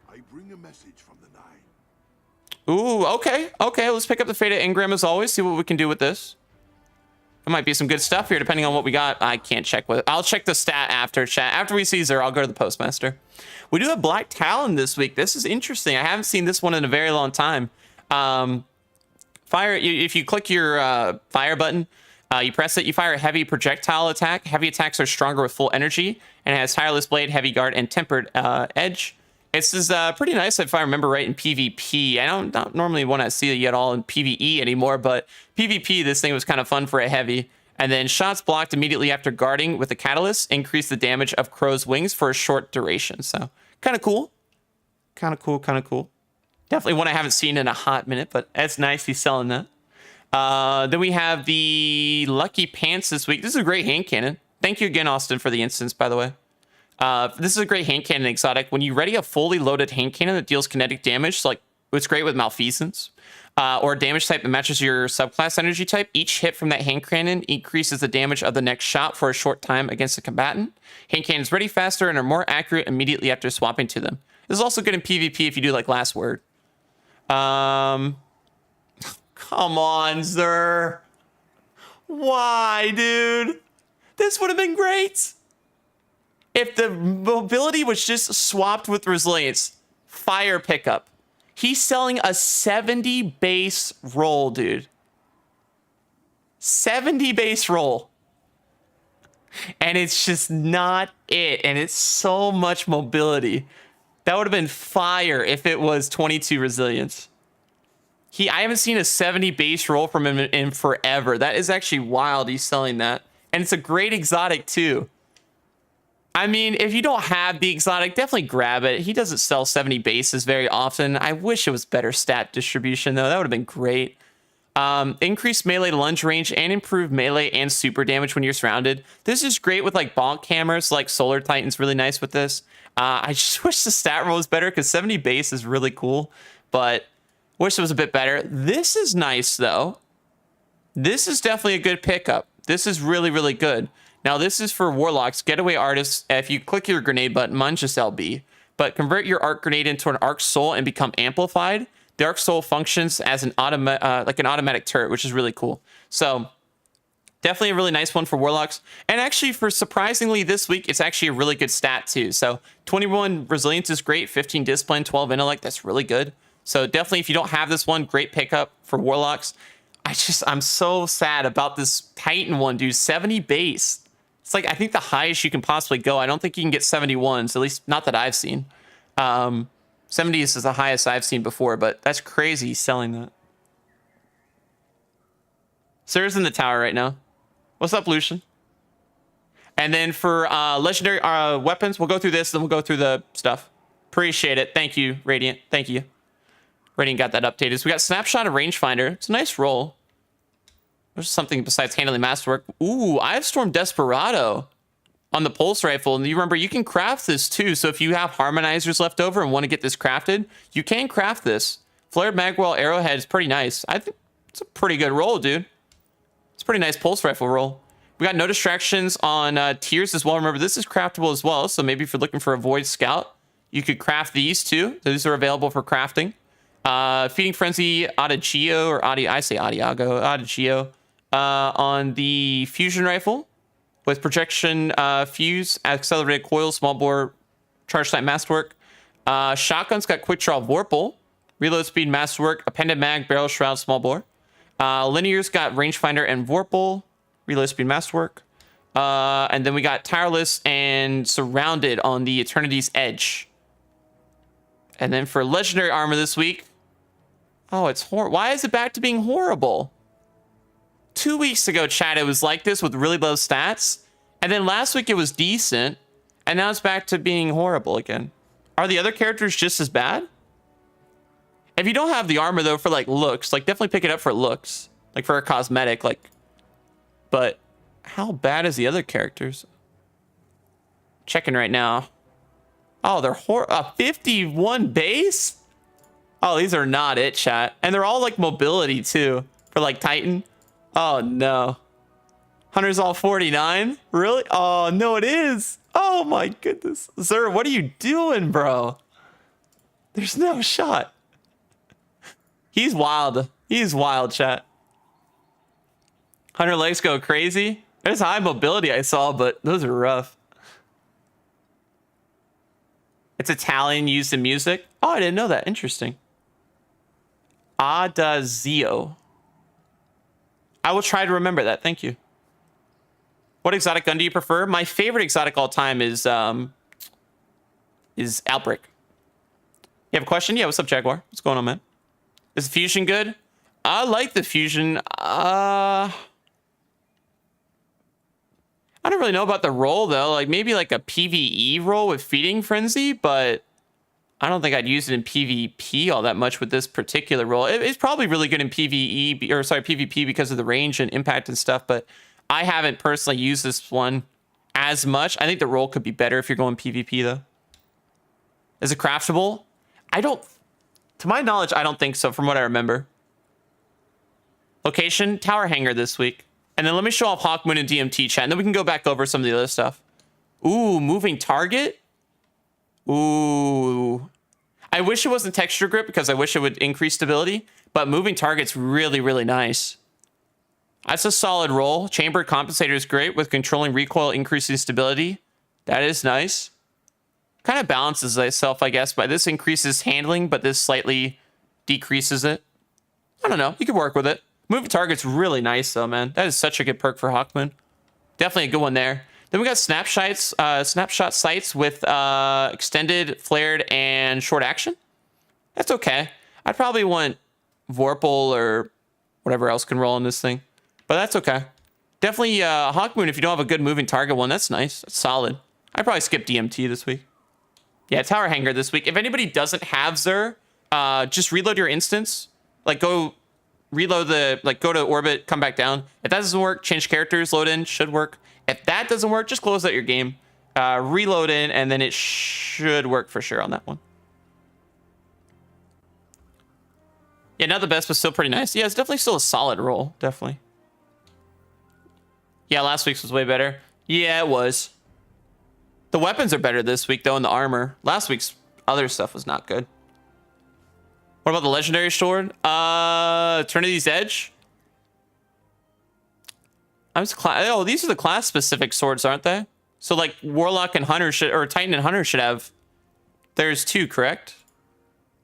I bring a message from the Nine. Ooh, okay. Okay, let's pick up the Fate of Ingram as always. See what we can do with this. There might be some good stuff here, depending on what we got. I can't check with it. I'll check the stat after chat. After we see XUR, I'll go to the Postmaster. We do have Black Talon this week. This is interesting. I haven't seen this one in a very long time. If you click your fire button, you press it, you fire a heavy projectile attack. Heavy attacks are stronger with full energy, and it has tireless blade, heavy guard, and tempered edge. This is pretty nice if I remember right in PvP. I don't normally want to see it at all in PvE anymore, but PvP, this thing was kind of fun for a heavy. And then shots blocked immediately after guarding with the catalyst increase the damage of Crow's wings for a short duration. So kind of cool. Kind of cool, kind of cool. Definitely one I haven't seen in a hot minute, but that's nice. He's selling that. Then we have the Lucky Pants this week. This is a great hand cannon. Thank you again, Austin, for the instance, by the way. This is a great hand cannon exotic. When you ready a fully loaded hand cannon that deals kinetic damage, so like It's great with Malfeasance. Or a damage type that matches your subclass energy type. Each hit from that hand cannon increases the damage of the next shot for a short time against a combatant. Hand cannons ready faster and are more accurate immediately after swapping to them. This is also good in PvP if you do like Last Word. Come on, sir. Why, dude? This would have been great. If the mobility was just swapped with resilience. Fire pickup. He's selling a 70 base roll, dude. 70 base roll. And it's just not it. And it's so much mobility. That would have been fire if it was 22 resilience. I haven't seen a 70 base roll from him in forever. That is actually wild he's selling that. And it's a great exotic too. I mean, if you don't have the exotic, definitely grab it. He doesn't sell 70 bases very often. I wish it was better stat distribution, though. That would have been great. Increased melee lunge range and improved melee and super damage when you're surrounded. This is great with like bonk hammers, like Solar Titan's really nice with this. I just wish the stat roll was better because 70 base is really cool, but wish it was a bit better. This is nice, though. This is definitely a good pickup. This is really, really good. Now, this is for Warlocks, Getaway Artists. If you click your grenade button, mine's just LB, but convert your Arc Grenade into an Arc Soul and become amplified. The Arc Soul functions as an automatic turret, which is really cool. So definitely a really nice one for Warlocks. And actually, for surprisingly this week, it's actually a really good stat too. So 21 Resilience is great, 15 Discipline, 12 Intellect. That's really good. So definitely, if you don't have this one, great pickup for Warlocks. I'm so sad about this Titan one, dude. 70 base. It's like, I think the highest you can possibly go. I don't think you can get 71s, at least not that I've seen. 70 is the highest I've seen before, but that's crazy selling that. Sarah's in the tower right now. What's up, Lucian? And then for legendary weapons, we'll go through this, then we'll go through the stuff. Appreciate it. Thank you, Radiant. Thank you. Radiant got that updated. So we got Snapshot of Rangefinder. It's a nice roll. There's something besides handling masterwork. Ooh, I have Storm Desperado on the pulse rifle. And you remember, you can craft this too. So if you have harmonizers left over and want to get this crafted, you can craft this. Flared Magwell Arrowhead is pretty nice. I think it's a pretty good roll, dude. It's a pretty nice pulse rifle roll. We got no distractions on tiers as well. Remember, this is craftable as well. So maybe if you're looking for a Void Scout, you could craft these too. These are available for crafting. Feeding Frenzy Adagio, or I say Adiago, Adagio, on the fusion rifle with projection fuse, accelerated coil, small bore, charge type masterwork. Shotgun's got quick draw Vorpal, reload speed masterwork, appended mag, barrel shroud, small bore. Linear's got rangefinder and Vorpal, reload speed masterwork. And then we got tireless and surrounded on the Eternity's Edge. And then for legendary armor this week, oh, it's horrible. Why is it back to being horrible? 2 weeks ago, chat, it was like this with really low stats. And then last week it was decent. And now it's back to being horrible again. Are the other characters just as bad? If you don't have the armor, though, for like looks, like definitely pick it up for looks. Like for a cosmetic, like. But how bad is the other characters? Checking right now. Oh, they're 51 base? Oh, these are not it, chat. And they're all like mobility too. For like Titan. Oh no. Hunter's all 49? Really? Oh no, it is. Oh my goodness. Sir, what are you doing, bro? There's no shot. He's wild. He's wild, chat. Hunter legs go crazy. There's high mobility I saw, but those are rough. It's Italian used in music. Oh, I didn't know that. Interesting. Adagio. I will try to remember that. Thank you. What exotic gun do you prefer? My favorite exotic all time is Outbreak. You have a question? Yeah, what's up, Jaguar? What's going on, man? Is the fusion good? I like the fusion. I don't really know about the roll, though. Like, maybe like a PvE roll with Feeding Frenzy, but I don't think I'd use it in PvP all that much with this particular roll. It's probably really good in PvP because of the range and impact and stuff, but I haven't personally used this one as much. I think the roll could be better if you're going PvP, though. Is it craftable? To my knowledge, I don't think so from what I remember. Location, Tower Hangar this week. And then let me show off Hawkmoon and DMT chat, and then we can go back over some of the other stuff. Ooh, moving target? Ooh. I wish it wasn't texture grip because I wish it would increase stability, but moving target's really, really nice. That's a solid roll. Chamber compensator is great with controlling recoil, increasing stability. That is nice. Kind of balances itself, I guess, but this increases handling, but this slightly decreases it. I don't know. You could work with it. Moving target's really nice, though, man. That is such a good perk for Hawkmoon. Definitely a good one there. Then we got snapshot sights with extended, flared, and short action. That's okay. I'd probably want Vorpal or whatever else can roll in this thing, but that's okay. Definitely Hawkmoon, if you don't have a good moving target one, that's nice. That's solid. I'd probably skip DMT this week. Yeah, Tower Hangar this week. If anybody doesn't have XUR, just reload your instance. Like, go reload go to orbit, come back down. If that doesn't work, change characters, load in, should work. If that doesn't work, just close out your game, reload in, and then it should work for sure on that one. Yeah, not the best, but still pretty nice. Yeah, it's definitely still a solid roll, definitely. Yeah, last week's was way better. Yeah, it was. The weapons are better this week, though, and the armor. Last week's other stuff was not good. What about the legendary sword? Eternity's Edge. Oh, these are the class-specific swords, aren't they? So, like, Warlock and Hunter should, or Titan and Hunter should have. There's two, correct?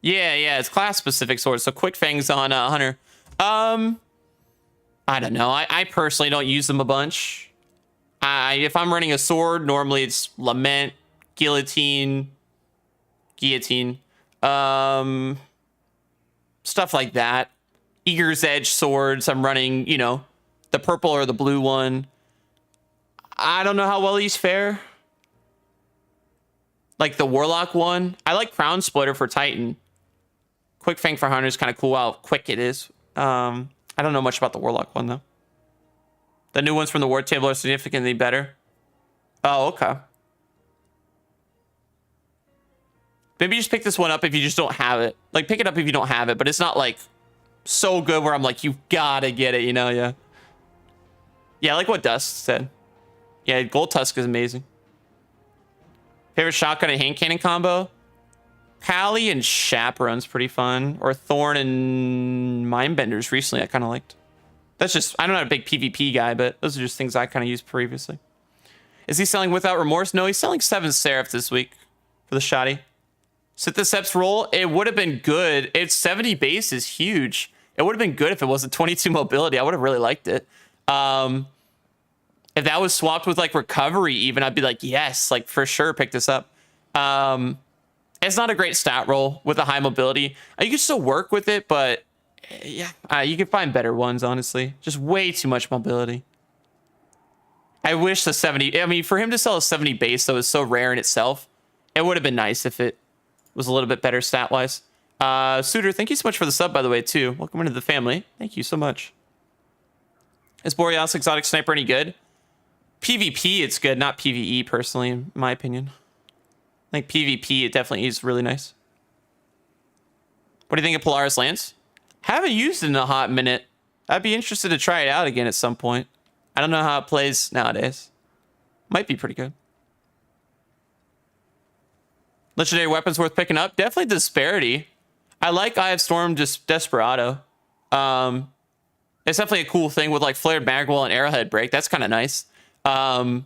Yeah, it's class-specific swords. So, Quick Fang's on Hunter. I don't know. I personally don't use them a bunch. If I'm running a sword, normally it's Lament, Guillotine, stuff like that. Eager's Edge swords. I'm running, you know, the purple or the blue one. I don't know how well these fare. Like the Warlock one. I like Crown Splitter for Titan. Quick Fang for Hunter is kind of cool how quick it is. I don't know much about the Warlock one, though. The new ones from the War Table are significantly better. Oh, okay. Maybe just pick this one up if you just don't have it. Like, pick it up if you don't have it, but it's not, like, so good where I'm like, you've gotta get it, you know? Yeah. Yeah, I like what Dust said. Yeah, Gold Tusk is amazing. Favorite shotgun and hand cannon combo? Pally and Chaperone's pretty fun. Or Thorn and Mindbenders recently I kind of liked. That's just, I'm not a big PvP guy, but those are just things I kind of used previously. Is he selling Without Remorse? No, he's selling 7 Seraph this week for the Shoddy. Sithiceps roll, it would have been good. It's 70 base is huge. It would have been good if it wasn't 22 mobility. I would have really liked it. If that was swapped with like recovery even, I'd be like, yes, like for sure pick this up. It's not a great stat roll with a high mobility. You can still work with it, but yeah, you can find better ones, honestly. Just way too much mobility. I wish the 70, I mean, for him to sell a 70 base, though, is so rare in itself. It would have been nice if it was a little bit better stat-wise. Suitor, thank you so much for the sub, by the way, too. Welcome into the family. Thank you so much. Is Borealis Exotic Sniper any good? PvP, it's good, not PvE, personally, in my opinion. I think PvP, it definitely is really nice. What do you think of Polaris Lance? Haven't used it in a hot minute. I'd be interested to try it out again at some point. I don't know how it plays nowadays. Might be pretty good. Legendary weapons worth picking up? Definitely Disparity. I like Eye of Storm Desperado. It's definitely a cool thing with like Flared Magwell and Arrowhead Break. That's kind of nice. For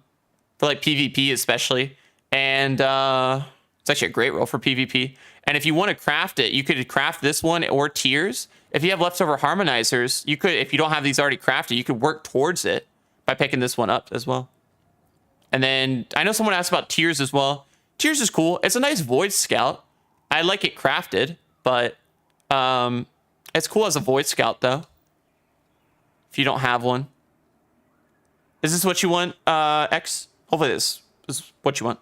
like PvP especially. And it's actually a great roll for PvP. And if you want to craft it, you could craft this one or Tears. If you have leftover Harmonizers, you could, if you don't have these already crafted, you could work towards it by picking this one up as well. And then I know someone asked about Tears as well. Tears is cool. It's a nice Void Scout. I like it crafted, but it's cool as a Void Scout though. If you don't have one. Is this what you want, X? Hopefully this is what you want.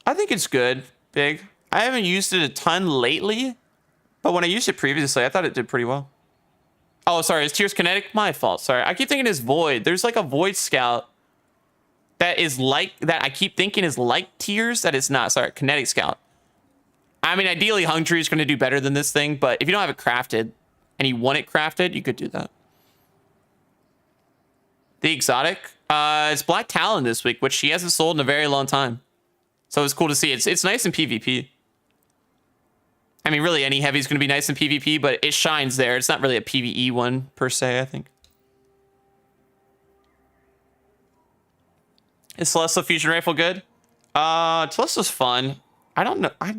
I think it's good, Big. I haven't used it a ton lately, but when I used it previously, I thought it did pretty well. Oh, sorry, is Tears kinetic? My fault, sorry. I keep thinking it's Void. There's like a Void Scout that is like that I keep thinking is like tiers that it's not. Sorry, kinetic scout. I mean, ideally Hung Tree is going to do better than this thing, but if you don't have it crafted and you want it crafted, you could do that. The exotic, it's Black Talon this week, which she hasn't sold in a very long time. So it's cool to see. It's nice in PvP. I mean, really any heavy is going to be nice in PvP, but it shines there. It's not really a PvE one per se, I think. Is Celestial Fusion Rifle good? Telesto's fun. I don't know. I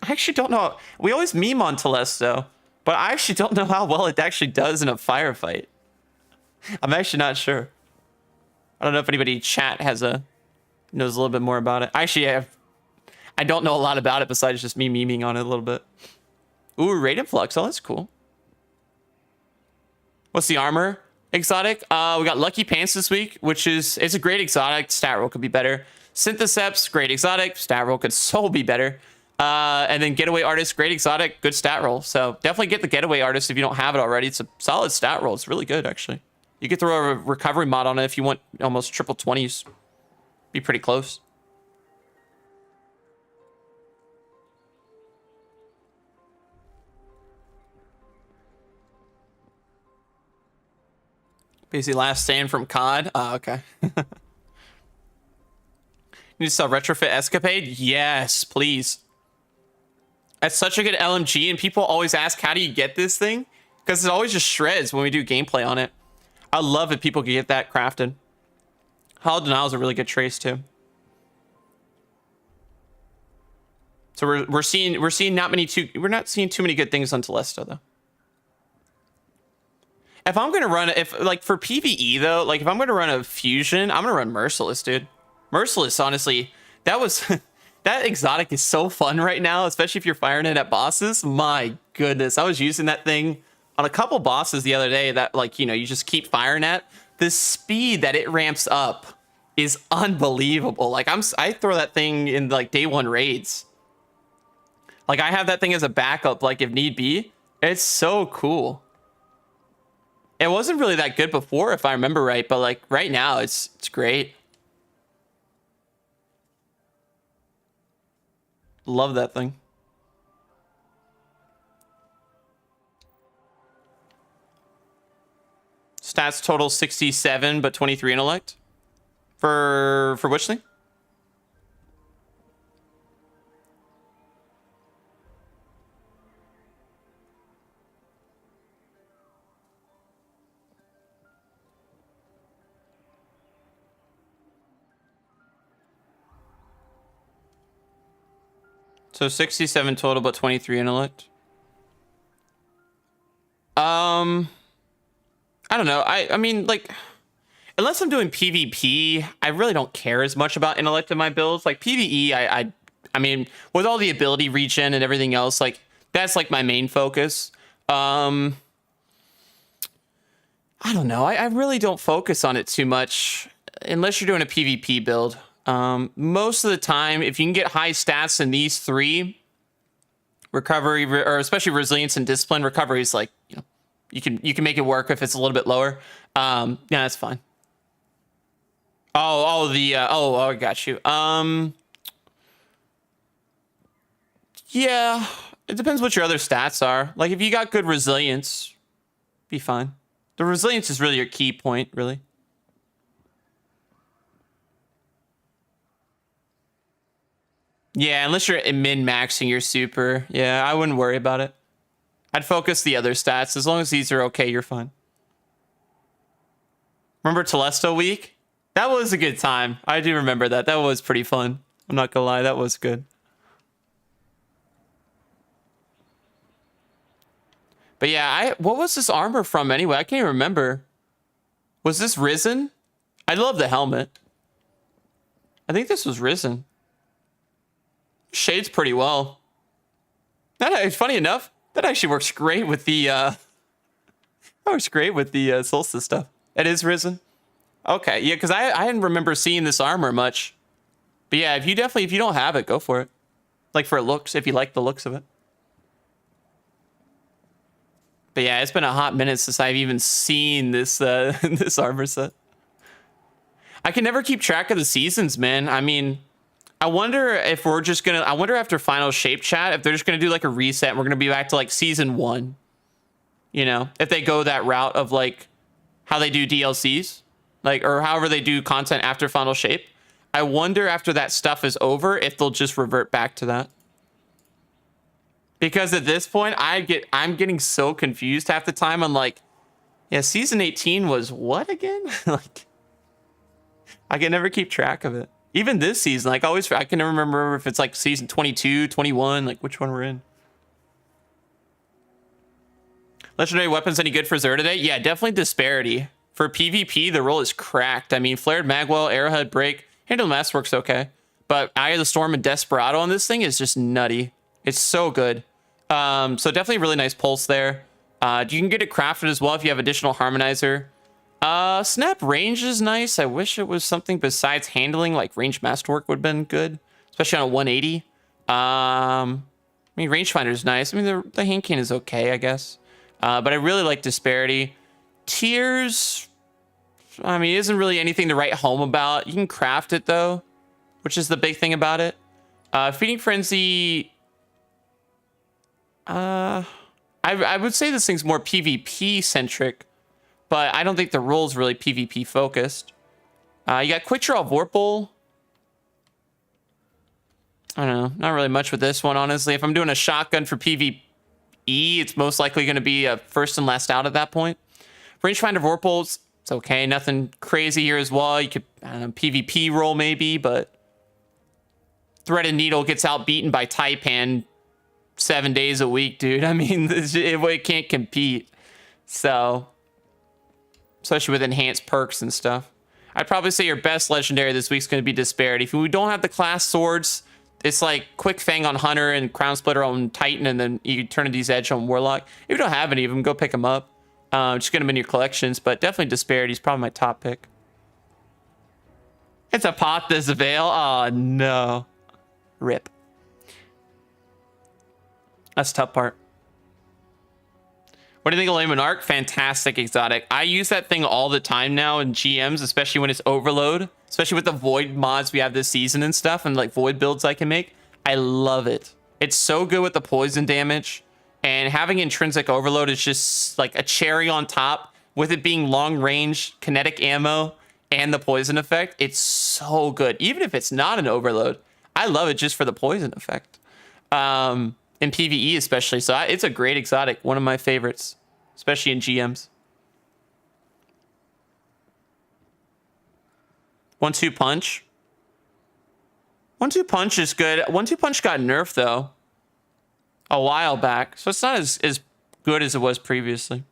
actually don't know. We always meme on Telesto, but I actually don't know how well it actually does in a firefight. I'm actually not sure. I don't know if anybody in chat knows a little bit more about it. Actually, I don't know a lot about it besides just me memeing on it a little bit. Ooh, Radiant Flux. Oh, that's cool. What's the armor exotic? We got Lucky Pants this week, which it's a great exotic. Stat roll could be better. Syntheseps, great exotic. Stat roll could so be better. And then Getaway Artist, great exotic, good stat roll. So definitely get the Getaway Artist if you don't have it already. It's a solid stat roll. It's really good, actually. You could throw a recovery mod on it if you want almost triple 20s. Be pretty close. Basically last stand from COD. Oh, okay. You need to sell Retrofit Escapade? Yes, please. That's such a good LMG, and people always ask, how do you get this thing? Because it always just shreds when we do gameplay on it. I love it. People can get that crafted. Hollow Denial is a really good trace too. So we're seeing not many we're not seeing too many good things on Telesto though. If I'm gonna run for PvE though, like if I'm gonna run a fusion, I'm gonna run Merciless, dude. Merciless, honestly, that was that exotic is so fun right now, especially if you're firing it at bosses. My goodness, I was using that thing on a couple bosses the other day that, like, you know, you just keep firing at. The speed that it ramps up is unbelievable. Like I throw that thing in like day one raids. Like I have that thing as a backup, like if need be. It's so cool. It wasn't really that good before, if I remember right, but like right now it's great. Love that thing. Stats total 67, but 23 intellect. For which thing? So 67 total, but 23 intellect. I don't know. I mean, like, unless I'm doing PvP, I really don't care as much about intellect in my builds. Like PvE, I mean, with all the ability regen and everything else, like that's like my main focus. I don't know. I really don't focus on it too much unless you're doing a PvP build. Most of the time, if you can get high stats in these three, recovery, or especially resilience and discipline, recovery is like, you know, you can make it work if it's a little bit lower. Yeah, that's fine. I got you. Yeah, it depends what your other stats are. Like if you got good resilience, be fine. The resilience is really your key point, really. Yeah, unless you're min-maxing your super. Yeah, I wouldn't worry about it. I'd focus the other stats. As long as these are okay, you're fine. Remember Telesto Week? That was a good time. I do remember that. That was pretty fun. I'm not gonna lie, that was good. But yeah, what was this armor from anyway? I can't even remember. Was this Risen? I love the helmet. I think this was Risen. Shades pretty well. That, funny enough, that actually works great with the Solstice stuff. It is Risen. Okay, yeah, because I didn't remember seeing this armor much. But yeah, if you don't have it, go for it. Like for looks, if you like the looks of it. But yeah, it's been a hot minute since I've even seen this this armor set. I can never keep track of the seasons, man. I mean, I wonder if we're just gonna, I wonder after final shape chat, if they're just gonna do like a reset and we're gonna be back to like season 1. You know, if they go that route of like how they do DLCs, like, or however they do content after final shape. I wonder after that stuff is over, if they'll just revert back to that. Because at this point, I'm getting so confused half the time. I'm like, yeah, season 18 was what again? Like, I can never keep track of it. Even this season, like always, I can never remember if it's like season 22, 21, like which one we're in. Legendary weapons any good for Xur today? Yeah, definitely Disparity. For PvP, the roll is cracked. I mean, Flared Magwell, Arrowhead Break, Handle Mass works okay. But Eye of the Storm and Desperado on this thing is just nutty. It's so good. So definitely really nice pulse there. You can get it crafted as well if you have additional Harmonizer. Snap range is nice. I wish it was something besides handling, like range masterwork would have been good, especially on a 180. I mean, rangefinder is nice. I mean, the hand cane is okay, I guess. But I really like Disparity. Tears, I mean, it isn't really anything to write home about. You can craft it though, which is the big thing about it. Feeding Frenzy, I would say this thing's more PvP centric, but I don't think the role's really PvP focused. You got Quick Draw Vorpal. I don't know, not really much with this one, honestly. If I'm doing a shotgun for PvE, it's most likely going to be a first and last out at that point. Rangefinder Vorpals, it's okay. Nothing crazy here as well. You could, I don't know, PvP roll maybe, but Threaded Needle gets outbeaten by Taipan 7 days a week, dude. I mean, it can't compete. So, especially with enhanced perks and stuff. I'd probably say your best legendary this week's going to be Disparity. If we don't have the class swords, it's like Quick Fang on Hunter and Crown Splitter on Titan, and then you turn to these Edge on Warlock. If you don't have any of them, go pick them up. Just get them in your collections, but definitely Disparity is probably my top pick. It's a pot this Veil. Oh, no. Rip. That's the tough part. What do you think of Layman Arc? Fantastic exotic. I use that thing all the time now in GMs, especially when it's overload, especially with the void mods we have this season and stuff, and like void builds I can make. I love it. It's so good with the poison damage, and having intrinsic overload is just like a cherry on top. With it being long range, kinetic ammo, and the poison effect, it's so good. Even if it's not an overload, I love it just for the poison effect. In PvE especially, so it's a great exotic, one of my favorites, especially in GMs. 1-2 punch. 1-2 punch is good. 1-2 punch got nerfed though a while back, so it's not as good as it was previously.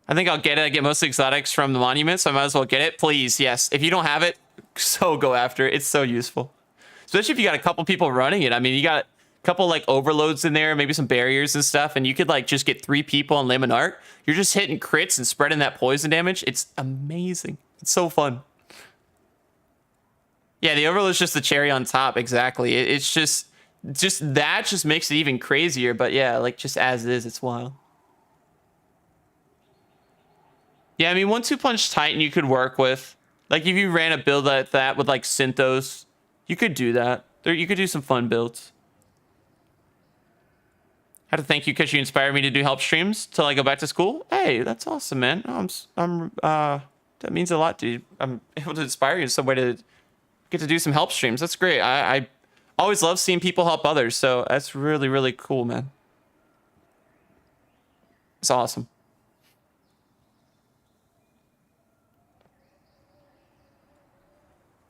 I think I'll get it. I get most exotics from the monument, so I might as well get it. Please, yes. If you don't have it, so go after it. It's so useful. Especially if you got a couple people running it. I mean, you got a couple like overloads in there, maybe some barriers and stuff, and you could like just get 3 people on Layman Arc. You're just hitting crits and spreading that poison damage. It's amazing. It's so fun. Yeah, the overload's just the cherry on top. Exactly. It's just that just makes it even crazier. But yeah, like just as is, it's wild. Yeah, I mean, 1-2 punch Titan you could work with. Like if you ran a build like that with like Synthos, you could do that. You could do some fun builds. I have to thank you because you inspired me to do help streams till I go back to school. Hey, that's awesome, man. That means a lot, dude. I'm able to inspire you in some way to get to do some help streams. That's great. I always love seeing people help others, so that's really, really cool, man. It's awesome.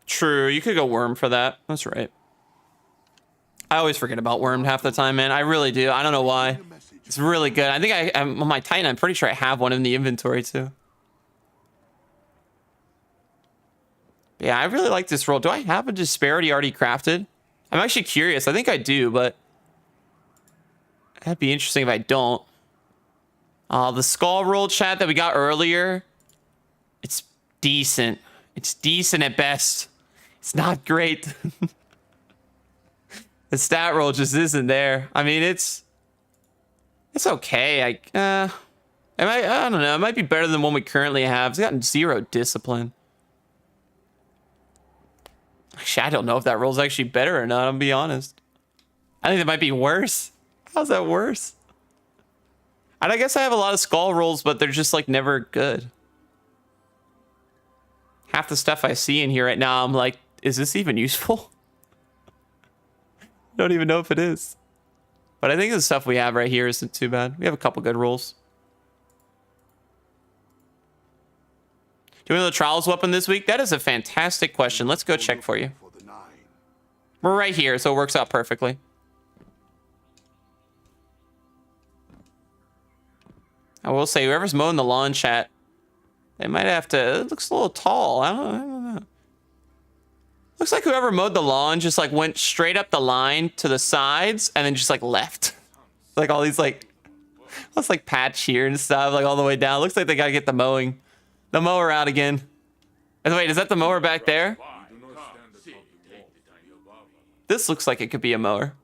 True, you could go Worm for that. That's right. I always forget about Worm half the time, man. I really do. I don't know why. It's really good. I think I'm on my Titan. I'm pretty sure I have one in the inventory too. But yeah, I really like this roll. Do I have a Disparity already crafted? I'm actually curious. I think I do, but that'd be interesting if I don't. The skull roll chat that we got earlier, it's decent. It's decent at best. It's not great. The stat roll just isn't there. I mean, it's okay. I don't know. It might be better than one we currently have. It's gotten 0 discipline. Actually, I don't know if that roll's actually better or not, I'll be honest. I think it might be worse. How's that worse? And I guess I have a lot of skull rolls, but they're just like never good. Half the stuff I see in here right now, I'm like, is this even useful? Don't even know if it is. But I think the stuff we have right here isn't too bad. We have a couple good rolls. Do we know the trials weapon this week? That is a fantastic question. Let's go check for you. We're right here, so it works out perfectly. I will say, whoever's mowing the lawn, chat, they might have to... It looks a little tall. I don't know. Looks like whoever mowed the lawn just like went straight up the line to the sides and then just like left. Like all these like... Looks like patch here and stuff, like all the way down. Looks like they gotta get the mower out again. And wait, is that the mower back there? This looks like it could be a mower.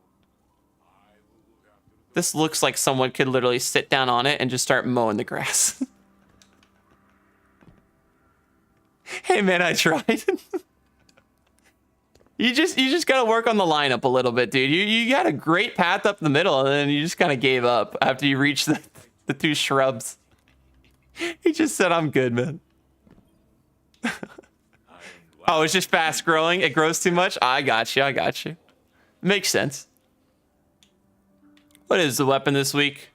This looks like someone could literally sit down on it and just start mowing the grass. Hey man, I tried. You just gotta work on the lineup a little bit, dude. You got a great path up the middle, and then you just kind of gave up after you reached the two shrubs. He just said, "I'm good, man." Oh, it's just fast growing. It grows too much. I got you. Makes sense. What is the weapon this week?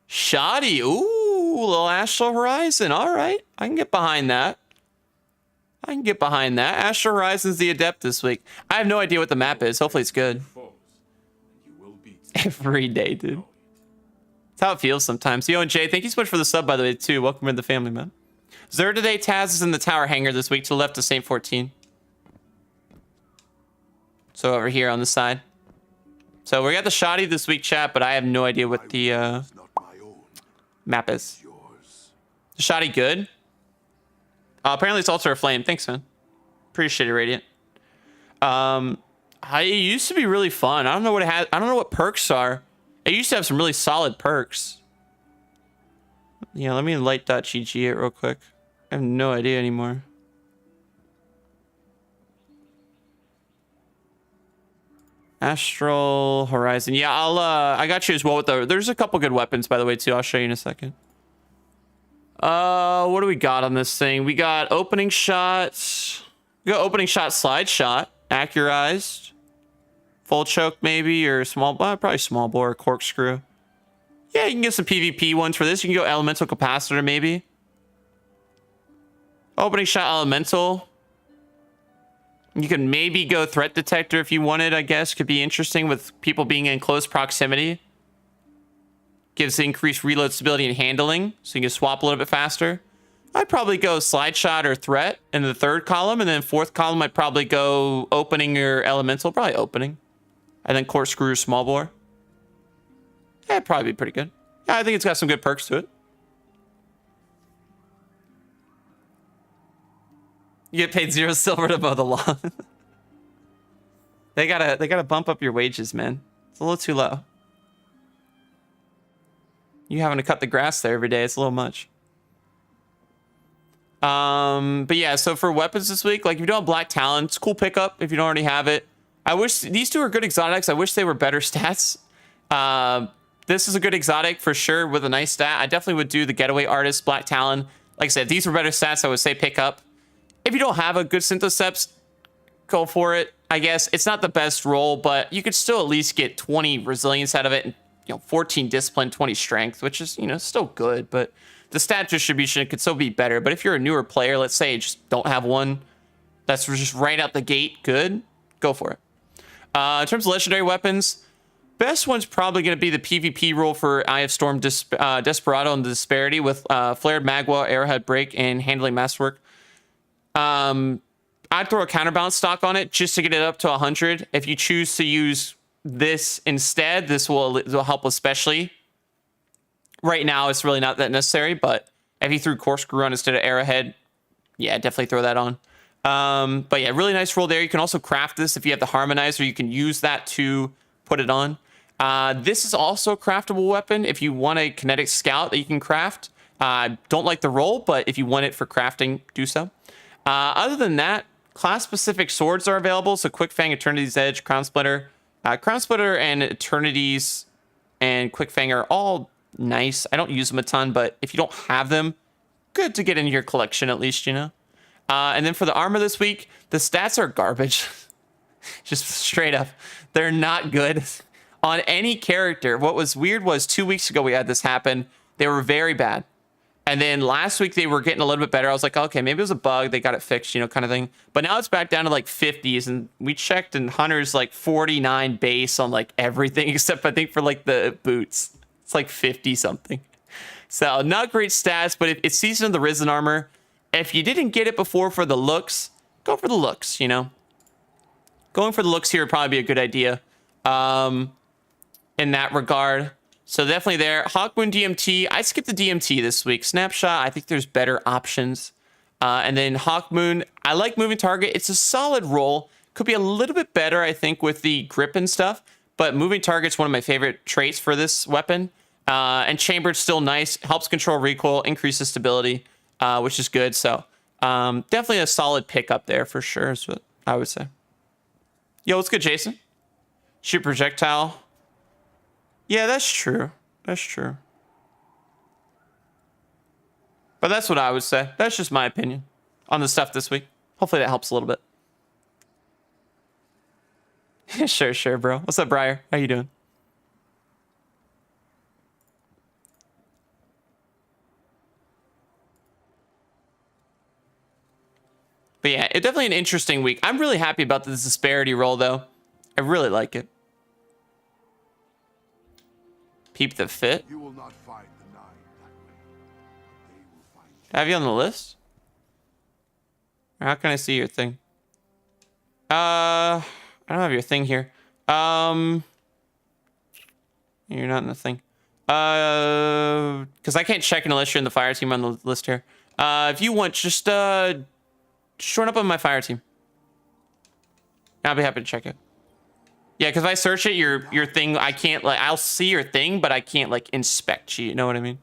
Shoddy. Ooh, little Astral Horizon. All right, I can get behind that. Astral Horizon's the adept this week. I have no idea what the map is. Hopefully it's good. Every day, dude. That's how it feels sometimes. Yo and Jay, thank you so much for the sub, by the way, too. Welcome to the family, man. Zer today, Taz is in the tower hangar this week to the left of St. 14. So over here on the side. So we got the shoddy this week, chat, but I have no idea what the map is. The shoddy good? Apparently it's Altar of Flame. Thanks, man. Appreciate it, Radiant. It used to be really fun. I don't know what it has. I don't know what perks are. It used to have some really solid perks. Yeah, let me light.gg it real quick. I have no idea anymore. Astral Horizon. Yeah, I got you as well with there's a couple good weapons, by the way, too. I'll show you in a second. What do we got on this thing? We got opening shots. We got opening shot, slide shot, accurized, full choke maybe, or small, probably small bore, corkscrew. Yeah, you can get some PvP ones for this. You can go elemental capacitor maybe. Opening shot elemental. You can maybe go threat detector if you wanted, I guess. Could be interesting with people being in close proximity. Gives increased reload stability and handling, so you can swap a little bit faster. I'd probably go slide shot or threat in the third column, and then fourth column I'd probably go opening or elemental, probably opening. And then corkscrew or small bore. Yeah, it'd probably be pretty good. Yeah, I think it's got some good perks to it. You get paid 0 silver to mow the lawn. They gotta bump up your wages, man. It's a little too low. You having to cut the grass there every day, it's a little much. But yeah, so for weapons this week, like if you don't have Black Talon, it's a cool pickup if you don't already have it. I wish these two are good exotics. I wish they were better stats. This is a good exotic for sure with a nice stat. I definitely would do the Getaway Artist, Black Talon. Like I said, if these were better stats, I would say pick up. If you don't have a good Synthoceps, go for it. I guess it's not the best roll, but you could still at least get 20 resilience out of it. And, 14 discipline, 20 strength, which is, still good, but the stat distribution could still be better. But if you're a newer player, let's say you just don't have one that's just right out the gate good, go for it. In terms of legendary weapons, best one's probably going to be the PvP roll for Eye of Storm, Desperado, and the Disparity with Flared Magua, Arrowhead Break, and Handling Masterwork. I'd throw a counterbalance stock on it just to get it up to 100. If you choose to use this instead, this will help especially. Right now, it's really not that necessary, but if you threw Corkscrew on instead of Arrowhead, yeah, definitely throw that on. But yeah, really nice roll there. You can also craft this if you have the Harmonizer. You can use that to put it on. This is also a craftable weapon if you want a Kinetic Scout that you can craft. Don't like the roll, but if you want it for crafting, do so. Other than that, class-specific swords are available. So Quick Fang, Eternity's Edge, Crown Splitter. Crown Splitter and Eternity's and Quick Fang are all nice. I don't use them a ton, but if you don't have them, good to get in your collection at least, you know? And then for the armor this week, the stats are garbage. Just straight up. They're not good on any character. What was weird was 2 weeks ago we had this happen. They were very bad. And then last week they were getting a little bit better. I was like, okay, maybe it was a bug. They got it fixed, you know, kind of thing. But now it's back down to like 50s. And we checked and Hunter's like 49 base on like everything except I think for like the boots. It's like 50 something. So not great stats, but it's Season of the Risen armor. If you didn't get it before for the looks, go for the looks, you know. Going for the looks here would probably be a good idea in that regard. So definitely there. Hawkmoon DMT. I skipped the DMT this week. Snapshot, I think there's better options. And then Hawkmoon, I like moving target. It's a solid roll. Could be a little bit better, I think, with the grip and stuff. But moving target's one of my favorite traits for this weapon. And Chambered's still nice. Helps control recoil, increases stability, which is good. So definitely a solid pickup there for sure is what I would say. Yo, what's good, Jason? Shoot projectile. Yeah, that's true. That's true. But that's what I would say. That's just my opinion on the stuff this week. Hopefully that helps a little bit. Sure, bro. What's up, Briar? How you doing? But yeah, it's definitely an interesting week. I'm really happy about this disparity roll, though. I really like it. Peep the fit. You will not find the nine that way. They will find you. Have you on the list? Or how can I see your thing? I don't have your thing here. You're not in the thing. Because I can't check unless you're in the fire team on the list here. If you want, just run up on my fire team. I'll be happy to check it. Yeah, because if I search it, your thing, I can't, like, I'll see your thing, but I can't, like, inspect you. You know what I mean?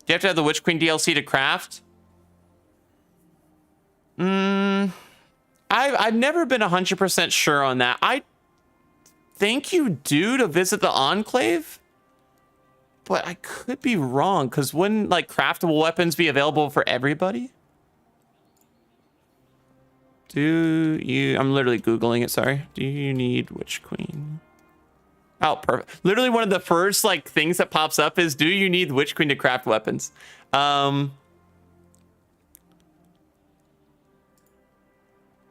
Do you have to have the Witch Queen DLC to craft? I've never been 100% sure on that. I think you do to visit the Enclave, but I could be wrong, because wouldn't, like, craftable weapons be available for everybody? Do you... I'm literally Googling it, sorry. Do you need Witch Queen? Oh, perfect. Literally one of the first, like, things that pops up is, do you need Witch Queen to craft weapons? To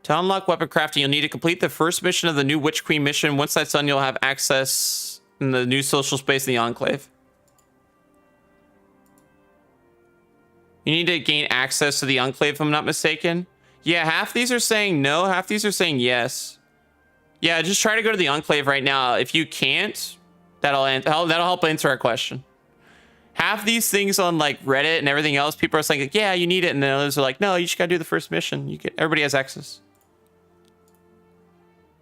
unlock weapon crafting, you'll need to complete the first mission of the new Witch Queen mission. Once that's done, you'll have access in the new social space in the Enclave. You need to gain access to the Enclave, if I'm not mistaken. Yeah, half these are saying no, half these are saying yes. Yeah, just try to go to the Enclave right now. If you can't, that'll help answer our question. Half these things on like Reddit and everything else, people are saying like, yeah, you need it, and then others are like, no, you just gotta do the first mission. Everybody has access.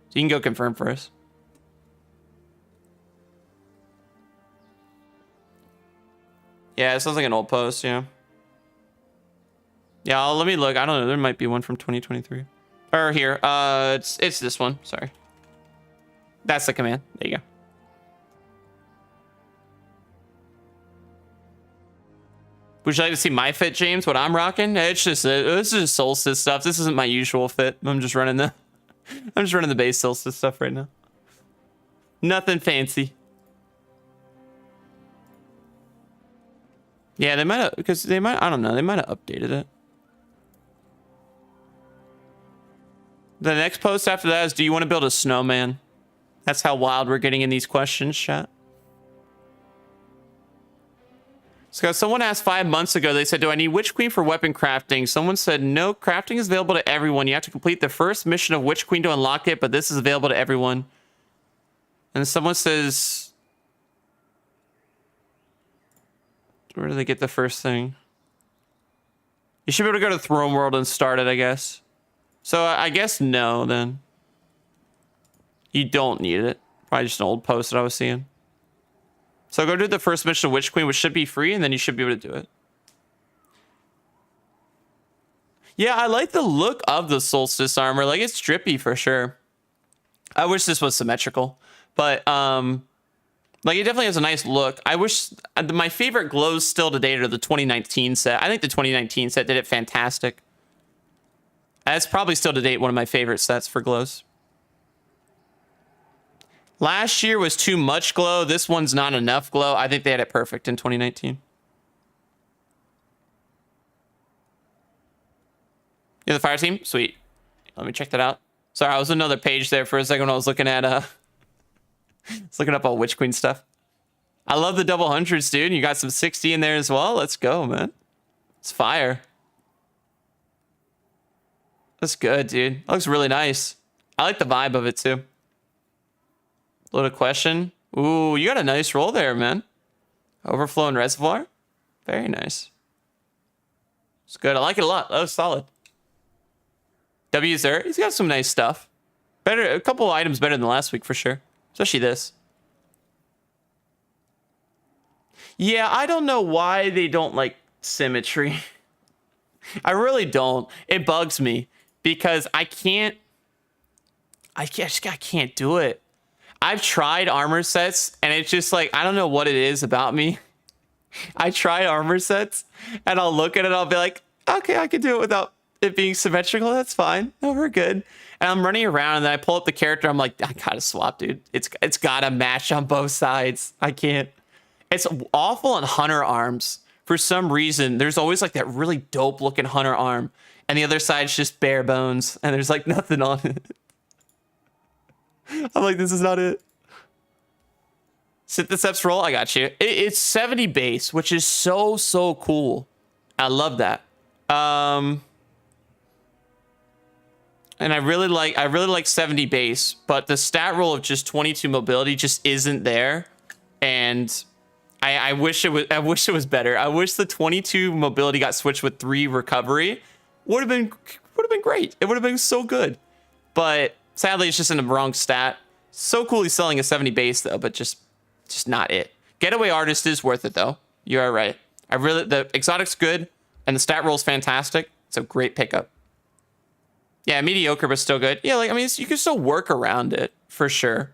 So you can go confirm for us. Yeah, it sounds like an old post, yeah. Yeah, let me look. I don't know. There might be one from 2023. Or here. It's this one. Sorry. That's the command. There you go. Would you like to see my fit, James? What I'm rocking? It's just this is just Solstice stuff. This isn't my usual fit. I'm just running the base Solstice stuff right now. Nothing fancy. Yeah, they might have, because they might, I don't know, they might have updated it. The next post after that is, do you want to build a snowman? That's how wild we're getting in these questions, chat. So someone asked 5 months ago, they said, do I need Witch Queen for weapon crafting? Someone said, no, crafting is available to everyone. You have to complete the first mission of Witch Queen to unlock it, but this is available to everyone. And someone says, where do they get the first thing? You should be able to go to Throne World and start it, I guess. So I guess no, then. You don't need it. Probably just an old post that I was seeing. So go do the first mission of Witch Queen, which should be free, and then you should be able to do it. Yeah, I like the look of the Solstice armor. Like, it's drippy for sure. I wish this was symmetrical, but like, it definitely has a nice look. I wish my favorite glows still to date are the 2019 set. I think the 2019 set did it fantastic. That's probably still to date one of my favorite sets for glows. Last year was too much glow. This one's not enough glow. I think they had it perfect in 2019. Yeah, the fire team? Sweet. Let me check that out. Sorry, I was on another page there for a second when I was looking at I was looking up all Witch Queen stuff. I love the double hundreds, dude. You got some 60 in there as well. Let's go, man. It's fire. That's good, dude. That looks really nice. I like the vibe of it too. Loaded question. Ooh, you got a nice roll there, man. Overflow and reservoir. Very nice. It's good. I like it a lot. That was solid. W's there. He's got some nice stuff. Better, a couple items better than last week for sure. Especially this. Yeah, I don't know why they don't like symmetry. I really don't. It bugs me because I can't do it. I've tried armor sets and it's just like, I don't know what it is about me. I try armor sets and I'll look at it, I'll be like, okay, I can do it without it being symmetrical. That's fine. No, we're good. And I'm running around and then I pull up the character. I'm like, I gotta swap, dude. It's gotta match on both sides. I can't. It's awful on hunter arms. For some reason, there's always like that really dope looking hunter arm and the other side's just bare bones and there's like nothing on it. I'm like, this is not it. Syntheseps roll, I got you. It's 70 base, which is so cool. I love that. And I really like 70 base, but the stat roll of just 22 mobility just isn't there. And I wish it was better. I wish the 22 mobility got switched with 3 recovery. Would have been great. It would have been so good. But sadly, it's just in the wrong stat. So cool he's selling a 70 base though, but just not it. Getaway Artist is worth it though. You are right. The exotic's good and the stat roll's fantastic. It's a great pickup. Yeah, mediocre, but still good. Yeah, like, I mean, you can still work around it for sure.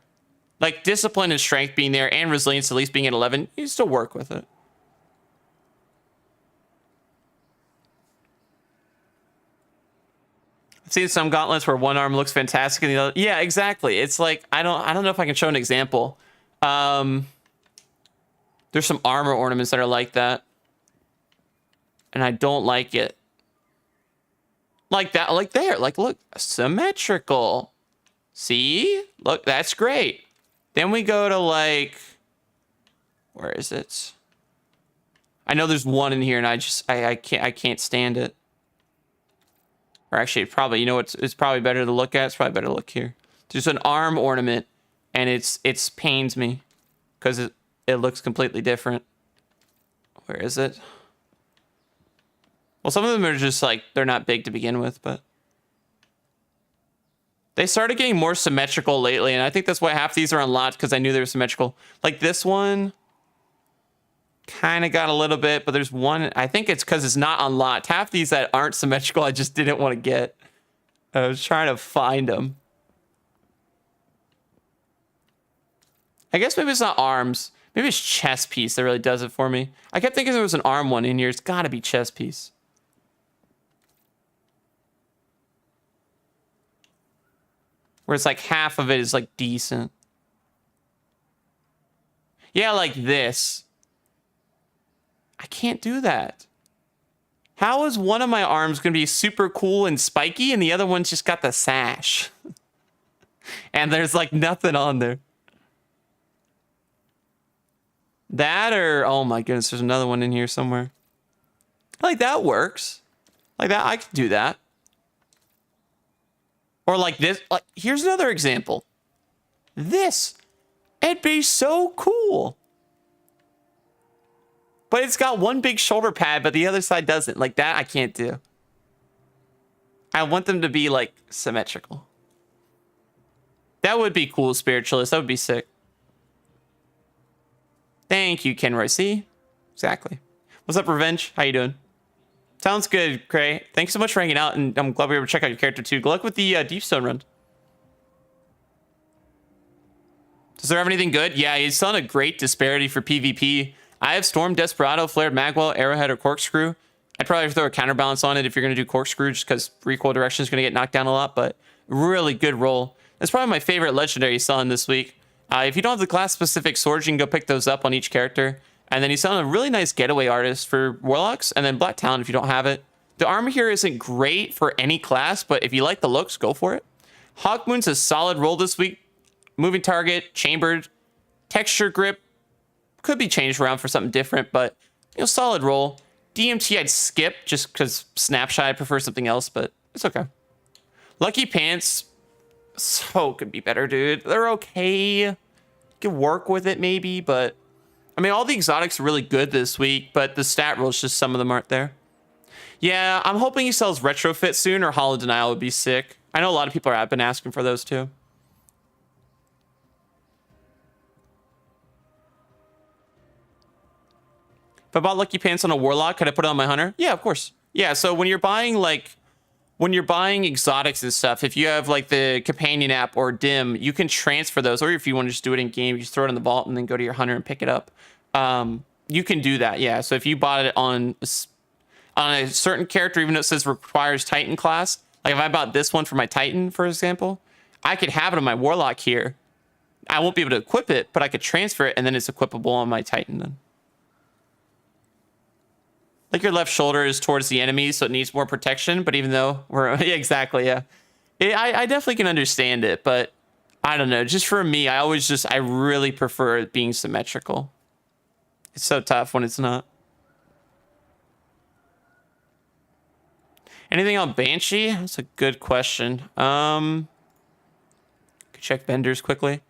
Like discipline and strength being there and resilience at least being at 11, you can still work with it. I've seen some gauntlets where one arm looks fantastic and the other. Yeah, exactly. It's like, I don't know if I can show an example. There's some armor ornaments that are like that. And I don't like it. Like that, like there, like look, symmetrical. See? Look, that's great. Then we go to like, where is it? I know there's one in here and I can't stand it. Or actually probably, you know what, it's probably better to look at. It's probably better to look here. There's an arm ornament and it's pains me because it looks completely different. Where is it? Well, some of them are just like, they're not big to begin with, but they started getting more symmetrical lately. And I think that's why half these are unlocked because I knew they were symmetrical. Like this one kind of got a little bit, but there's one, I think it's because it's not unlocked. Half these that aren't symmetrical, I just didn't want to get. I was trying to find them. I guess maybe it's not arms. Maybe it's chest piece that really does it for me. I kept thinking there was an arm one in here. It's got to be chest piece. Where it's like half of it is like decent. Yeah, like this. I can't do that. How is one of my arms going to be super cool and spiky and the other one's just got the sash? And there's like nothing on there. That or, oh my goodness, there's another one in here somewhere. Like that works. Like that, I can do that. Or like this, like, here's another example. This, it'd be so cool. But it's got one big shoulder pad, but the other side doesn't. Like that, I can't do. I want them to be like symmetrical. That would be cool, Spiritualist. That would be sick. Thank you, Kenroy. See? Exactly. What's up, Revenge? How you doing? Sounds good, Cray. Thanks so much for hanging out, and I'm glad we were able to check out your character too. Good luck with the Deep Stone run. Does there have anything good? Yeah, he's selling a great disparity for PvP. I have Storm, Desperado, Flared Magwell, Arrowhead, or Corkscrew. I'd probably throw a counterbalance on it if you're going to do Corkscrew, just because recoil direction is going to get knocked down a lot, but really good roll. That's probably my favorite legendary he's selling this week. If you don't have the class-specific swords, you can go pick those up on each character. And then he's selling a really nice getaway artist for Warlocks, and then Black Talon if you don't have it. The armor here isn't great for any class, but if you like the looks, go for it. Hawkmoon's a solid roll this week. Moving target, chambered, texture grip. Could be changed around for something different, but solid roll. DMT I'd skip just because Snapshot I prefer something else, but it's okay. Lucky Pants, so could be better, dude. They're okay. You can work with it maybe, but I mean, all the exotics are really good this week, but the stat rolls, just some of them aren't there. Yeah, I'm hoping he sells Retrofit soon, or Hollow Denial would be sick. I know a lot of people have been asking for those too. If I bought Lucky Pants on a Warlock, could I put it on my Hunter? Yeah, of course. Yeah, so when you're buying exotics and stuff, if you have like the Companion app or Dim, you can transfer those, or if you want to just do it in game, you just throw it in the vault and then go to your Hunter and pick it up. You can do that, yeah. So if you bought it on a certain character, even though it says requires Titan class, like if I bought this one for my Titan, for example, I could have it on my Warlock here. I won't be able to equip it, but I could transfer it, and then it's equipable on my Titan then. Like your left shoulder is towards the enemy, so it needs more protection. But even though we're yeah, exactly, yeah, I definitely can understand it. But I don't know. Just for me, I really prefer it being symmetrical. It's so tough when it's not. Anything on Banshee? That's a good question. Could check vendors quickly.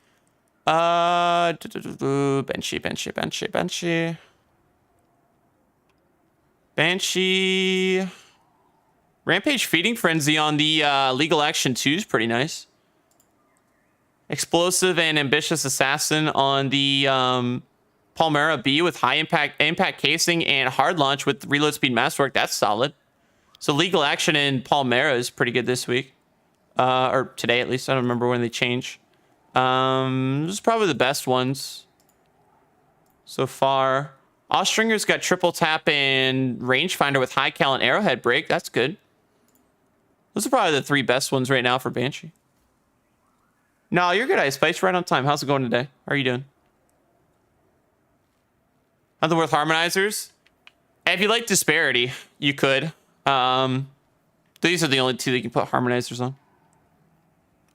Banshee. Rampage Feeding Frenzy on the Legal Action 2 is pretty nice. Explosive and Ambitious Assassin on the Palmera B with high impact casing and hard launch with reload speed masterwork. That's solid. So Legal Action and Palmera is pretty good this week. Or today at least. I don't remember when they change. This is probably the best ones so far. Ostringer's got triple tap and rangefinder with high cal and arrowhead break. That's good. Those are probably the three best ones right now for Banshee. No, you're good, Ice Spice. Right on time. How's it going today? How are you doing? Nothing worth harmonizers? If you like disparity, you could. These are the only two that you can put harmonizers on.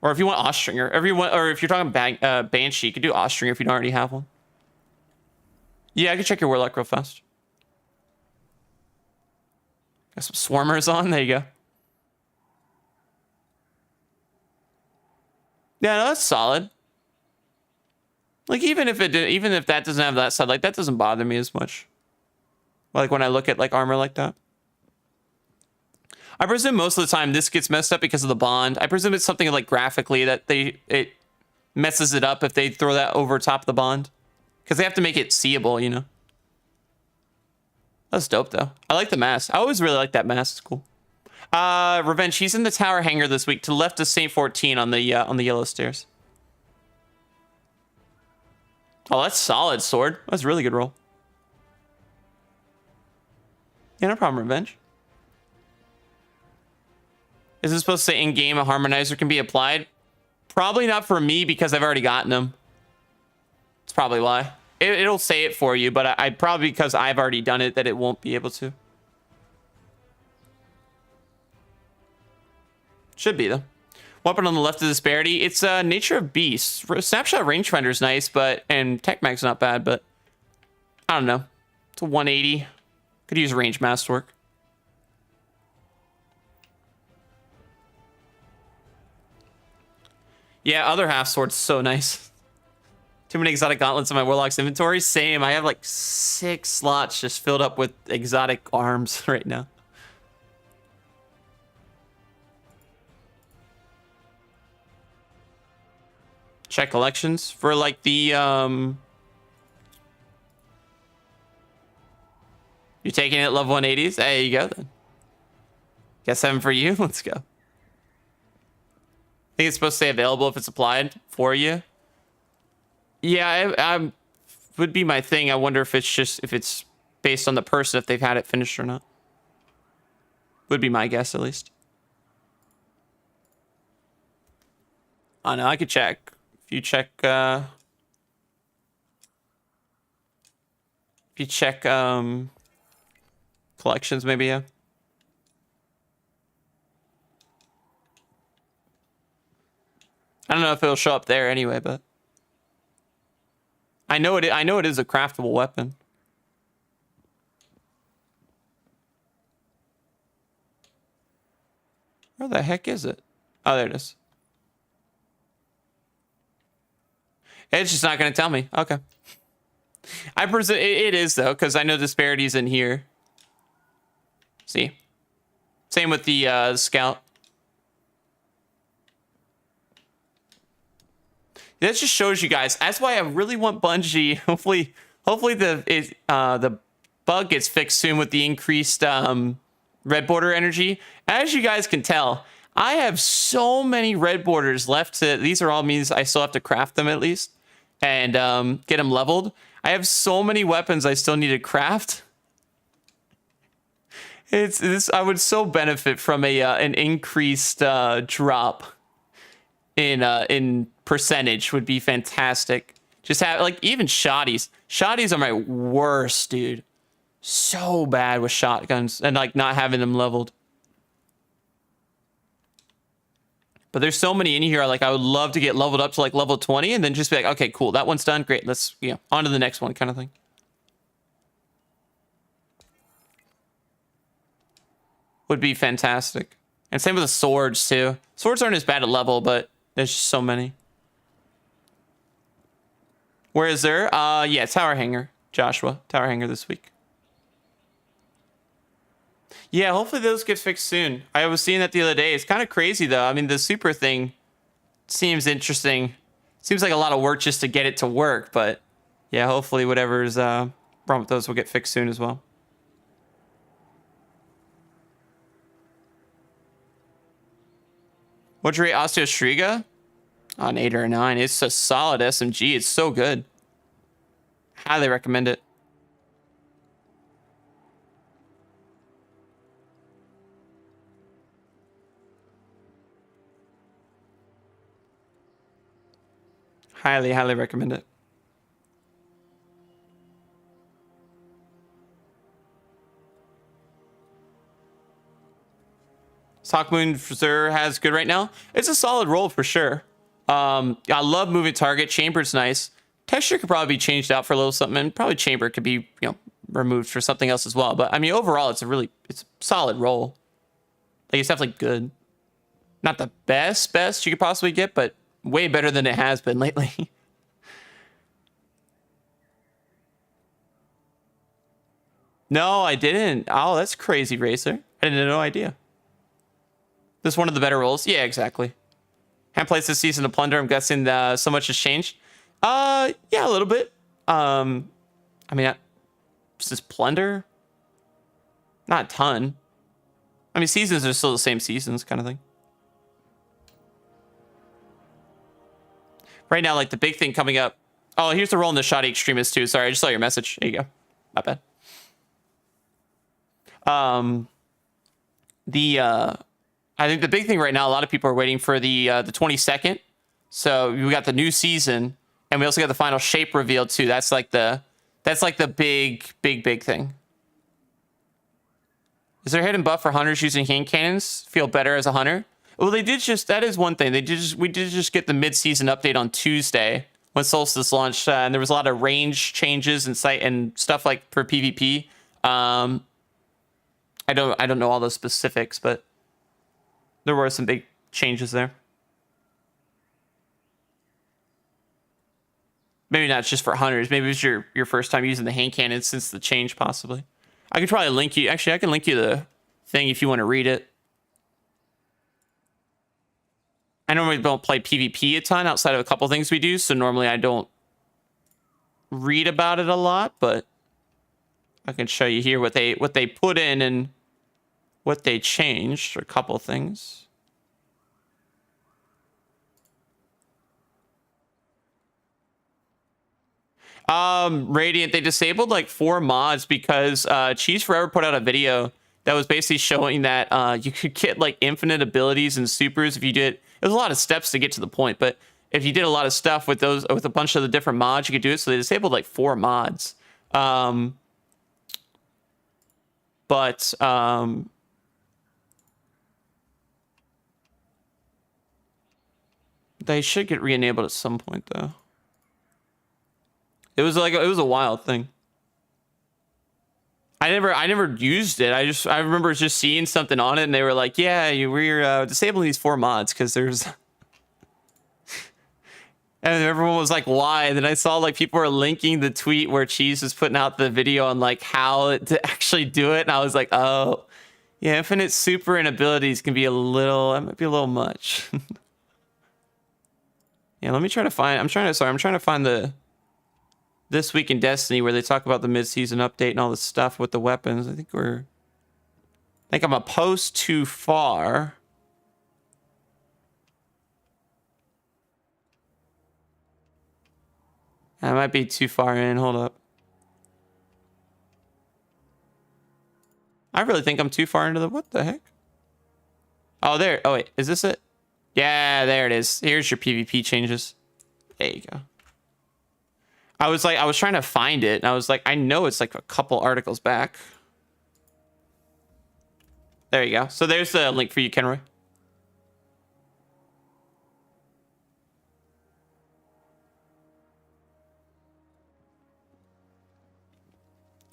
Or if you want Ostringer, or if you're talking Banshee, you could do Ostringer if you don't already have one. Yeah, I can check your Warlock real fast. Got some Swarmers on. There you go. Yeah, no, that's solid. Like even if that doesn't have that side, like that doesn't bother me as much. Like when I look at like armor like that. I presume most of the time this gets messed up because of the bond. I presume it's something like graphically that it messes it up if they throw that over top of the bond. Because they have to make it seeable, you know. That's dope, though. I like the mask. I always really like that mask. It's cool. Revenge. He's in the tower hangar this week to the left of Saint 14 on the yellow stairs. Oh, that's solid, Sword. That's a really good roll. Yeah, no problem, Revenge. Is it supposed to say in-game a harmonizer can be applied? Probably not for me because I've already gotten them. That's probably why. It'll say it for you, but I probably because I've already done it that it won't be able to. Should be though. Weapon on the left of disparity. It's Nature of Beast. Snapshot rangefinder is nice, and Tech Mag's not bad, but I don't know. It's a 180. Could use range masterwork. Yeah, other half sword's so nice. Too many exotic gauntlets in my Warlock's inventory. Same. I have like 6 slots just filled up with exotic arms right now. Check collections for like the you're taking it at level 180s? There you go then. Guess 7 for you. Let's go. I think it's supposed to say available if it's applied for you. Yeah, I would be my thing. I wonder if it's based on the person, if they've had it finished or not. Would be my guess, at least. Oh, no, I could check. If you check, collections, maybe, yeah. I don't know if it'll show up there anyway, but I know it is a craftable weapon. Where the heck is it? Oh, there it is. It's just not going to tell me. Okay. I presume it is, though, because I know disparities in here. See? Same with the scout. That just shows you guys. That's why I really want Bungie. Hopefully the bug gets fixed soon with the increased red border energy. As you guys can tell, I have so many red borders left. These are all means I still have to craft them at least and get them leveled. I have so many weapons I still need to craft. It's this. I would so benefit from an increased drop in percentage would be fantastic. Just have like even shotties. Shotties are my worst, dude. So bad with shotguns and like not having them leveled. But there's so many in here. Like I would love to get leveled up to like level 20 and then just be like, okay, cool, that one's done. Great, let's on to the next one, kind of thing. Would be fantastic. And same with the swords too. Swords aren't as bad at level, but there's just so many. Where is there? Yeah, Tower Hanger. Joshua, Tower Hanger this week. Yeah, hopefully those get fixed soon. I was seeing that the other day. It's kind of crazy, though. I mean, the super thing seems interesting. Seems like a lot of work just to get it to work. But, yeah, hopefully whatever's wrong with those will get fixed soon as well. What'd you rate Osteo Striga? On 8 or a 9. It's a solid SMG. It's so good. Highly recommend it. Highly, highly recommend it. Sockmoon Friseur has good right now. It's a solid roll for sure. I love moving target. Chamber's nice. Texture could probably be changed out for a little something, and probably chamber could be removed for something else as well. But I mean, overall, it's a solid roll. Like it's definitely good. Not the best you could possibly get, but way better than it has been lately. No, I didn't. Oh, that's crazy, Racer. I had no idea. This is one of the better rolls. Yeah, exactly. Haven't played this season of Plunder. I'm guessing so much has changed. Yeah, a little bit. I mean, is this Plunder? Not a ton. I mean, seasons are still the same seasons, kind of thing. Right now, like the big thing coming up. Oh, here's the roll in the Shoddy Extremist too. Sorry, I just saw your message. There you go. Not bad. I think the big thing right now, a lot of people are waiting for the 22nd. So we got the new season, and we also got the final shape reveal too. That's like the big thing. Is there a hidden buff for hunters using hand cannons? Feel better as a hunter? Well, they did just, that is one thing. We did just get the mid-season update on Tuesday when Solstice launched, and there was a lot of range changes and sight and stuff like for PvP. I don't know all the specifics, but there were some big changes there. Maybe not just for hunters. Maybe it's your first time using the hand cannon since the change, possibly. I could probably link you. Actually, I can link you the thing if you want to read it. I normally don't play PvP a ton outside of a couple things we do, so normally I don't read about it a lot, but I can show you here what they put in and what they changed, or a couple things. Radiant, they disabled like 4 mods because Cheese Forever put out a video that was basically showing that you could get like infinite abilities and supers if you did. It was a lot of steps to get to the point, but if you did a lot of stuff with those, with a bunch of the different mods, you could do it. So they disabled like 4 mods. They should get re-enabled at some point though. It was a wild thing. I never used it. I remember just seeing something on it, and they were like, "Yeah, we're disabling these 4 mods because there's." And everyone was like, "Why?" And then I saw like people were linking the tweet where Cheese was putting out the video on like how to actually do it, and I was like, "Oh, yeah, infinite super and abilities can be that might be a little much." Yeah, let me try to find. I'm trying to find the This Week in Destiny where they talk about the mid-season update and all this stuff with the weapons. I think I'm a post too far. I might be too far in. Hold up. I really think I'm too far into the... What the heck? Oh, there. Oh, wait. Is this it? Yeah, there it is. Here's your PvP changes. There you go. I was trying to find it, and I was like, I know it's like a couple articles back. There you go. So there's the link for you, Kenroy.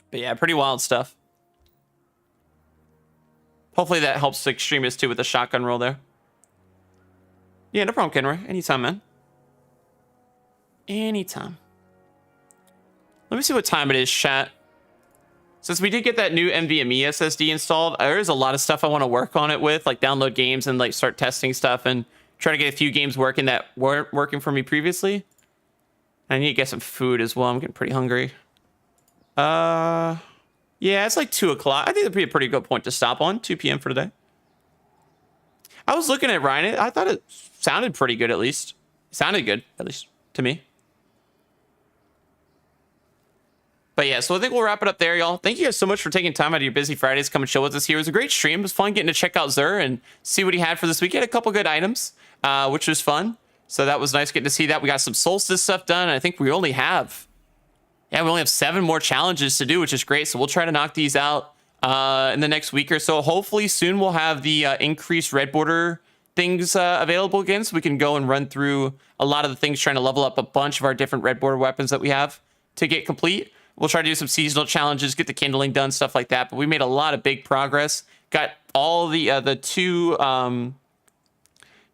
But yeah, pretty wild stuff. Hopefully that helps the extremists too with the shotgun roll there. Yeah, no problem, Kenroy. Anytime, man. Anytime. Let me see what time it is, chat. Since we did get that new NVMe SSD installed, there's a lot of stuff I want to work on it with, like download games and like start testing stuff and try to get a few games working that weren't working for me previously. I need to get some food as well. I'm getting pretty hungry. Yeah, it's like 2 o'clock. I think that'd be a pretty good point to stop on. 2 p.m. for today. I was looking at Ryan. I thought it sounded pretty good, at least. It sounded good, at least to me. But yeah, so I think we'll wrap it up there, y'all. Thank you guys so much for taking time out of your busy Fridays to come and chill with us here. It was a great stream. It was fun getting to check out XUR and see what he had for this week. He had a couple good items, which was fun. So that was nice getting to see that. We got some Solstice stuff done. I think we only have 7 more challenges to do, which is great. So we'll try to knock these out in the next week or so. Hopefully soon we'll have the increased red border things available again, so we can go and run through a lot of the things, trying to level up a bunch of our different red border weapons that we have to get complete. We'll try to do some seasonal challenges, get the kindling done, stuff like that. But we made a lot of big progress. Got all the 2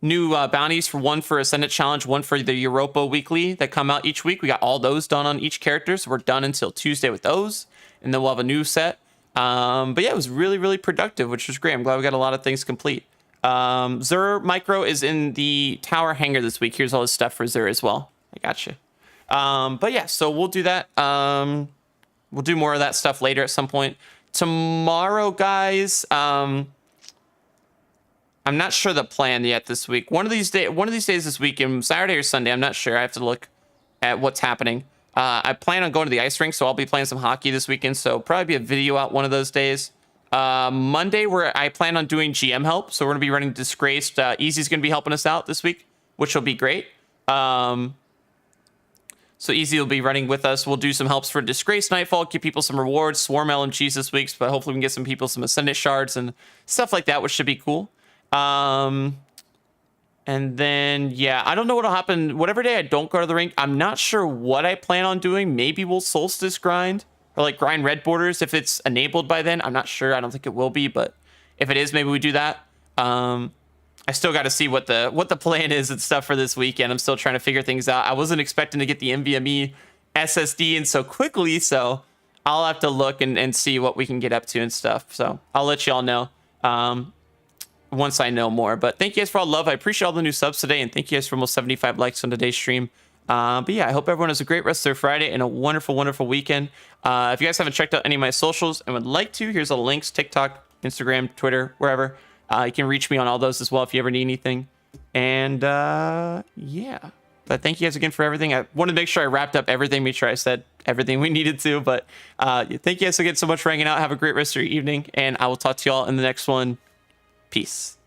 new bounties, for one for Ascendant Challenge, one for the Europa Weekly that come out each week. We got all those done on each character, so we're done until Tuesday with those, and then we'll have a new set. But yeah, it was really, really productive, which was great. I'm glad we got a lot of things complete. XUR Micro is in the tower hangar this week. Here's all his stuff for XUR as well. I got you. But yeah, so we'll do that. We'll do more of that stuff later at some point. Tomorrow, guys, I'm not sure the plan yet this week. One of these days this weekend, Saturday or Sunday, I'm not sure. I have to look at what's happening. I plan on going to the ice rink, so I'll be playing some hockey this weekend. So probably be a video out one of those days. Monday, where I plan on doing GM help. So we're going to be running Disgraced. Easy's going to be helping us out this week, which will be great. So Easy will be running with us. We'll do some helps for Disgrace Nightfall, give people some rewards, Swarm LMGs this week, but hopefully we can get some people some Ascendant shards and stuff like that, which should be cool. And then, yeah, I don't know what'll happen. Whatever day I don't go to the rink, I'm not sure what I plan on doing. Maybe we'll Solstice grind, or like grind red borders if it's enabled by then. I'm not sure. I don't think it will be, but if it is, maybe we do that. I still got to see what the plan is and stuff for this weekend. I'm still trying to figure things out. I wasn't expecting to get the NVMe SSD in so quickly, so I'll have to look and see what we can get up to and stuff. So I'll let you all know once I know more. But thank you guys for all the love. I appreciate all the new subs today, and thank you guys for almost 75 likes on today's stream. But yeah, I hope everyone has a great rest of their Friday and a wonderful, wonderful weekend. If you guys haven't checked out any of my socials and would like to, here's the links: TikTok, Instagram, Twitter, wherever. You can reach me on all those as well if you ever need anything. And yeah. But thank you guys again for everything. I wanted to make sure I wrapped up everything, make sure I said everything we needed to. But thank you guys again so much for hanging out. Have a great rest of your evening. And I will talk to you all in the next one. Peace.